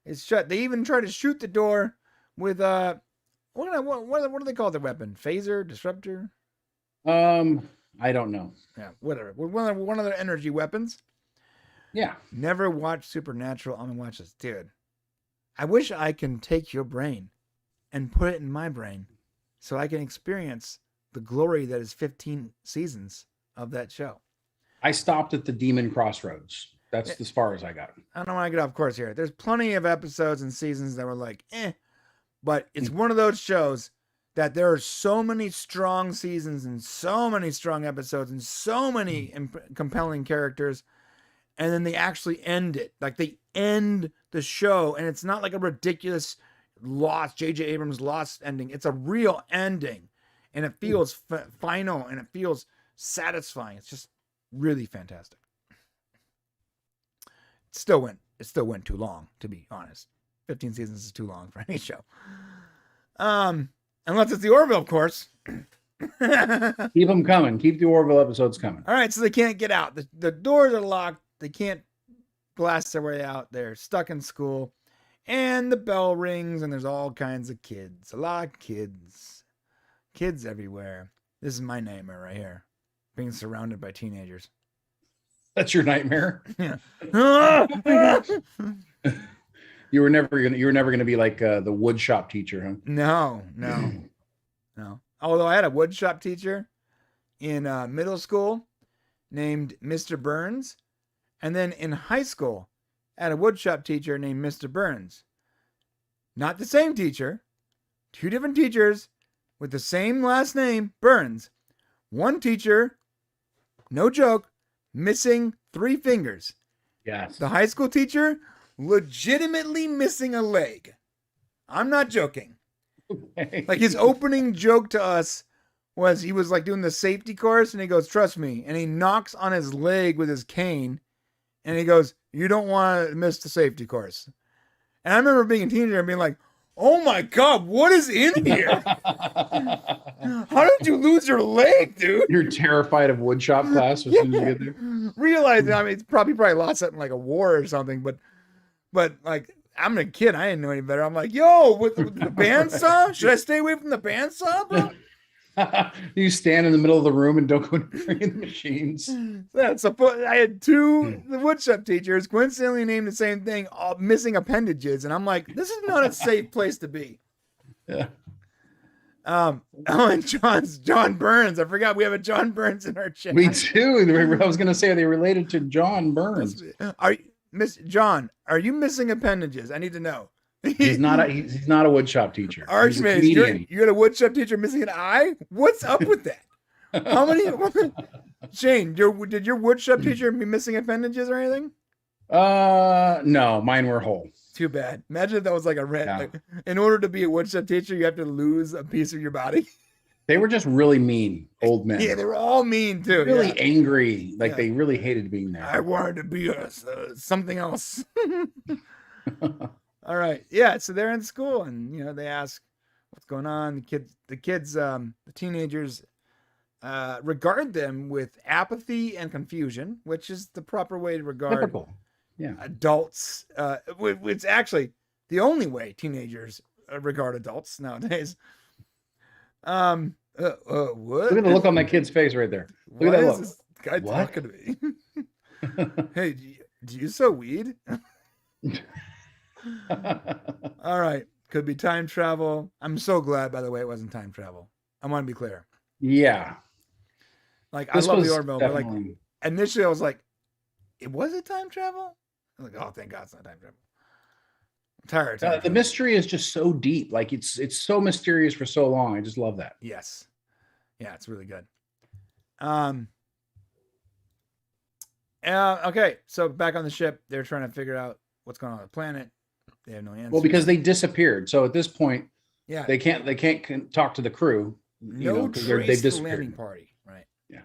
is shut. They even try to shoot the door with what do they call their weapon? Phaser, disruptor? I don't know. Yeah, whatever. One of their energy weapons. Yeah. Never watched Supernatural. I'm gonna watch this, dude. I wish I can take your brain and put it in my brain so I can experience the glory that is 15 seasons of that show. I stopped at the Demon Crossroads. That's as far as I got. I don't want to get off course here. There's plenty of episodes and seasons that were like, but it's one of those shows that there are so many strong seasons and so many strong episodes and so many compelling characters. And then they actually end it. Like they end the show and it's not like a ridiculous lost J.J. Abrams lost ending. It's a real ending and it feels final and it feels satisfying. It's just really fantastic. It still went too long, to be honest. 15 seasons is too long for any show. Unless it's the Orville, of course. Keep them coming. Keep the Orville episodes coming. All right, so they can't get out. The doors are locked. They can't blast their way out. They're stuck in school. And the bell rings, and there's all kinds of kids. A lot of kids. Kids everywhere. This is my nightmare right here. Being surrounded by teenagers. That's your nightmare? Yeah. You were never gonna be like the wood shop teacher, huh? No. Although I had a wood shop teacher in middle school named Mr. Burns. And then in high school, I had a wood shop teacher named Mr. Burns. Not the same teacher. Two different teachers with the same last name, Burns. One teacher, no joke, missing 3 fingers. Yes. The high school teacher, legitimately missing a leg. I'm not joking. Okay. Like his opening joke to us was he was like doing the safety course and he goes, trust me. And he knocks on his leg with his cane and he goes, you don't want to miss the safety course. And I remember being a teenager and being like, oh my God, what is in here? How did you lose your leg, dude? You're terrified of wood shop class as soon as you get there? Realizing, I mean, it's probably lost something like a war or something, but like, I'm a kid. I didn't know any better. I'm like, yo, with the bandsaw? Should I stay away from the bandsaw, bro? You stand in the middle of the room and don't go near the machines. Yeah, so I had 2 woodshop teachers coincidentally named the same thing, all missing appendages, and I'm like, this is not a safe place to be. Yeah. And John Burns. I forgot we have a John Burns in our chat. Me too. I was gonna say, are they related to John Burns? Miss John, are you missing appendages? I need to know. He's not a wood shop teacher. Archmage, you got a wood shop teacher missing an eye? What's up with that? How many? Shane, did your wood shop teacher be missing appendages or anything? No, mine were whole. Too bad. Imagine if that was like a rent. Yeah. Like, in order to be a wood shop teacher, you have to lose a piece of your body. They were just really mean old men. Yeah, they were all mean too. Really angry. Like they really hated being there. I wanted to be something else. All right. Yeah. So they're in school and, they ask what's going on. The teenagers regard them with apathy and confusion, which is the proper way to regard Typical. Yeah. Adults. It's actually the only way teenagers regard adults nowadays. What? Look at the look on that kid's face right there. Look at that look. This guy talking to me? Hey, do you sell weed? All right. Could be time travel. I'm so glad, by the way, it wasn't time travel. I want to be clear. Yeah. Like, This I love was the Orville, but like, definitely- initially I was like, was it time travel? I'm like, oh, thank God it's not time travel. I'm tired of time The travel. mystery is just so deep. Like it's so mysterious for so long. I just love that. Yes. Yeah, it's really good. Okay, so back on the ship, they're trying to figure out what's going on the planet. They have no answer. Well, because they disappeared. So at this point, yeah, they can't talk to the crew. no 'cause trace they've to the disappeared. landing party, right? Yeah.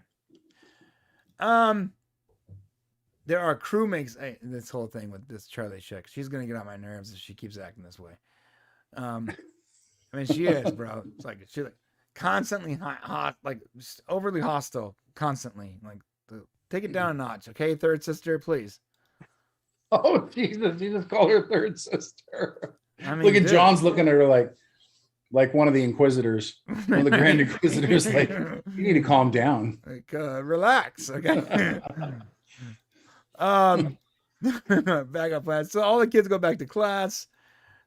There are crewmates. This whole thing with this Charlie chick, she's gonna get on my nerves if she keeps acting this way. I mean, she is, bro. It's like she's like constantly hot, like just overly hostile, constantly. Like, take it down a notch, okay, third sister, please. Oh Jesus! You just called her third sister. I mean, Look at dude. John's looking at her like one of the Inquisitors, one of the Grand Inquisitors. Like, you need to calm down. Like, relax, okay. Back up class. So all the kids go back to class.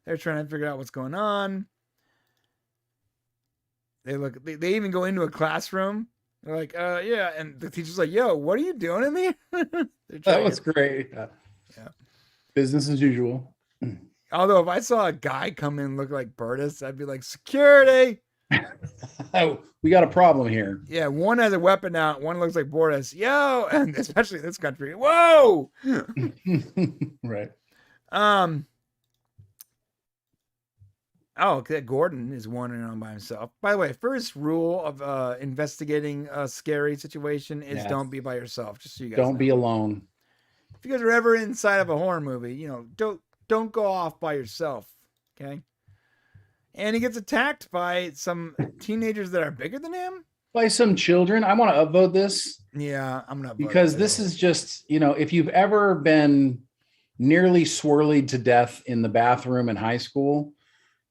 They're trying to figure out what's going on. They even go into a classroom. They're like, yeah, and the teacher's like, yo, what are you doing in there? That was great. Yeah. Business as usual. Although if I saw a guy come in look like Burtis, I'd be like, security. Oh, we got a problem here. Yeah, one has a weapon out, one looks like Bortis. Yo, and especially in this country. Whoa. Right. Oh, okay. Gordon is wandering on by himself. By the way, first rule of investigating a scary situation is don't be by yourself. Just so you guys know. Be alone. If you guys are ever inside of a horror movie, don't go off by yourself. Okay. And he gets attacked by some teenagers that are bigger than him. By some children. I want to upvote this. Yeah, I'm gonna upvote because this is just, if you've ever been nearly swirled to death in the bathroom in high school,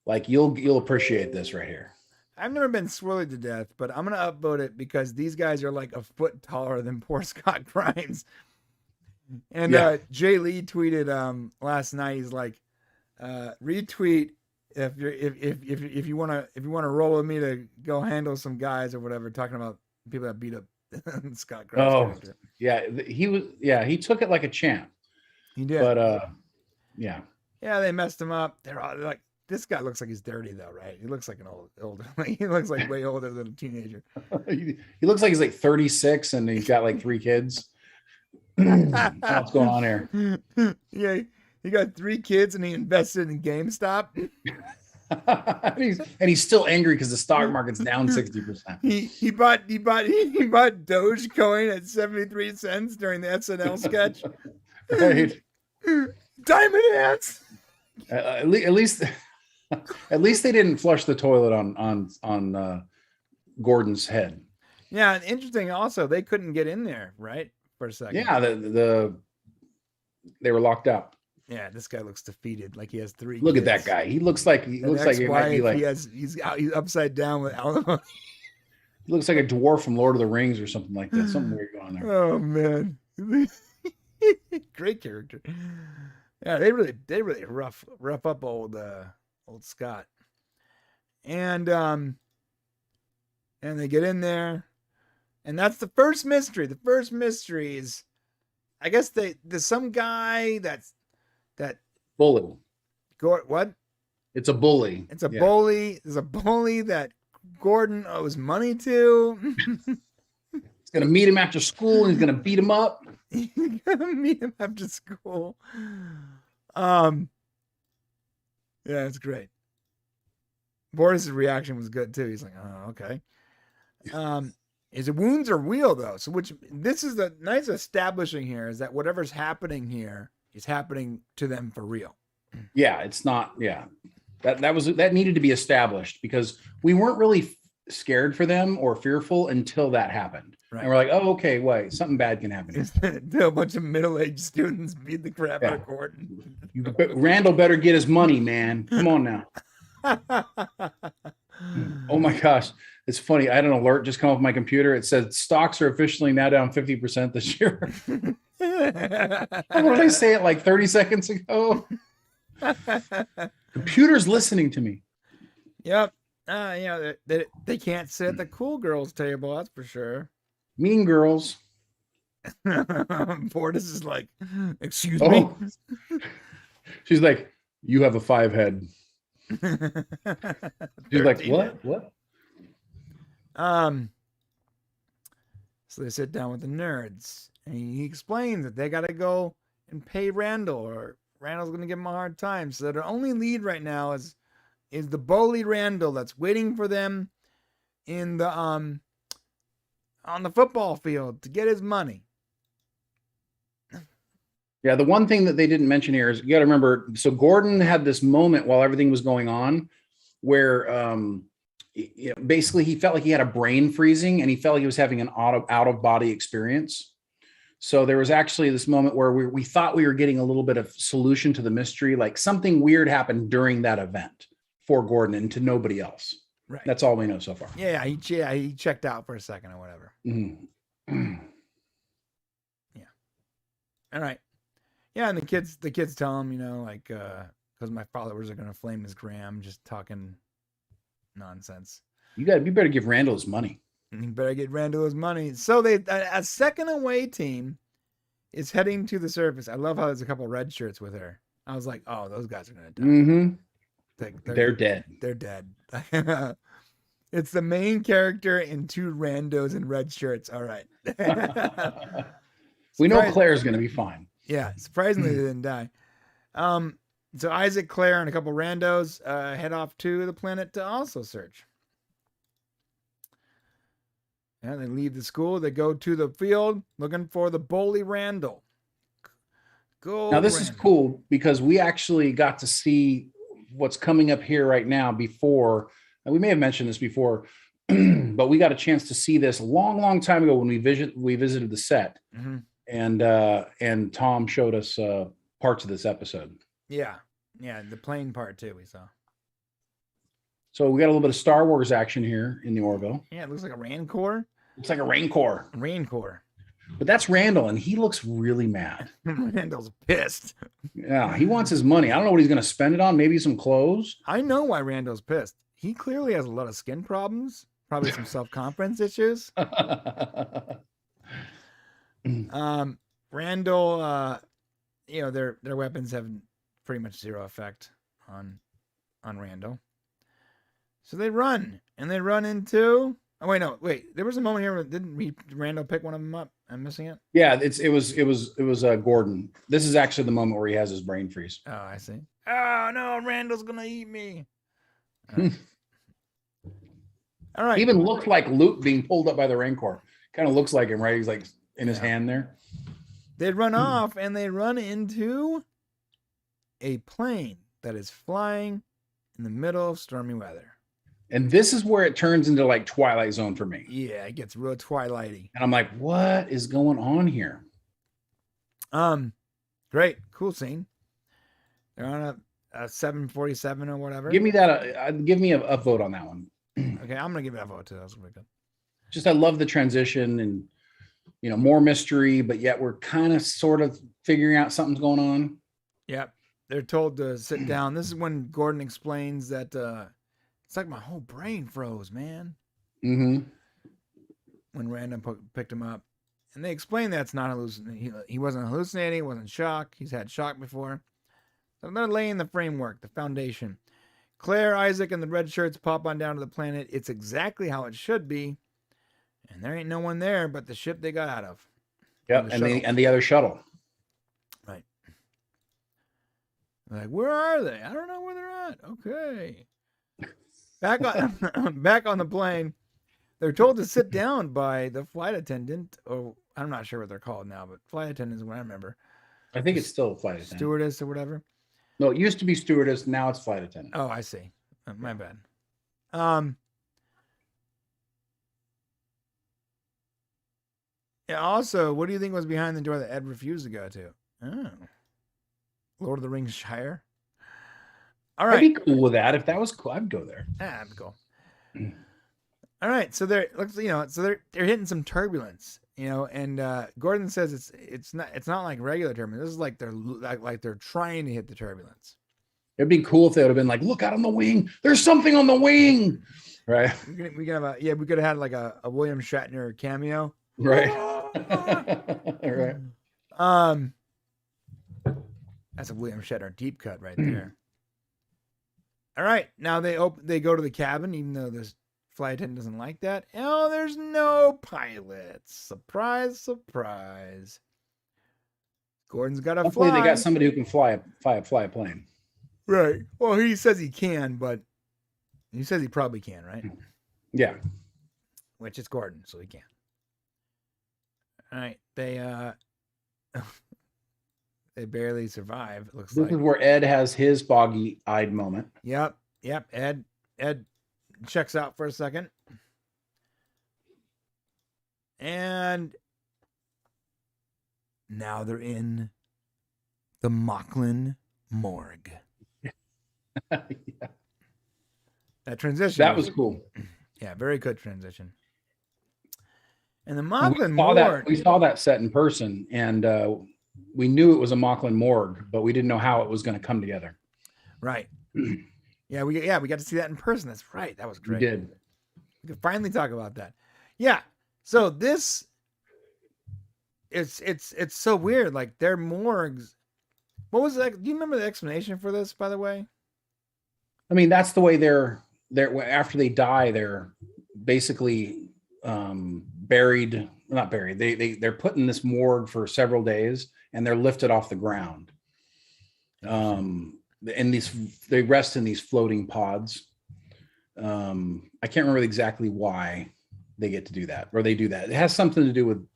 like you'll appreciate this right here. I've never been swirled to death, but I'm gonna upvote it because these guys are like a foot taller than poor Scott Grimes. And Jay Lee tweeted last night. He's like, retweet if you want to roll with me to go handle some guys or whatever, talking about people that beat up Scott Grimes. Character. He took it like a champ. He did. But yeah, they messed him up. They're like, this guy looks like he's dirty though, right? He looks like an older. He looks like way older than a teenager. He looks like he's like 36 and he's got like 3 kids. What's going on here? Yeah, he got 3 kids and he invested in GameStop. and he's still angry because the stock market's down 60%. He bought Dogecoin at 73 cents during the SNL sketch. Right. Diamond hands. At least they didn't flush the toilet on Gordon's head. Yeah, and interesting. Also, they couldn't get in there, right? For a second. Yeah, they were locked out. Yeah, this guy looks defeated. Like he has 3 Look kids. at that guy. He looks like he might be like he's upside down with alimony. He looks like a dwarf from Lord of the Rings or something like that. Something weird going on there. Oh man. Great character. Yeah, they really rough up old Scott. And they get in there. And that's the first mystery. The first mystery is, I guess there's some guy that bully. What? It's a bully. It's a bully. There's a bully that Gordon owes money to. He's gonna meet him after school and he's gonna beat him up. He's gonna meet him after school. Yeah, it's great. Boris's reaction was good too. He's like, oh, okay. His wounds are real though. So this is the nice establishing here is that whatever's happening here is happening to them for real. Yeah, it's not. Yeah, that needed to be established because we weren't really scared for them or fearful until that happened. Right. And we're like, oh, okay, wait, something bad can happen. A bunch of middle-aged students beat the crap out of Gordon. Randall better get his money, man. Come on now. Oh my gosh. It's funny. I had an alert just come off my computer. It said stocks are officially now down 50% this year. What did I say it like 30 seconds ago? Computer's listening to me. Yep. They can't sit at the cool girls table. That's for sure. Mean Girls. Portis is like, excuse me. She's like, you have a 5 head. She's like, what? So they sit down with the nerds and he explains that they got to go and pay Randall or Randall's going to give him a hard time. So their only lead right now is the bully Randall that's waiting for them in the, on the football field to get his money. Yeah. The one thing that they didn't mention here is you got to remember. So Gordon had this moment while everything was going on where, basically he felt like he had a brain freezing and he felt like he was having an out of body experience. So there was actually this moment where we thought we were getting a little bit of solution to the mystery, like something weird happened during that event for Gordon and to nobody else. Right. That's all we know so far. Yeah. He checked out for a second or whatever. Mm-hmm. Yeah. All right. Yeah. And the kids tell him, because my followers are going to flame his gram, just talking nonsense. You better give Randall his money. You better get Randall his money. So a second away team is heading to the surface. I love how there's a couple red shirts with her. I was like, oh, those guys are gonna die. Mm-hmm. They're dead. They're dead. It's the main character and two randos in red shirts. All right. We know Claire's gonna be fine. Yeah, surprisingly they didn't die. So Isaac, Claire, and a couple randos head off to the planet to also search. And they leave the school. They go to the field looking for the Bully Randall. Now this is cool because we actually got to see what's coming up here right now before, and we may have mentioned this before, but we got a chance to see this a long time ago when we visited the set. Mm-hmm. And Tom showed us parts of this episode. Yeah, the plane part too we saw. So we got a little bit of Star Wars action here in the Orville. Yeah, it looks like a Rancor. Looks like a Rancor. Rancor. But that's Randall, and he looks really mad. Randall's pissed. Yeah, he wants his money. I don't know what he's going to spend it on. Maybe some clothes. I know why Randall's pissed. He clearly has a lot of skin problems. Probably some self-confidence issues. Randall, their weapons have pretty much zero effect on Randall. So they run into. Oh wait! There was a moment here where didn't Randall pick one of them up? I'm missing it. Yeah, it was Gordon. This is actually the moment where he has his brain freeze. Oh, I see. Oh no, Randall's gonna eat me. All right. Even looked like Luke being pulled up by the Rancor. Kind of looks like him, right? He's like in his hand there. They run off and they run into a plane that is flying in the middle of stormy weather. And this is where it turns into like Twilight Zone for me. Yeah, it gets real Twilighty. And I'm like, what is going on here? Great, cool scene. They're on a 747 or whatever. Give me that. Give me a vote on that one. Okay, I'm gonna give it a vote too. That's really good. Just I love the transition and more mystery, but yet we're kind of sort of figuring out something's going on. Yep, they're told to sit down. This is when Gordon explains that it's like my whole brain froze, man. Mm-hmm. When Random picked him up, and they explain that it's not hallucinating. He wasn't hallucinating. He wasn't shock. He's had shock before. So they're laying the framework, the foundation. Claire, Isaac, and the red shirts pop on down to the planet. It's exactly how it should be. And there ain't no one there but the ship they got out of. Yep, and the other shuttle. Right. Like, where are they? I don't know where they're at. Okay. Back on the plane. They're told to sit down by the flight attendant, or I'm not sure what they're called now, but flight attendant is what I remember. I think it's still a flight attendant. Stewardess or whatever. No, it used to be stewardess. Now it's flight attendant. Oh, I see. My bad. Yeah. Also, what do you think was behind the door that Ed refused to go to? Oh, Lord of the Rings Shire. All right. I'd be cool with that. If that was cool, I'd go there. That'd be cool. All right. So they're hitting some turbulence, and Gordon says it's not like regular turbulence. This is like they're trying to hit the turbulence. It'd be cool if they would have been like, look out on the wing. There's something on the wing. Right. We could have had like a William Shatner cameo. Right. Right. That's a William Shatner deep cut right there. All right. Now they go to the cabin, even though this flight attendant doesn't like that. Oh, there's no pilots. Surprise, surprise. Gordon's got to fly. Hopefully they got somebody who can fly a plane. Right. Well, he says he can, but he says he probably can, right? Yeah. Which is Gordon, so he can. All right. They barely survive, it looks like. This is where Ed has his foggy-eyed moment. Yep. Ed checks out for a second. And now they're in the Mocklin morgue. Yeah. That transition. That was cool. Yeah, very good transition. And the Mocklin morgue. We saw that set in person, and we knew it was a Mocklin morgue, but we didn't know how it was going to come together. Right. We got to see that in person. That's right. That was great. We did. We can finally talk about that. Yeah. So this, it's so weird. Like their morgues. What was that? Do you remember the explanation for this, by the way? I mean, that's the way they're after they die, they're basically buried, not buried. They're put in this morgue for several days and they're lifted off the ground. And they rest in these floating pods. I can't remember exactly why they get to do that, or they do that. It has something to do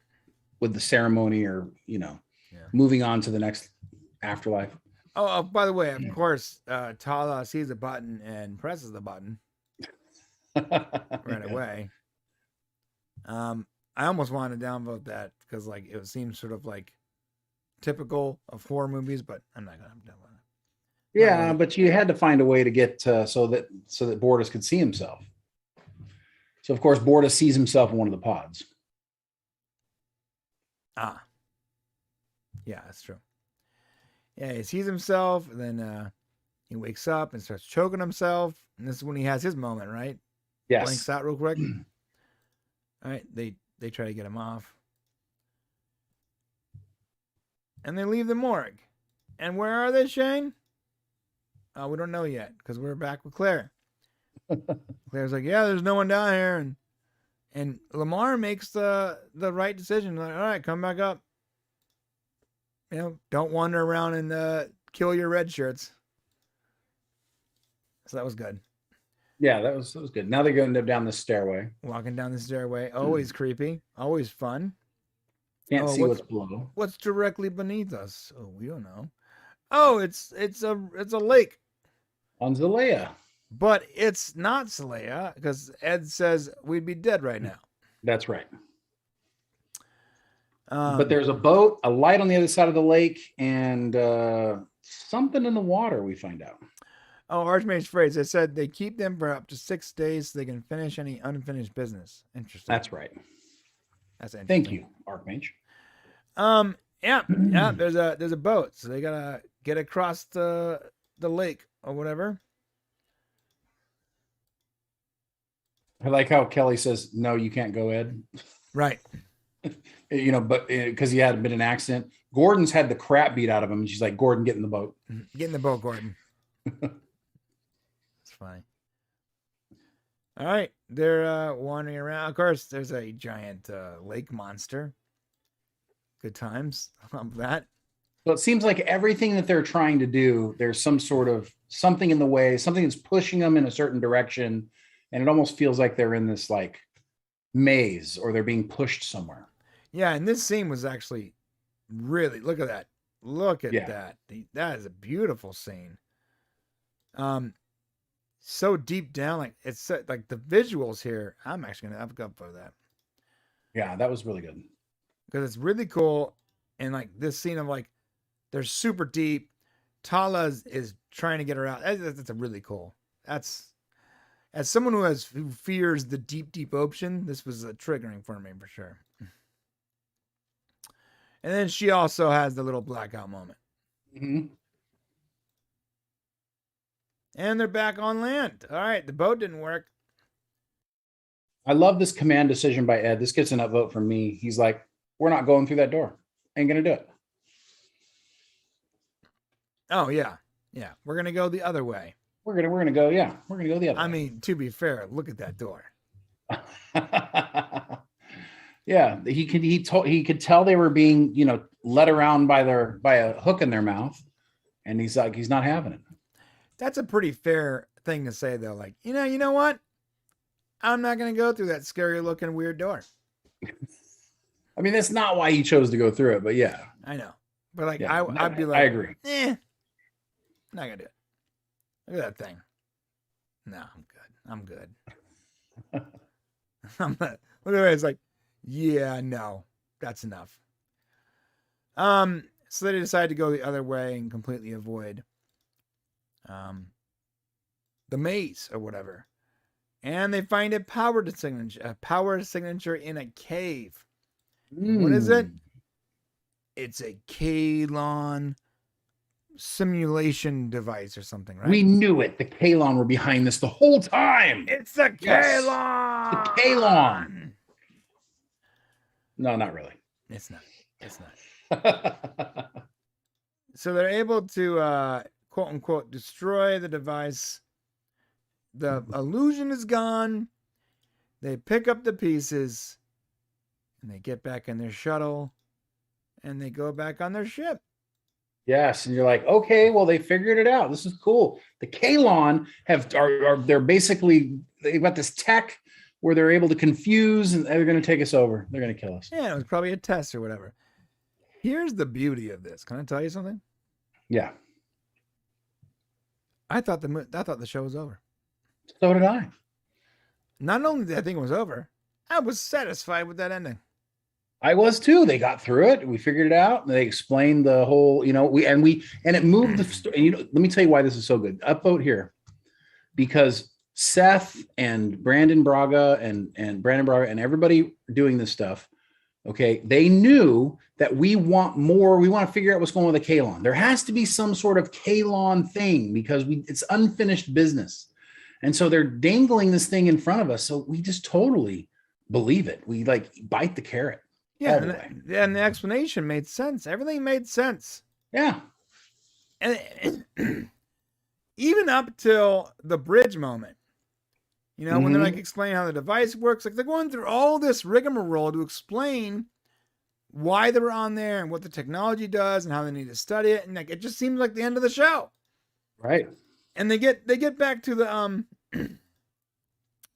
with the ceremony, or moving on to the next afterlife. Oh, by the way, of course, Tala sees a button and presses the button right away. I almost wanted to downvote that because like it seems sort of like typical of horror movies, but I'm not gonna downvote it. Yeah, but you had to find a way to get so that Bortus could see himself. So of course, Bortus sees himself in one of the pods. Ah, yeah, that's true. Yeah, he sees himself, and then he wakes up and starts choking himself, and this is when he has his moment, right? Yes. Blanks out real quick. All right, they try to get him off, and they leave the morgue. And where are they, Shane? We don't know yet because we're back with Claire. Claire's like, yeah, there's no one down here, and Lamar makes the right decision. Like, all right, come back up. Don't wander around and kill your red shirts. So that was good. Yeah, that was good. Now they're going down the stairway. Walking down the stairway, always creepy, always fun. Can't see what's below. What's directly beneath us? Oh, we don't know. Oh, it's a lake. On Zalea. But it's not Zalea because Ed says we'd be dead right now. That's right. But there's a boat, a light on the other side of the lake, and something in the water, we find out. Oh, Archmage's phrase. It said they keep them for up to 6 days so they can finish any unfinished business. Interesting. That's right. That's interesting. Thank you, Archmage. Yeah. There's a boat, so they gotta get across the lake or whatever. I like how Kelly says, "No, you can't go, Ed." Right. But because he had been in an accident, Gordon's had the crap beat out of him, and she's like, "Gordon, get in the boat." Get in the boat, Gordon. It's funny. All right, they're wandering around. Of course, there's a giant lake monster. Good times. Love that. So it seems like everything that they're trying to do, there's some sort of something in the way, something that's pushing them in a certain direction, and it almost feels like they're in this like maze, or they're being pushed somewhere. Yeah, and this scene was actually really, look at that. Look at that. That is a beautiful scene. So deep down, like it's like the visuals here. I'm actually gonna go for that. Yeah, that was really good. Because it's really cool. And like this scene of like, they're super deep. Tala is trying to get her out. That's a really cool. That's, as someone who fears the deep ocean, this was triggering for me for sure. And then she also has the little blackout moment. Mm-hmm. And they're back on land. All right, the boat didn't work. I love this command decision by Ed. This gets an upvote from me. He's like, "We're not going through that door. Ain't gonna do it." Oh yeah. We're gonna go the other way. We're gonna go. Yeah, we're gonna go the other way. I mean, to be fair, look at that door. Yeah, he could tell they were being led around by a hook in their mouth, and he's like, he's not having it. That's a pretty fair thing to say though. Like, you know what? I'm not gonna go through that scary looking weird door. I mean, that's not why he chose to go through it, but yeah. I know. But like, Yeah, I'd be like, I agree. Not gonna do it. Look at that thing. No, I'm good. I'm not. Look at it. It's like, yeah, no, that's enough. So they decide to go the other way and completely avoid the maze or whatever. And they find a power signature in a cave. What is it? It's a Kalon simulation device or something, right? We knew it. The Kalon were behind this the whole time. It's the Yes. Kalon. The Kalon. No, not really. It's not. It's not. So they're able to quote unquote destroy the device. The illusion is gone. They pick up the pieces and they get back in their shuttle and they go back on their ship. Yes, and you're like, okay, well, they figured it out. This is cool. The Kalon they're basically, they've got this tech where they're able to confuse, and they're going to take us over. They're going to kill us. Yeah, it was probably a test or whatever. Here's the beauty of this. Can I tell you something? Yeah. I thought the show was over. So did I. Not only did I think it was over, I was satisfied with that ending. I was too. They got through it. We figured it out. And they explained the whole, and it moved the story. Let me tell you why this is so good. Upvote here, because Seth and Brandon Braga and everybody doing this stuff. Okay, they knew that we want more. We want to figure out what's going on with the Kalon. There has to be some sort of Kalon thing because it's unfinished business, and so they're dangling this thing in front of us. So we just totally believe it. We bite the carrot. Yeah, and the explanation made sense. Everything made sense. Yeah. And even up till the bridge moment, when they're explaining how the device works, they're going through all this rigmarole to explain why they were on there and what the technology does and how they need to study it. And it just seems like the end of the show. Right. And they get back to the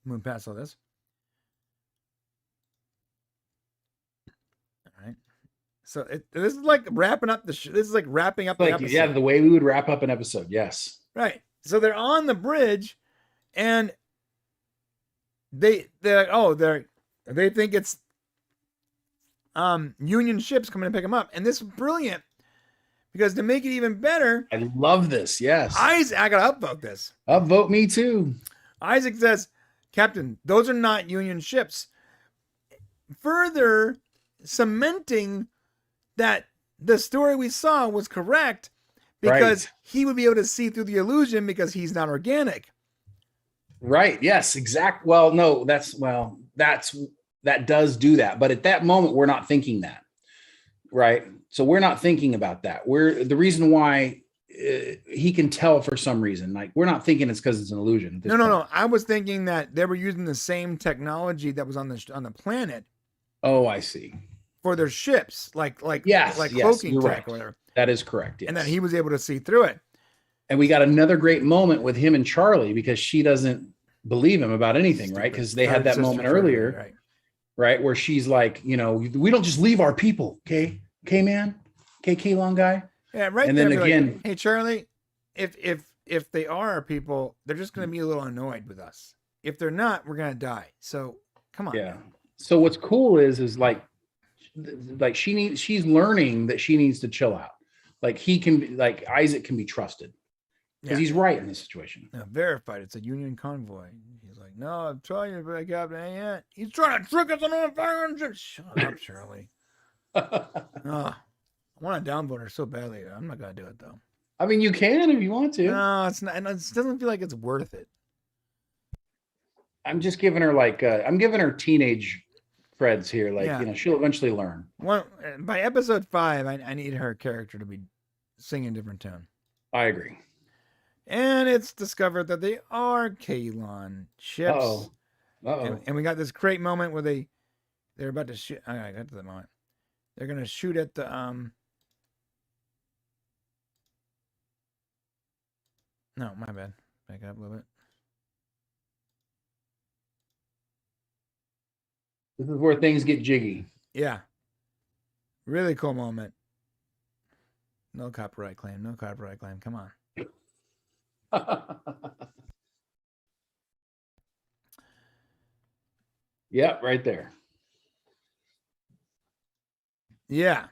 move past all this. So this is like wrapping up this is like wrapping up the episode. Yeah, the way we would wrap up an episode. Yes. Right. So they're on the bridge and they think it's Union ships coming to pick them up. And this is brilliant because to make it even better, I love this. Yes. I gotta upvote this. Upvote me too. Isaac says, Captain, those are not Union ships. Further cementing that the story we saw was correct because he would be able to see through the illusion because he's not organic. Right. Yes, exact. Well, no, that does do that. But at that moment, we're not thinking that. Right. So we're not thinking about that. The reason why he can tell for some reason, we're not thinking it's because it's an illusion. No. I was thinking that they were using the same technology that was on the planet. Oh, I see. For their ships, like cloaking tech or whatever. That is correct. Yes. And that he was able to see through it. And we got another great moment with him and Charlie because she doesn't believe him about anything, right? Because they had that moment earlier, right? Where she's like, we don't just leave our people, okay, man, okay, Kalon guy. Yeah, right. And then again, hey Charlie, if they are our people, they're just going to be a little annoyed with us. If they're not, we're going to die. So come on. Yeah. So what's cool is she's learning that she needs to chill out. Isaac can be trusted because he's right in this situation. Yeah, verified. It's a Union convoy. He's like, no, I'm telling you, but Captain ain't. He's trying to trick us on fire. Shut up, Charlie. I want to downvote her so badly. I'm not gonna do it though. I mean, you can if you want to. No, it's not. And it doesn't feel like it's worth it. I'm just giving her I'm giving her teenage Freds here. She'll eventually learn. Well, by episode 5, I need her character to be singing a different tone. I agree. And it's discovered that they are Kalon ships. Uh-oh. And we got this great moment where they're about to shoot. I got to the moment. They're gonna shoot at the No, my bad. Back up a little bit. This is where things get jiggy. Yeah. Really cool moment. No copyright claim. No copyright claim. Come on. Yeah, right there. Yeah.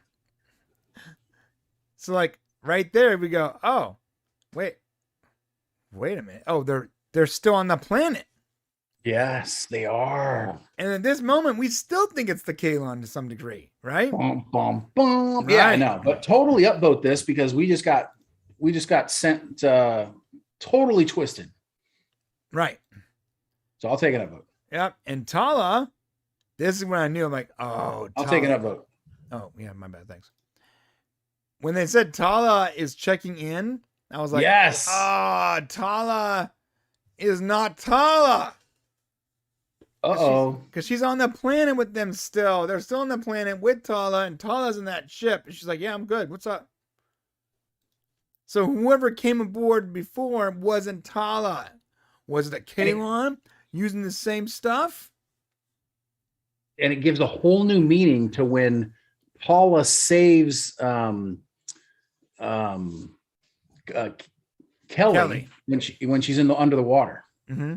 So right there we go, oh, wait a minute. Oh, they're still on the planet. Yes, they are. And at this moment, we still think it's the Kalon to some degree, right? Bum, bum, bum. Yeah, I know. But totally upvote this because we just got we just got sent totally twisted. Right. So I'll take an upvote. Yep. And Tala, this is when I knew. I'm like, oh, I'll take an upvote. Oh, yeah, my bad. Thanks. When they said Tala is checking in, I was like, yes. Tala is not Tala. Uh-oh. Because she's on the planet with them still. They're still on the planet with Tala, and Tala's in that ship. And she's like, yeah, I'm good. What's up? So whoever came aboard before wasn't Tala. Was it a Kalon using the same stuff? And it gives a whole new meaning to when Paula saves Kelly when she's under the water. Mm-hmm.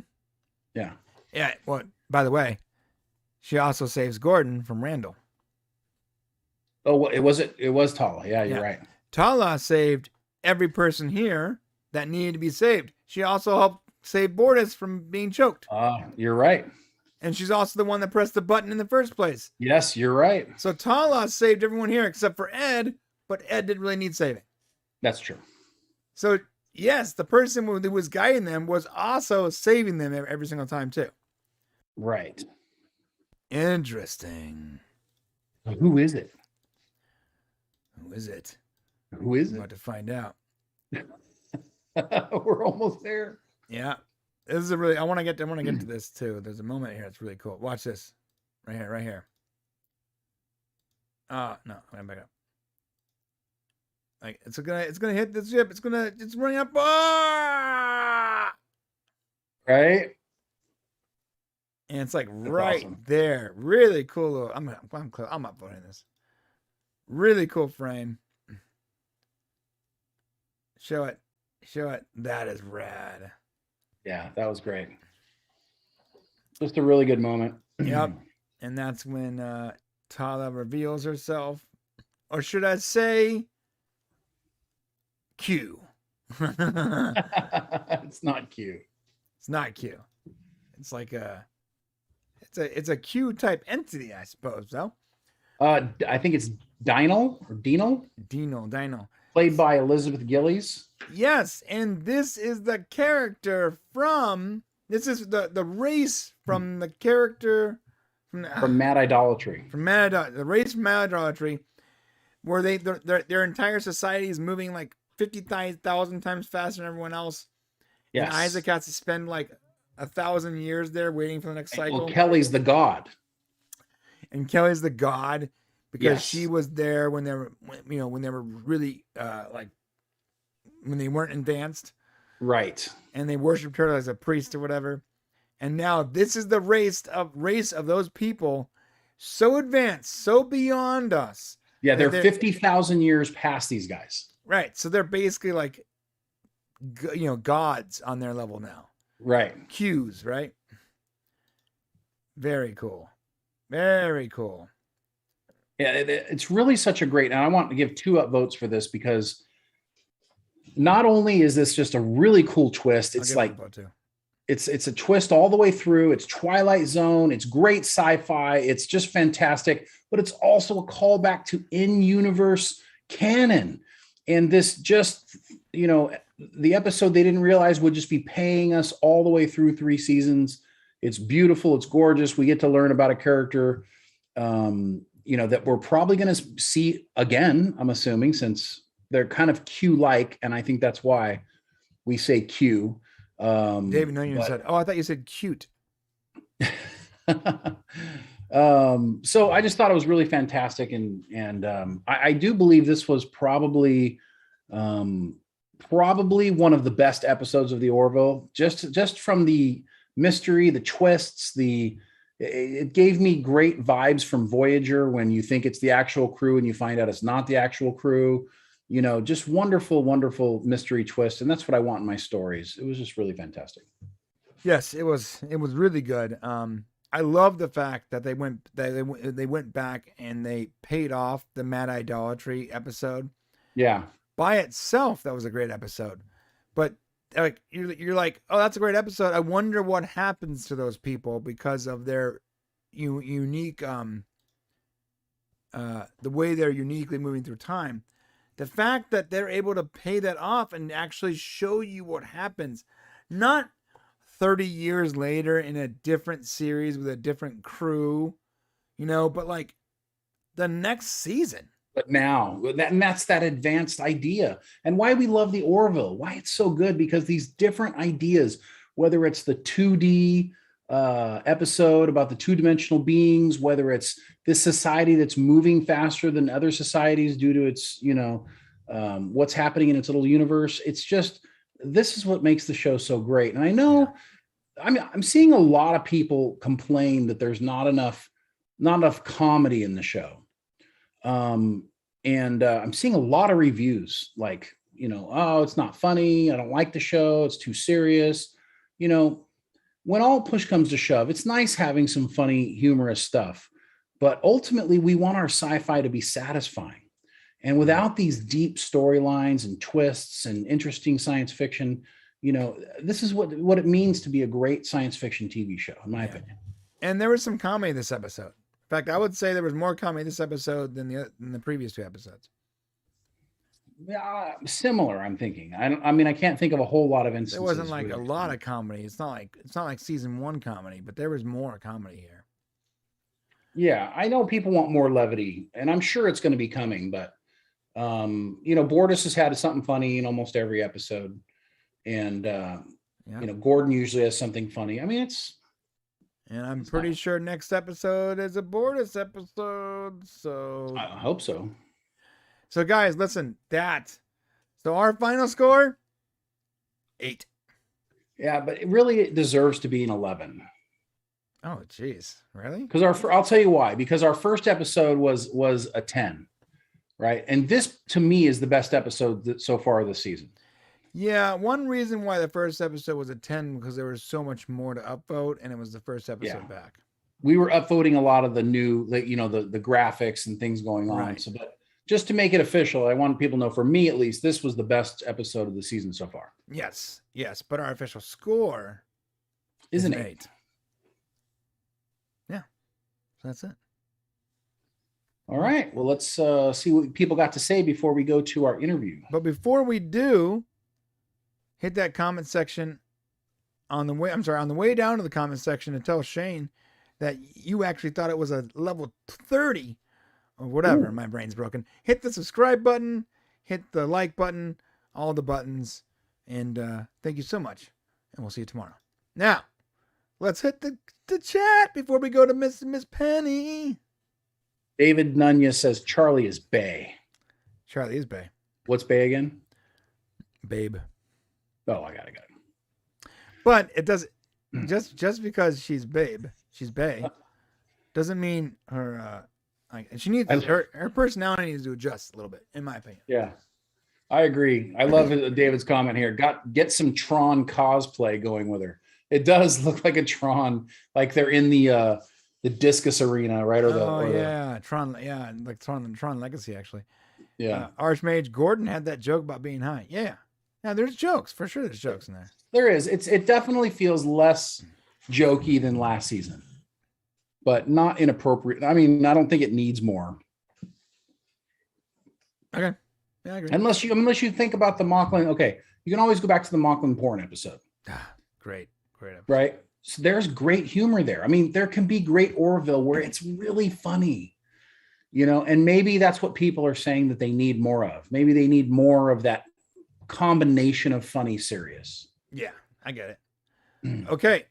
Yeah. Yeah. Well, by the way, she also saves Gordon from Randall. Oh, it was Tala. Yeah, you're right. Tala saved every person here that needed to be saved. She also helped save Bortus from being choked. You're right. And she's also the one that pressed the button in the first place. Yes, you're right. So Tala saved everyone here except for Ed, but Ed didn't really need saving. That's true. So, yes, the person who was guiding them was also saving them every single time, too. Right. Interesting. Who is it? Who is it? Who is I'm it? about to find out. We're almost there. Yeah. This is a really, I want to get to this too. There's a moment here that's really cool. Watch this. Right here. No, I'm gonna back up. Like it's gonna hit the ship. It's running up. Right. And it's like That's right awesome. there. Really cool. I'm upvoting this. Really cool frame. Show it. That is rad. Yeah, that was great. Just a really good moment. Yep. And that's when Tala reveals herself. Or should I say Q? It's not cute. It's not Q. It's like it's a Q type entity, I suppose, though. I think it's Dino. Dino. Played by Elizabeth Gillies. Yes, and this is the character this is the race from the character From Mad Idolatry. the race from Mad Idolatry, where their entire society is moving like 50,000 times faster than everyone else. Yes. And Isaac has to spend like 1,000 years there waiting for the next cycle. Well, Kelly's the god. And Kelly's the god because Yes. she was there when they were really when they weren't advanced. Right. And they worshipped her as a priest or whatever. And now this is the race of those people so advanced, so beyond us. Yeah, they're 50,000 years past these guys. Right. So they're basically like, gods on their level now. Right. Qs, right? Very cool. Very cool. Yeah, it's really such a great, and I want to give 2 upvotes for this because not only is this just a really cool twist, it's like it's a twist all the way through. It's Twilight Zone. It's great sci-fi. It's just fantastic, but it's also a callback to in-universe canon. And this just, the episode they didn't realize would just be paying us all the way through 3 seasons. It's beautiful. It's gorgeous. We get to learn about a character, that we're probably going to see again, I'm assuming, since they're kind of Q-like. And I think that's why we say Q. David, no, you said, I thought you said cute. So I just thought it was really fantastic. And I do believe this was probably one of the best episodes of the Orville, just from the mystery, the twists, it gave me great vibes from Voyager when you think it's the actual crew and you find out it's not the actual crew, just wonderful mystery twist. And that's what I want in my stories. It was just really fantastic. Yes, it was really good. I love the fact that they went back and they paid off the Mad Idolatry episode. Yeah. By itself, that was a great episode. But like you're like, oh, that's a great episode. I wonder what happens to those people because of their unique the way they're uniquely moving through time. the fact that they're able to pay that off and actually show you what happens, not 30 years later in a different series with a different crew, but like the next season. But now, and that's that advanced idea. And why we love the Orville, why it's so good, because these different ideas, whether it's the 2D episode about the two-dimensional beings, whether it's this society that's moving faster than other societies due to its, what's happening in its little universe. It's just, this is what makes the show so great. And I know, I'm seeing a lot of people complain that there's not enough comedy in the show. I'm seeing a lot of reviews like, oh, it's not funny. I don't like the show. It's too serious. When all push comes to shove, it's nice having some funny, humorous stuff, but ultimately we want our sci-fi to be satisfying. And without these deep storylines and twists and interesting science fiction, this is what it means to be a great science fiction TV show, in my opinion. And there was some comedy this episode. In fact, I would say there was more comedy this episode than the previous 2 episodes. Similar, I'm thinking. I can't think of a whole lot of instances. There wasn't like a lot of comedy. It's not like season 1 comedy, but there was more comedy here. Yeah, I know people want more levity, and I'm sure it's going to be coming, but Bortus has had something funny in almost every episode. And Gordon usually has something funny. And I'm pretty sure next episode is a Bortus episode. So I hope so. So guys, listen, so our final score, 8. Yeah, but it deserves to be an 11. Oh, geez. Really? Because I'll tell you why. Because our first episode was a 10, right? And this, to me, is the best episode so far this season. Yeah, one reason why the first episode was a 10 because there was so much more to upvote, and it was the first episode back. We were upvoting a lot of the new, the graphics and things going on. Right. So, but just to make it official, I want people to know, for me at least, this was the best episode of the season so far. Yes, but our official score is an 8. Yeah, so that's it. All right. Well, let's see what people got to say before we go to our interview. But before we do, hit that comment section on the way down to the comment section and tell Shane that you actually thought it was a level 30 or whatever. Ooh. My brain's broken. Hit the subscribe button, hit the like button, all the buttons. And thank you so much. And we'll see you tomorrow. Now, let's hit the chat before we go to Miss Penny. David Nunya says Charlie is bae. Charlie is bae. What's bae again? Babe. Oh, I got it. But it doesn't just because she's bae, doesn't mean her she needs her personality needs to adjust a little bit, in my opinion. Yeah, I agree. I love David's comment here. Get some Tron cosplay going with her. It does look like a Tron, like they're in the discus arena, right? Tron, like Tron Legacy actually. Yeah, Archmage Gordon had that joke about being high. Yeah, there's jokes for sure. There's jokes in there. There is. It definitely feels less jokey than last season, but not inappropriate. I mean, I don't think it needs more. Okay, yeah, I agree. Unless you think about the Mocklin. Okay, you can always go back to the Mocklin porn episode. Great episode. Right. So there's great humor there. I mean, there can be great Orville where it's really funny, and maybe that's what people are saying that they need more of. Maybe they need more of that combination of funny, serious. Yeah, I get it. Okay.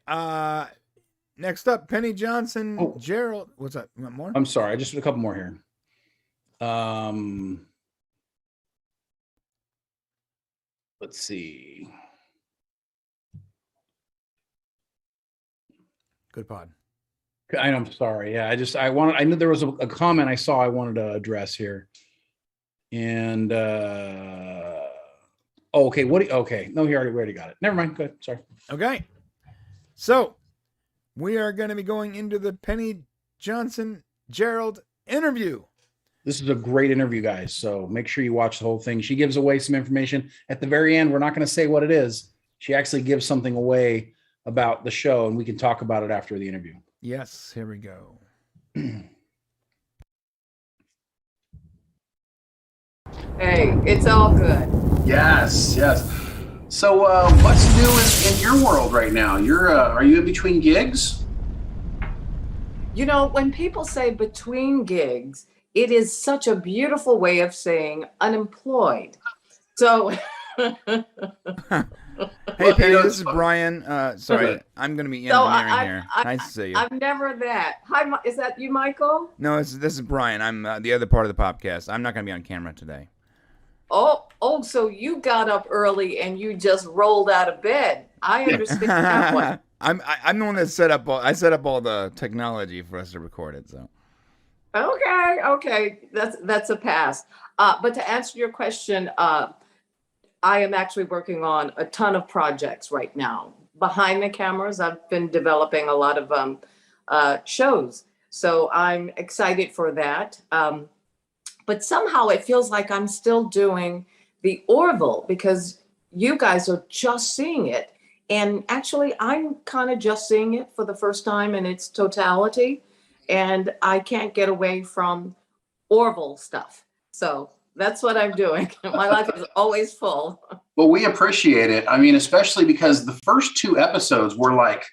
Next up, Penny Johnson, Jerald. What's up? You want more? I'm sorry. Just a couple more here. Let's see. Good pod. I'm sorry. Yeah, I knew there was a comment I saw I wanted to address here. And okay. No, we already got it. Never mind. Good. Sorry. Okay. So we are going to be going into the Penny Johnson Jerald interview. This is a great interview, guys. So make sure you watch the whole thing. She gives away some information at the very end. We're not going to say what it is. She actually gives something away about the show, and we can talk about it after the interview. Yes. Here we go. Hey, Hey, it's all good. Yes, yes. So, what's new in your world right now? Are you in between gigs? You know, when people say between gigs, it is such a beautiful way of saying unemployed. So, Hey, Penny, this is Brian. Sorry, I'm going to be so engineering here. Nice to see you. I'm never that. Hi, is that you, Michael? No, this is Brian. I'm the other part of the podcast. I'm not going to be on camera today. Oh, so you got up early and you just rolled out of bed. I understand that one. I'm the one that set up all the technology for us to record it. So. Okay, that's a pass. But to answer your question, I am actually working on a ton of projects right now. Behind the cameras, I've been developing a lot of shows. So I'm excited for that. But somehow it feels like I'm still doing the Orville because you guys are just seeing it. And actually, I'm kind of just seeing it for the first time in its totality. And I can't get away from Orville stuff. So that's what I'm doing. My life is always full. Well, we appreciate it. I mean, especially because the first 2 episodes were like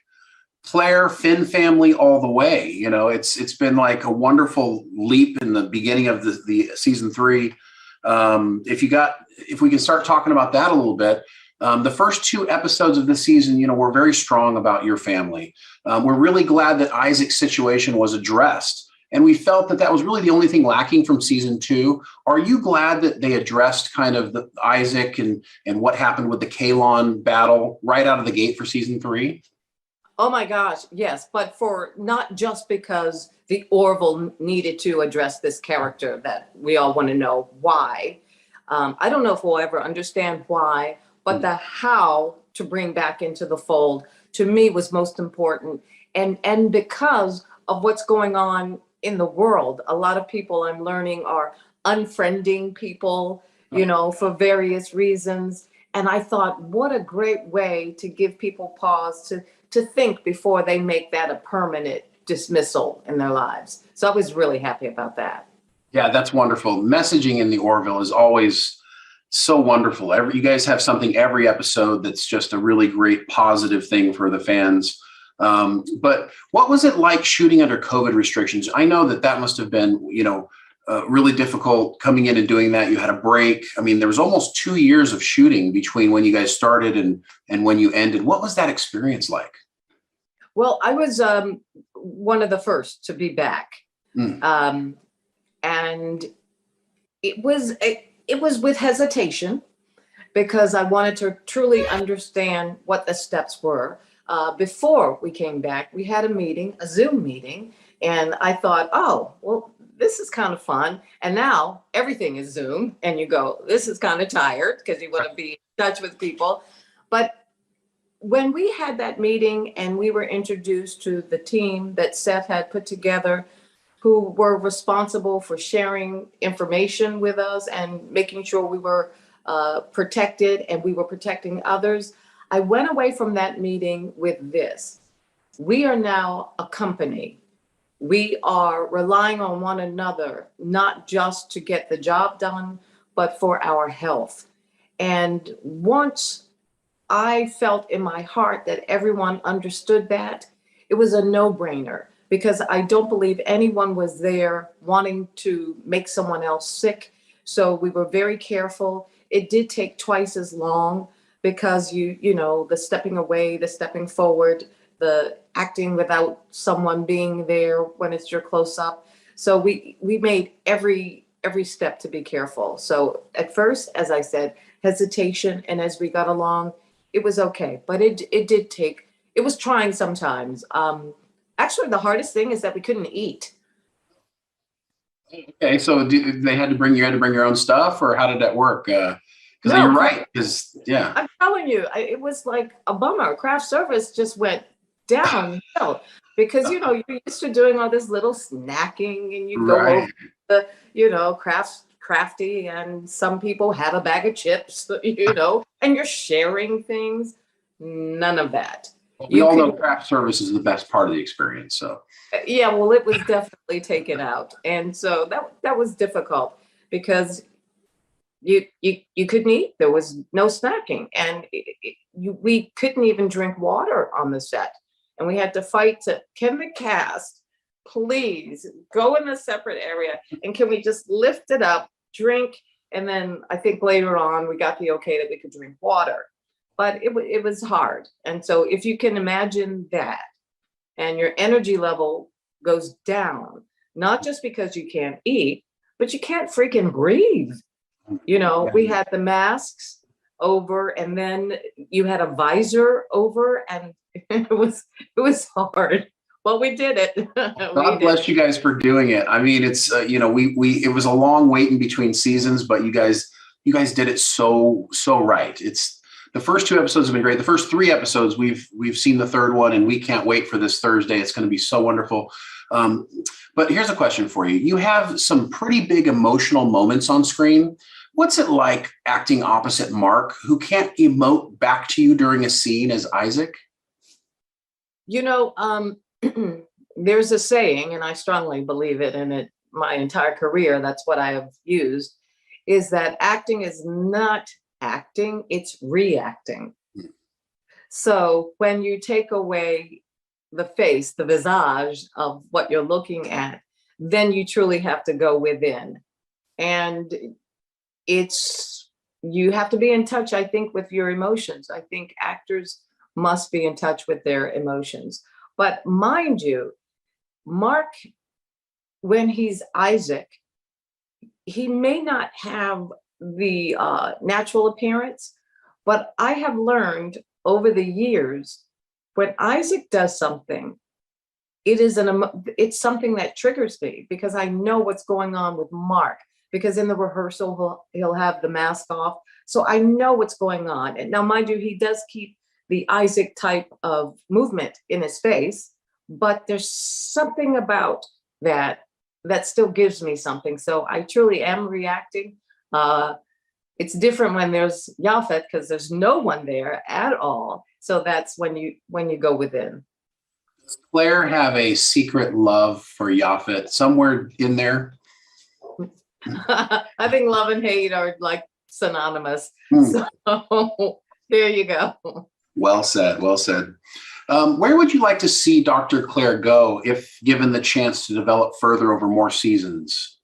Claire, Finn family all the way. You know, it's been like a wonderful leap in the beginning of the season 3. If we can start talking about that a little bit. The first 2 episodes of the season, you know, were very strong about your family. We're really glad that Isaac's situation was addressed. And we felt that was really the only thing lacking from season 2. Are you glad that they addressed kind of the Isaac and what happened with the Kalon battle right out of the gate for season 3? Oh my gosh, yes. But for not just because the Orville needed to address this character that we all want to know why. I don't know if we'll ever understand why, but the how to bring back into the fold to me was most important. And because of what's going on in the world, a lot of people I'm learning are unfriending people, you know, for various reasons. And I thought, what a great way to give people pause to think before they make that a permanent dismissal in their lives. So I was really happy about that. Yeah, that's wonderful. Messaging in the Orville is always so wonderful. You guys have something every episode that's just a really great positive thing for the fans. But what was it like shooting under COVID restrictions? I know that must have been, you know, really difficult coming in and doing that. You had a break. I mean, there was almost 2 years of shooting between when you guys started and when you ended. What was that experience like? Well, I was one of the first to be back. And it was with hesitation because I wanted to truly understand what the steps were. Before we came back, we had a Zoom meeting, and I thought, oh, well, this is kind of fun. And now everything is Zoom, and you go, this is kind of tired because you want to be in touch with people. But when we had that meeting and we were introduced to the team that Seth had put together, who were responsible for sharing information with us and making sure we were protected and we were protecting others, I went away from that meeting with this. We are now a company. We are relying on one another, not just to get the job done, but for our health. And once I felt in my heart that everyone understood that, it was a no-brainer because I don't believe anyone was there wanting to make someone else sick. So we were very careful. It did take twice as long because you know, the stepping away, the stepping forward, the acting without someone being there when it's your close up. So we made every step to be careful. So at first, as I said, hesitation, and as we got along, it was okay. But it was trying sometimes. Actually, the hardest thing is that we couldn't eat. Okay, so they had to bring your own stuff, or how did that work? Because No, you're right. Because yeah, I'm telling you, it was like a bummer. Craft service just went downhill because, you know, you're used to doing all this little snacking and you go over the, you know, crafty, and some people have a bag of chips, you know, and you're sharing things. None of that. we all know craft service is the best part of the experience. So yeah, well, it was definitely taken out. And so that was difficult because you couldn't eat. There was no snacking, and we couldn't even drink water on the set, and we had to fight to, can the cast please go in a separate area, and can we just lift it up, drink, and then I think later on we got the okay that we could drink water, but it was hard. And so if you can imagine that, and your energy level goes down, not just because you can't eat, but you can't freaking breathe. You know, we had the masks over, and then you had a visor over, and it was hard. Well, we did it. God bless you guys for doing it. I mean, it's you know, it was a long wait in between seasons, but you guys did it so right. It's the first 2 episodes have been great. The first 3 episodes, we've seen the third one, and we can't wait for this Thursday. It's going to be so wonderful. But here's a question for you. You have some pretty big emotional moments on screen. What's it like acting opposite Mark, who can't emote back to you during a scene as Isaac? You know, there's a saying, and I strongly believe it, and my entire career, that's what I have used, is that acting is not acting, it's reacting. So when you take away the face, the visage of what you're looking at, then you truly have to go within. And you have to be in touch, I think, with your emotions. I think actors must be in touch with their emotions. But mind you, Mark, when he's Isaac, he may not have the natural appearance, but I have learned over the years, when Isaac does something, it's something that triggers me, because I know what's going on with Mark, because in the rehearsal, he'll have the mask off. So I know what's going on. And now, mind you, he does keep the Isaac type of movement in his face, but there's something about that still gives me something. So I truly am reacting. It's different when there's Yaphet, because there's no one there at all. So that's when you go within. Does Claire have a secret love for Yaphet somewhere in there? I think love and hate are like synonymous. So there you go. Well said. Well said. Where would you like to see Dr. Claire go if given the chance to develop further over more seasons?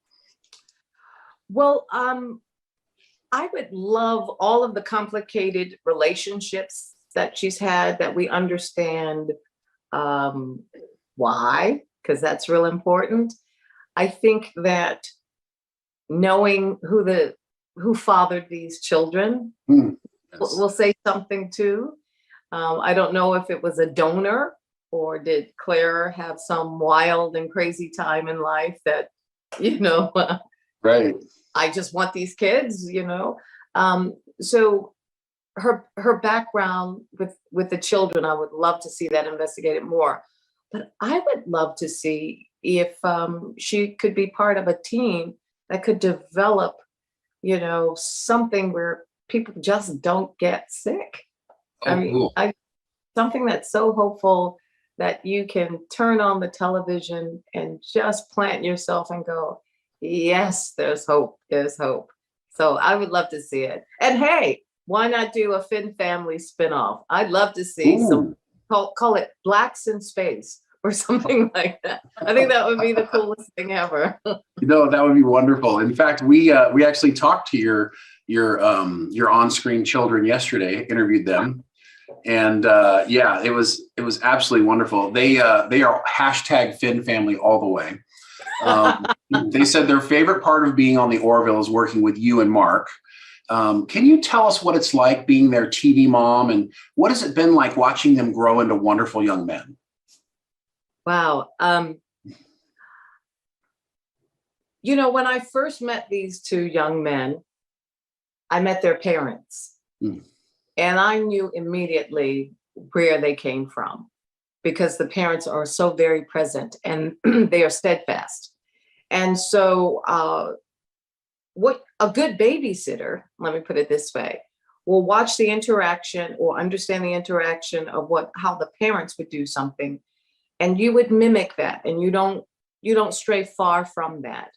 Well, I would love all of the complicated relationships that she's had, that we understand why, because that's real important. I think that knowing who fathered these children will say something too. I don't know if it was a donor, or did Claire have some wild and crazy time in life that, right. I just want these kids, so her background with the children, I would love to see that investigated more. But I would love to see if she could be part of a team that could develop, something where people just don't get sick. Cool. Something that's so hopeful that you can turn on the television and just plant yourself and go, yes, there's hope. There's hope. So I would love to see it. And hey, why not do a Finn family spinoff? I'd love to see some, call it Blacks in Space or something like that. I think that would be the coolest thing ever. That would be wonderful. In fact, we actually talked to your on-screen children yesterday, interviewed them. And it was absolutely wonderful. They are hashtag Finn family all the way. They said their favorite part of being on the Orville is working with you and Mark. Can you tell us what it's like being their TV mom, and what has it been like watching them grow into wonderful young men? Wow. When I first met these 2 young men, I met their parents. And I knew immediately where they came from, because the parents are so very present and they are steadfast. And so what a good babysitter, let me put it this way, will watch the interaction or understand the interaction of how the parents would do something, and you would mimic that, and you don't stray far from that.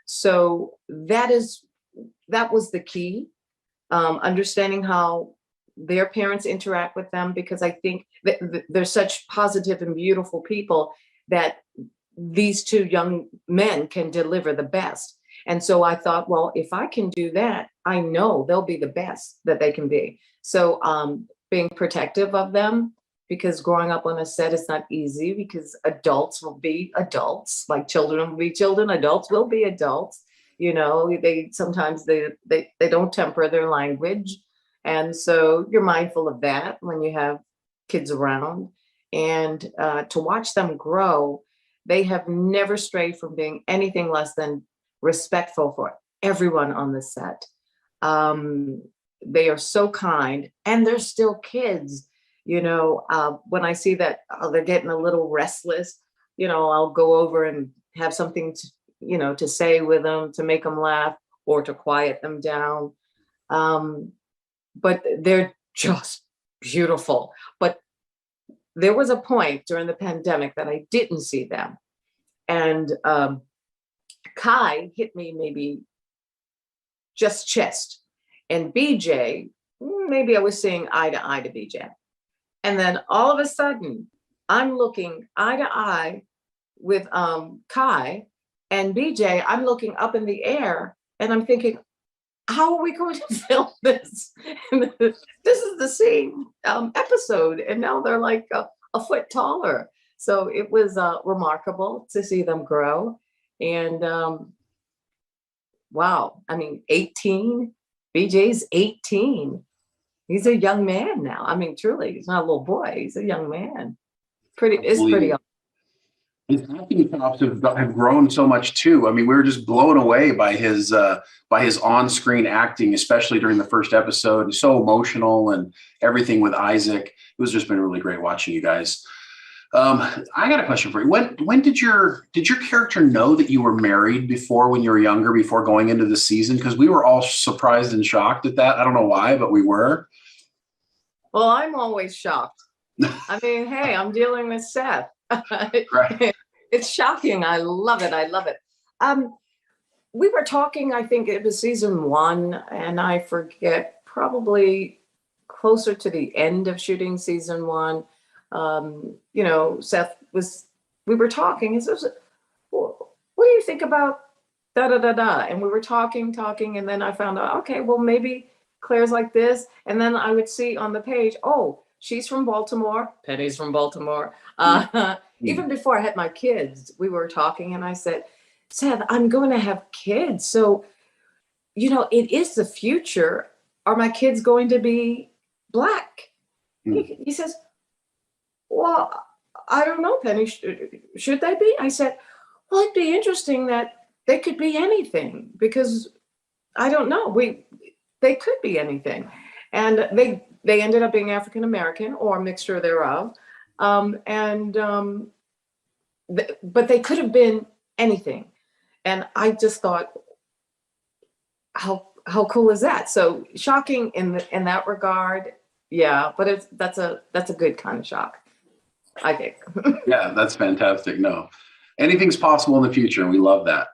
So that is that was the key, understanding how their parents interact with them, because I think that they're such positive and beautiful people that these two young men can deliver the best. And so I thought, well, if I can do that, I know they'll be the best that they can be. So being protective of them, because growing up on a set is not easy, because adults will be adults, like children will be children, adults will be adults. You know, they sometimes they don't temper their language. And so you're mindful of that when you have kids around. And to watch them grow, they have never strayed from being anything less than respectful for everyone on the set. They are so kind, and they're still kids. You know, when I see that they're getting a little restless, you know, I'll go over and have something to, you know, to say with them to make them laugh or to quiet them down. But they're just beautiful. But there was a point during the pandemic that I didn't see them. And Kai hit me maybe just chest. And BJ, maybe I was seeing eye to eye to BJ. And then all of a sudden, I'm looking eye to eye with Kai, and BJ, I'm looking up in the air, and I'm thinking, how are we going to film this? This is the same episode, and now they're like a foot taller. So it was remarkable to see them grow. And wow, I mean, 18, BJ's 18. He's a young man now. I mean, truly, he's not a little boy. He's a young man. It's pretty awesome. His acting chops have grown so much too. I mean, we were just blown away by his on-screen acting, especially during the first episode. He's so emotional and everything with Isaac. It was just been really great watching you guys. I got a question for you. When did your character know that you were married before, when you were younger, before going into the season? Because we were all surprised and shocked at that. I don't know why, but we were. Well, I'm always shocked. I mean, hey, I'm dealing with Seth. Right. It's shocking. I love it. I love it. We were talking, I think it was season 1, and I forget, probably closer to the end of shooting season 1. You know, we were talking, he says, well, what do you think about da da da da? And we were talking, and then I found out, okay, well, maybe Claire's like this. And then I would see on the page, oh, she's from Baltimore, Penny's from Baltimore. Even before I had my kids, we were talking, and I said, Seth, I'm going to have kids. So, you know, it is the future. Are my kids going to be Black? He says, well, I don't know, Penny, should they be? I said, well, it'd be interesting that they could be anything, because I don't know, they could be anything. And they ended up being African-American or a mixture thereof. But they could have been anything. And I just thought, how cool is that? So shocking in that regard. Yeah, but that's a good kind of shock, I think. Yeah, that's fantastic. No, anything's possible in the future, and we love that.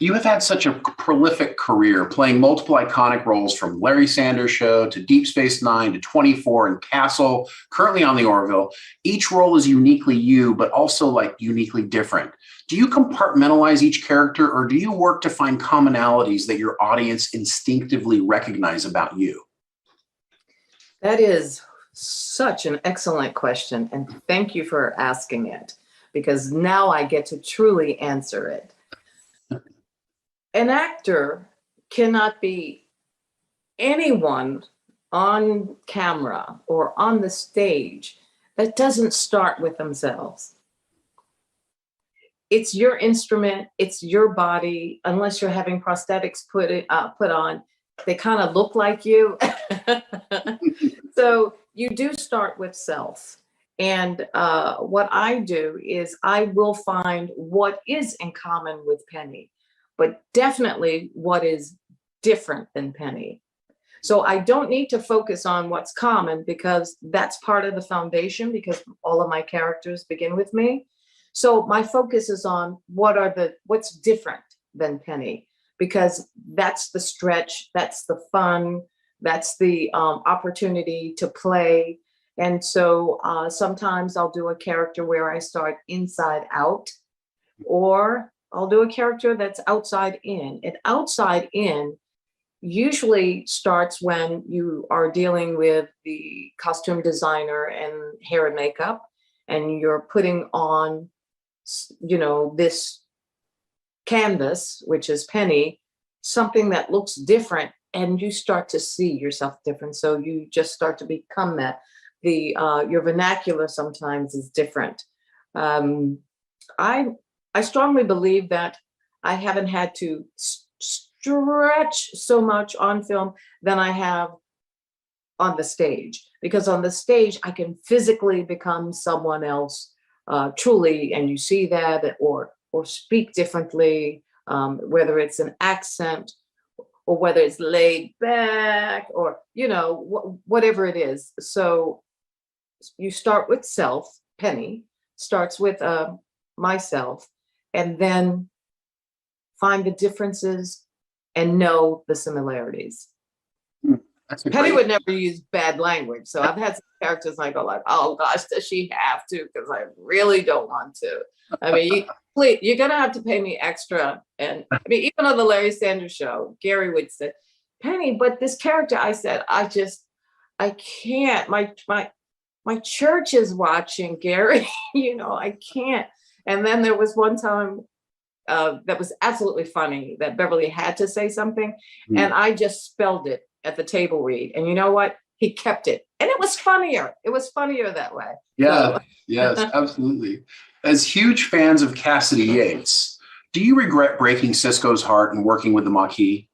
You have had such a prolific career, playing multiple iconic roles, from Larry Sanders Show to Deep Space Nine to 24 and Castle, currently on the Orville. Each role is uniquely you, but also like uniquely different. Do you compartmentalize each character, or do you work to find commonalities that your audience instinctively recognize about you? That is such an excellent question, and thank you for asking it, because now I get to truly answer it. An actor cannot be anyone on camera or on the stage that doesn't start with themselves. It's your instrument, it's your body, unless you're having prosthetics put on. They kind of look like you. So you do start with self. And what I do is I will find what is in common with Penny, but definitely what is different than Penny. So I don't need to focus on what's common, because that's part of the foundation, because all of my characters begin with me. So my focus is on what's different than Penny, because that's the stretch, that's the fun, that's the opportunity to play. And so sometimes I'll do a character where I start inside out, or I'll do a character that's outside in. And outside in usually starts when you are dealing with the costume designer and hair and makeup, and you're putting on, this canvas, which is Penny, something that looks different, and you start to see yourself different. So you just start to become that. Your vernacular sometimes is different. I strongly believe that I haven't had to stretch so much on film than I have on the stage, because on the stage I can physically become someone else, truly, and you see that, or speak differently, whether it's an accent or whether it's laid back, or whatever it is. So you start with self. Penny starts with myself, and then find the differences and know the similarities. Penny would never use bad language. So I've had some characters I go like, oh gosh, does she have to? Because I really don't want to. I mean, please, you're gonna have to pay me extra. And I mean, even on the Larry Sanders Show, Gary would say, Penny, but this character, I said, I can't. My church is watching, Gary. I can't. And then there was one time that was absolutely funny that Beverly had to say something, and I just spelled it at the table read. And you know what? He kept it. And it was funnier. It was funnier that way. Yeah, So. yes, absolutely. As huge fans of Cassidy Yates, do you regret breaking Cisco's heart and working with the Maquis?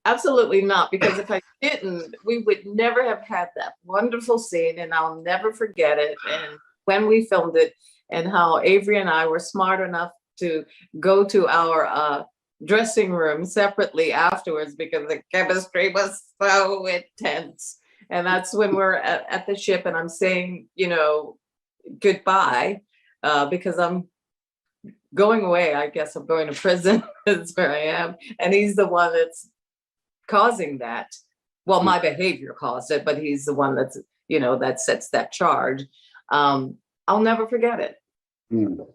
Absolutely not, because if I didn't, we would never have had that wonderful scene, and I'll never forget it. And when we filmed it, and how Avery and I were smart enough to go to our dressing room separately afterwards, because the chemistry was so intense. And that's when we're at the ship, and I'm saying, goodbye, because I'm going away. I guess I'm going to prison. That's where I am. And he's the one that's causing that. Well, my behavior caused it, but he's the one that's, that sets that charge. I'll never forget it.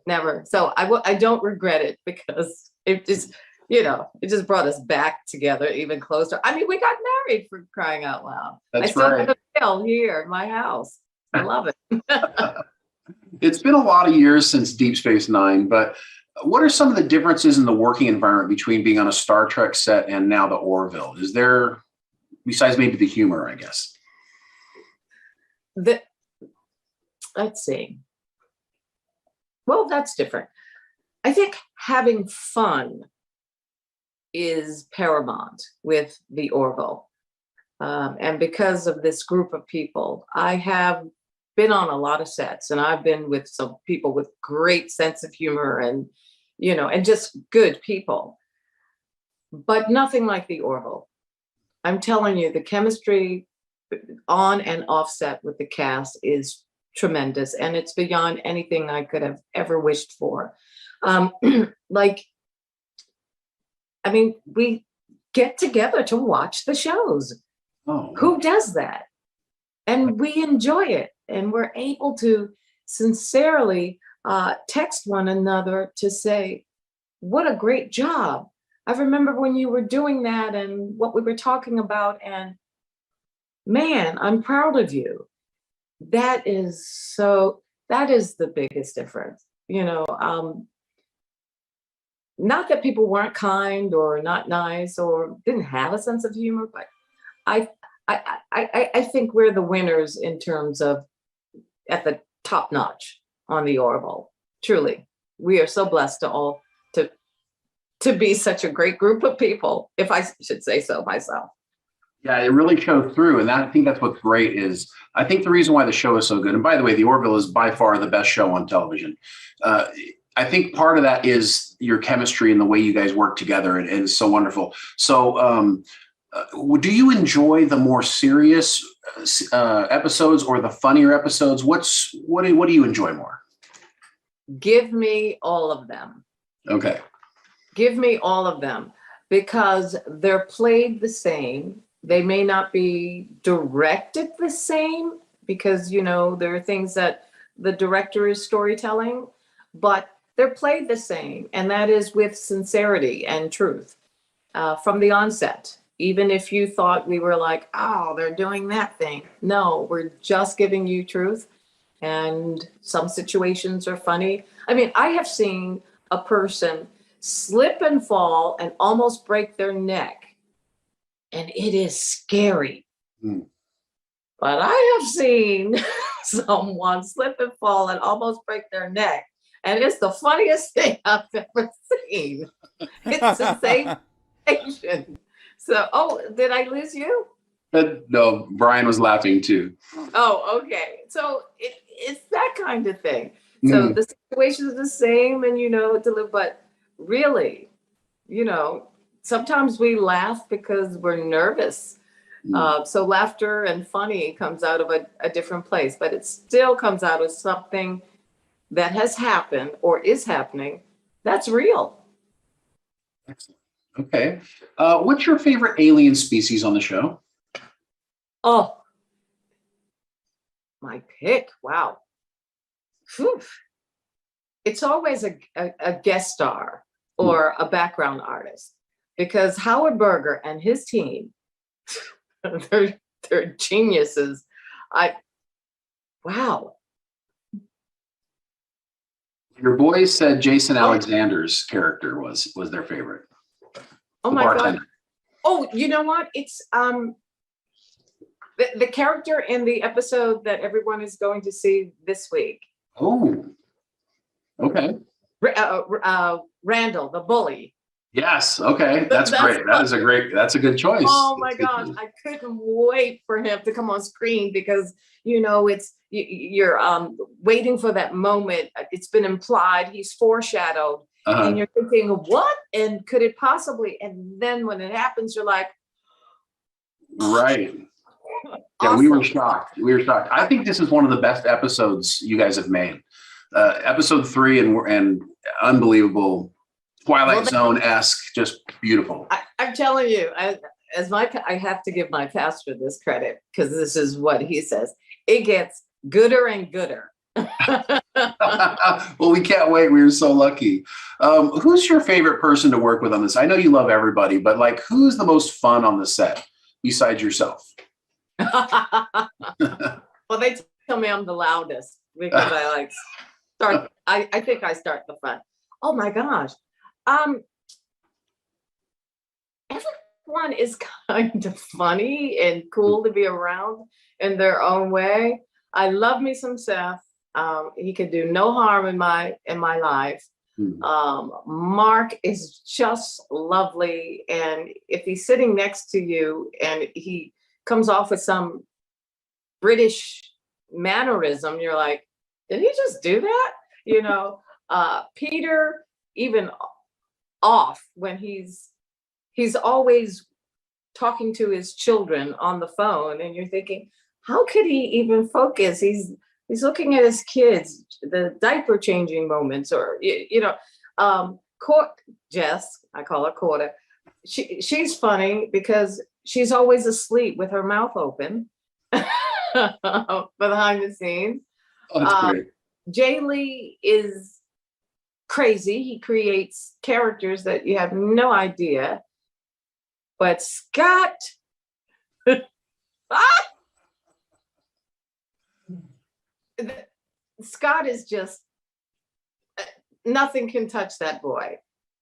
Never. So I don't regret it, because it just, it just brought us back together even closer. I mean, we got married, for crying out loud. That's I still right. have a bill here in my house. I love it. It's been a lot of years since Deep Space Nine, but what are some of the differences in the working environment between being on a Star Trek set and now the Orville? Is there, besides maybe the humor, I guess? Let's see. Well, that's different. I think having fun is paramount with the Orville. And because of this group of people, I have been on a lot of sets, and I've been with some people with great sense of humor and, and just good people, but nothing like the Orville. I'm telling you, the chemistry on and off set with the cast is tremendous, and it's beyond anything I could have ever wished for. We get together to watch the shows. Oh. Who does that? And we enjoy it, and we're able to sincerely text one another to say, what a great job. I remember when you were doing that and what we were talking about, and man, I'm proud of you. That is the biggest difference. Not that people weren't kind or not nice or didn't have a sense of humor, but I think we're the winners in terms of at the top notch on the Orville. Truly, we are so blessed to be such a great group of people, if I should say so myself. Yeah, it really showed through. And I think that's what's great is, I think the reason why the show is so good, and by the way, the Orville is by far the best show on television. I think part of that is your chemistry and the way you guys work together, and it's so wonderful. So do you enjoy the more serious episodes or the funnier episodes? What do you enjoy more? Give me all of them. Okay. Give me all of them because they're played the same. They may not be directed the same because, there are things that the director is storytelling, but they're played the same. And that is with sincerity and truth from the onset. Even if you thought we were like, oh, they're doing that thing. No, we're just giving you truth. And some situations are funny. I mean, I have seen a person slip and fall and almost break their neck. And it is scary. Mm. But I have seen someone slip and fall and almost break their neck. And it's the funniest thing I've ever seen. It's the same situation. So, did I lose you? No, Brian was laughing too. Oh, okay. So it's that kind of thing. So the situation is the same and, but really, sometimes we laugh because we're nervous. So laughter and funny comes out of a different place, but it still comes out of something that has happened or is happening that's real. Excellent. Okay. What's your favorite alien species on the show? Oh, my pick. Wow. Whew. It's always a guest star or a background artist because Howard Berger and his team, they're geniuses. Wow. Your boys said Jason Alexander's character was their favorite. Oh The my bartender. God. Oh, you know what? It's the character in the episode that everyone is going to see this week. Oh, okay. Randall, the bully. Yes. Okay. That's great. That's a good choice. Oh my gosh. I couldn't wait for him to come on screen because, it's you're waiting for that moment. It's been implied. He's foreshadowed. And you're thinking, what? And could it possibly? And then when it happens, you're like, right. Yeah, awesome. we were shocked. I think this is one of the best episodes you guys have made. Episode 3 and unbelievable Twilight Zone-esque, just beautiful. I'm telling you, I have to give my pastor this credit because this is what he says. It gets gooder and gooder. Well, we can't wait. We were so lucky. Who's your favorite person to work with on this? I know you love everybody, but who's the most fun on the set besides yourself? Well, they tell me I'm the loudest because I start. I think I start the fun. Oh my gosh. Everyone is kind of funny and cool to be around in their own way. I love me some Seth. He could do no harm in my life. Mark is just lovely, and if he's sitting next to you and he comes off with some British mannerism, you're like, did he just do that? Peter, even off when he's always talking to his children on the phone, and you're thinking, how could he even focus? He's looking at his kids, the diaper changing moments, or Jess, I call her Quarter. She's funny because she's always asleep with her mouth open behind the scenes. Oh, that's great. Jay Lee is crazy. He creates characters that you have no idea. But Scott, Scott is just, nothing can touch that boy.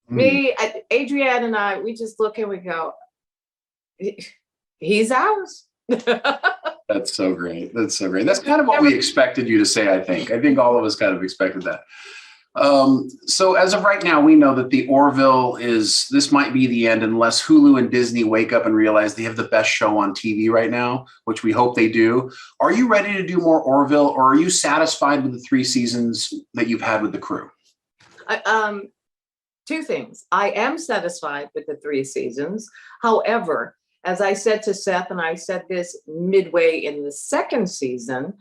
Me, Adrienne and I, we just look and we go, he's ours. That's so great. That's kind of what we expected you to say, I think. I think all of us kind of expected that. So as of right now, we know that the Orville this might be the end unless Hulu and Disney wake up and realize they have the best show on TV right now, which we hope they do. Are you ready to do more Orville, or are you satisfied with the 3 seasons that you've had with the crew? 2 things. I am satisfied with the 3 seasons. However, as I said to Seth, and I said this midway in the 2nd season,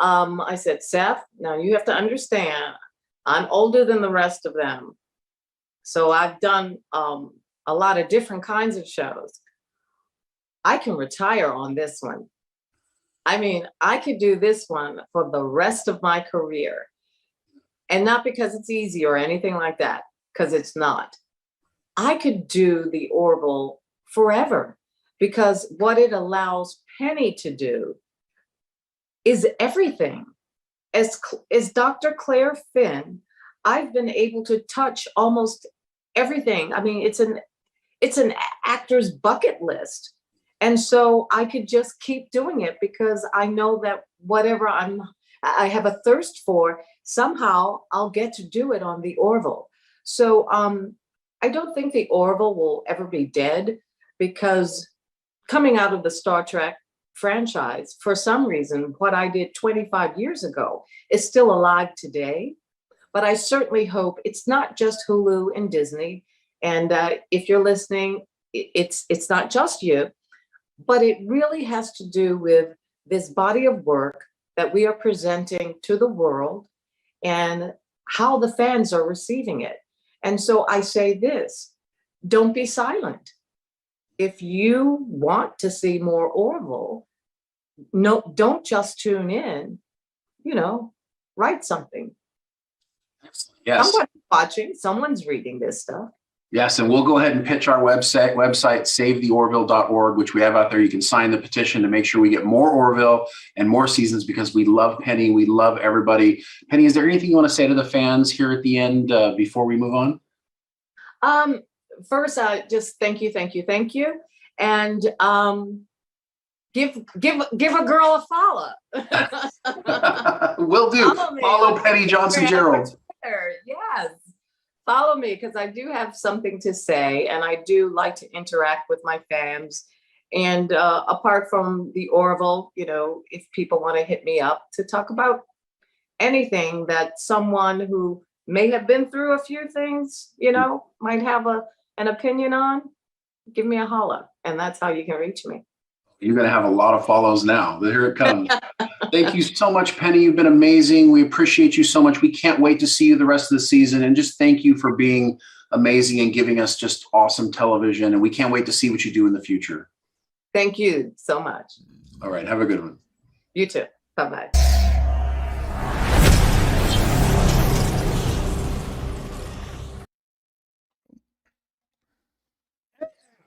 I said, Seth, now you have to understand, I'm older than the rest of them. So I've done a lot of different kinds of shows. I can retire on this one. I mean, I could do this one for the rest of my career. And not because it's easy or anything like that, because it's not. I could do the Orville forever, because what it allows Penny to do is everything. As Dr. Claire Finn, I've been able to touch almost everything. I mean, it's an actor's bucket list. And so I could just keep doing it, because I know that whatever I have a thirst for, somehow I'll get to do it on the Orville. So I don't think the Orville will ever be dead, because coming out of the Star Trek franchise, for some reason, what I did 25 years ago is still alive today. But I certainly hope it's not just Hulu and Disney. And if you're listening, it's not just you, but it really has to do with this body of work that we are presenting to the world and how the fans are receiving it. And so I say this, don't be silent. If you want to see more Orville, no, don't just tune in, write something. Excellent. Yes. Someone's watching, someone's reading this stuff. Yes, and we'll go ahead and pitch our website, savetheorville.org, which we have out there. You can sign the petition to make sure we get more Orville and more seasons, because we love Penny. We love everybody. Penny, is there anything you want to say to the fans here at the end before we move on? First, just thank you. And give a girl a follow. Will do. Follow Penny Johnson Jerald. Yes. Follow me, because I do have something to say, and I do like to interact with my fans. And apart from the Orville, if people want to hit me up to talk about anything that someone who may have been through a few things, might have an opinion on, give me a holla. And that's how you can reach me. You're going to have a lot of follows now. Here it comes. Thank you so much, Penny. You've been amazing. We appreciate you so much. We can't wait to see you the rest of the season. And just thank you for being amazing and giving us just awesome television. And we can't wait to see what you do in the future. Thank you so much. All right. Have a good one. You too. Bye-bye.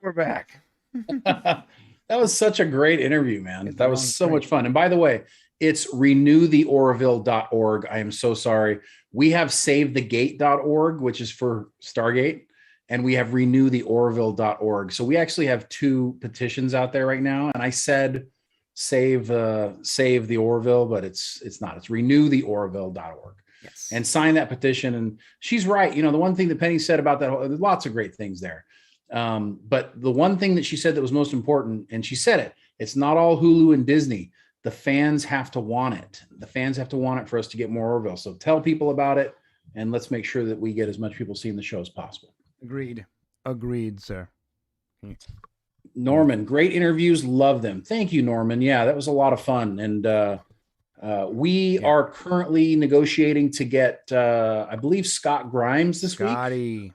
We're back. That was such a great interview, man. That was so much fun. And by the way, it's renewtheorville.org. I am so sorry. We have savethegate.org, which is for Stargate, and we have renewtheorville.org. So we actually have two petitions out there right now. And I said save the Orville, but it's not. It's renewtheorville.org. Yes. And sign that petition. And she's right. The one thing that Penny said about that, there's lots of great things there. But the one thing that she said that was most important, and she said it's not all Hulu and Disney. The fans have to want it. The fans have to want it for us to get more Orville. So tell people about it, and let's make sure that we get as much people seeing the show as possible. Agreed, sir. Norman, great interviews. Love them. Thank you, Norman. Yeah, that was a lot of fun. And we are currently negotiating to get, I believe, Scott Grimes this week.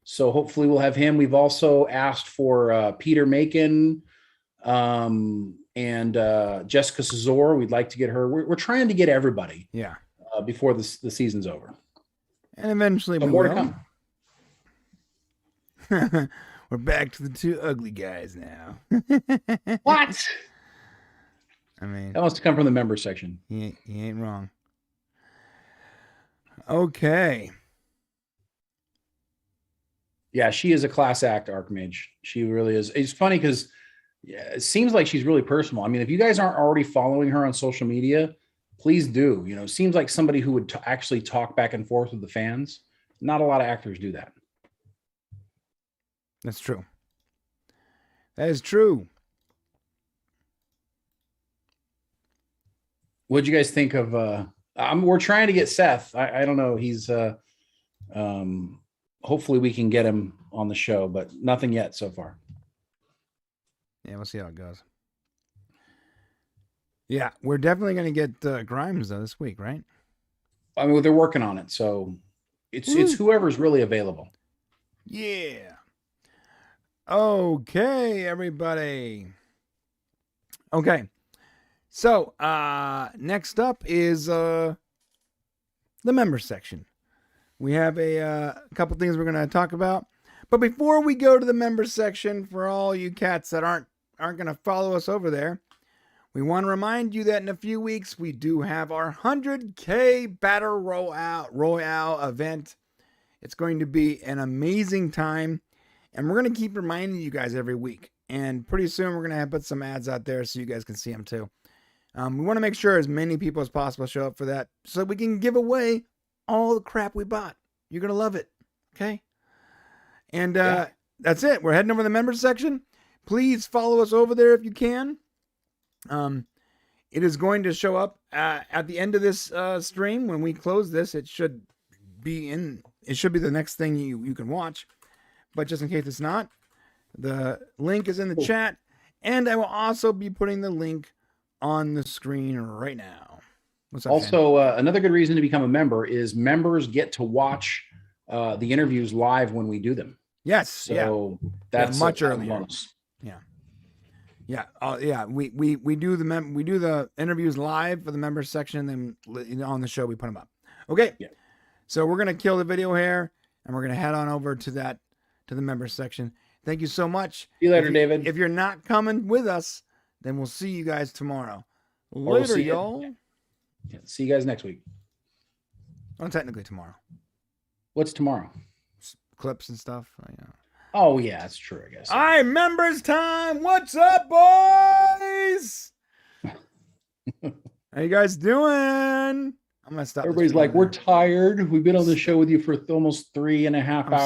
So hopefully we'll have him. We've also asked for Peter Macon and Jessica Cesar. We'd like to get her. We're trying to get everybody. Yeah. Before the season's over. And eventually we more will. to come. We're back to the two ugly guys now. What? I mean, that must have come from the member section. He ain't wrong. Okay. Yeah, she is a class act, Archmage. She really is. It's funny because it seems like she's really personal. I mean, if you guys aren't already following her on social media, please do. It seems like somebody who would actually talk back and forth with the fans. Not a lot of actors do that. That's true. That is true. What'd you guys think of? We're trying to get Seth. I don't know. He's hopefully we can get him on the show, but nothing yet so far. Yeah, we'll see how it goes. Yeah, we're definitely going to get Grimes though this week, right? I mean, they're working on it, so it's whoever's really available. Yeah. Okay, everybody. Okay. So, next up is the member section. We have a couple things we're going to talk about. But before we go to the member section, for all you cats that aren't going to follow us over there, we want to remind you that in a few weeks we do have our 100K Battle Royale event. It's going to be an amazing time, and we're going to keep reminding you guys every week. And pretty soon we're going to put some ads out there so you guys can see them too. We want to make sure as many people as possible show up for that so we can give away all the crap we bought. You're going to love it. Okay? And that's it. We're heading over to the members section. Please follow us over there if you can. It is going to show up at the end of this stream. When we close this, it should be the next thing you can watch. But just in case it's not, the link is in the chat. And I will also be putting the link on the screen right now. What's up, also, another good reason to become a member is members get to watch the interviews live when we do them. Yes. So that's much earlier. bonus. Yeah. We do the interviews live for the members section, and then on the show we put them up. Okay. Yeah. So we're gonna kill the video here, and we're gonna head on over to the members section. Thank you so much. See you later, David. If you're not coming with us, then we'll see you guys tomorrow. We'll Later, see you. y'all. Yeah, see you guys next week. Well, technically tomorrow. What's tomorrow? Clips and stuff. Yeah. Oh yeah, that's true. I guess. All right, members time. What's up, boys? How you guys doing? I'm gonna stop. Everybody's like, we're tired. We've been on the show with you for almost 3.5 hours.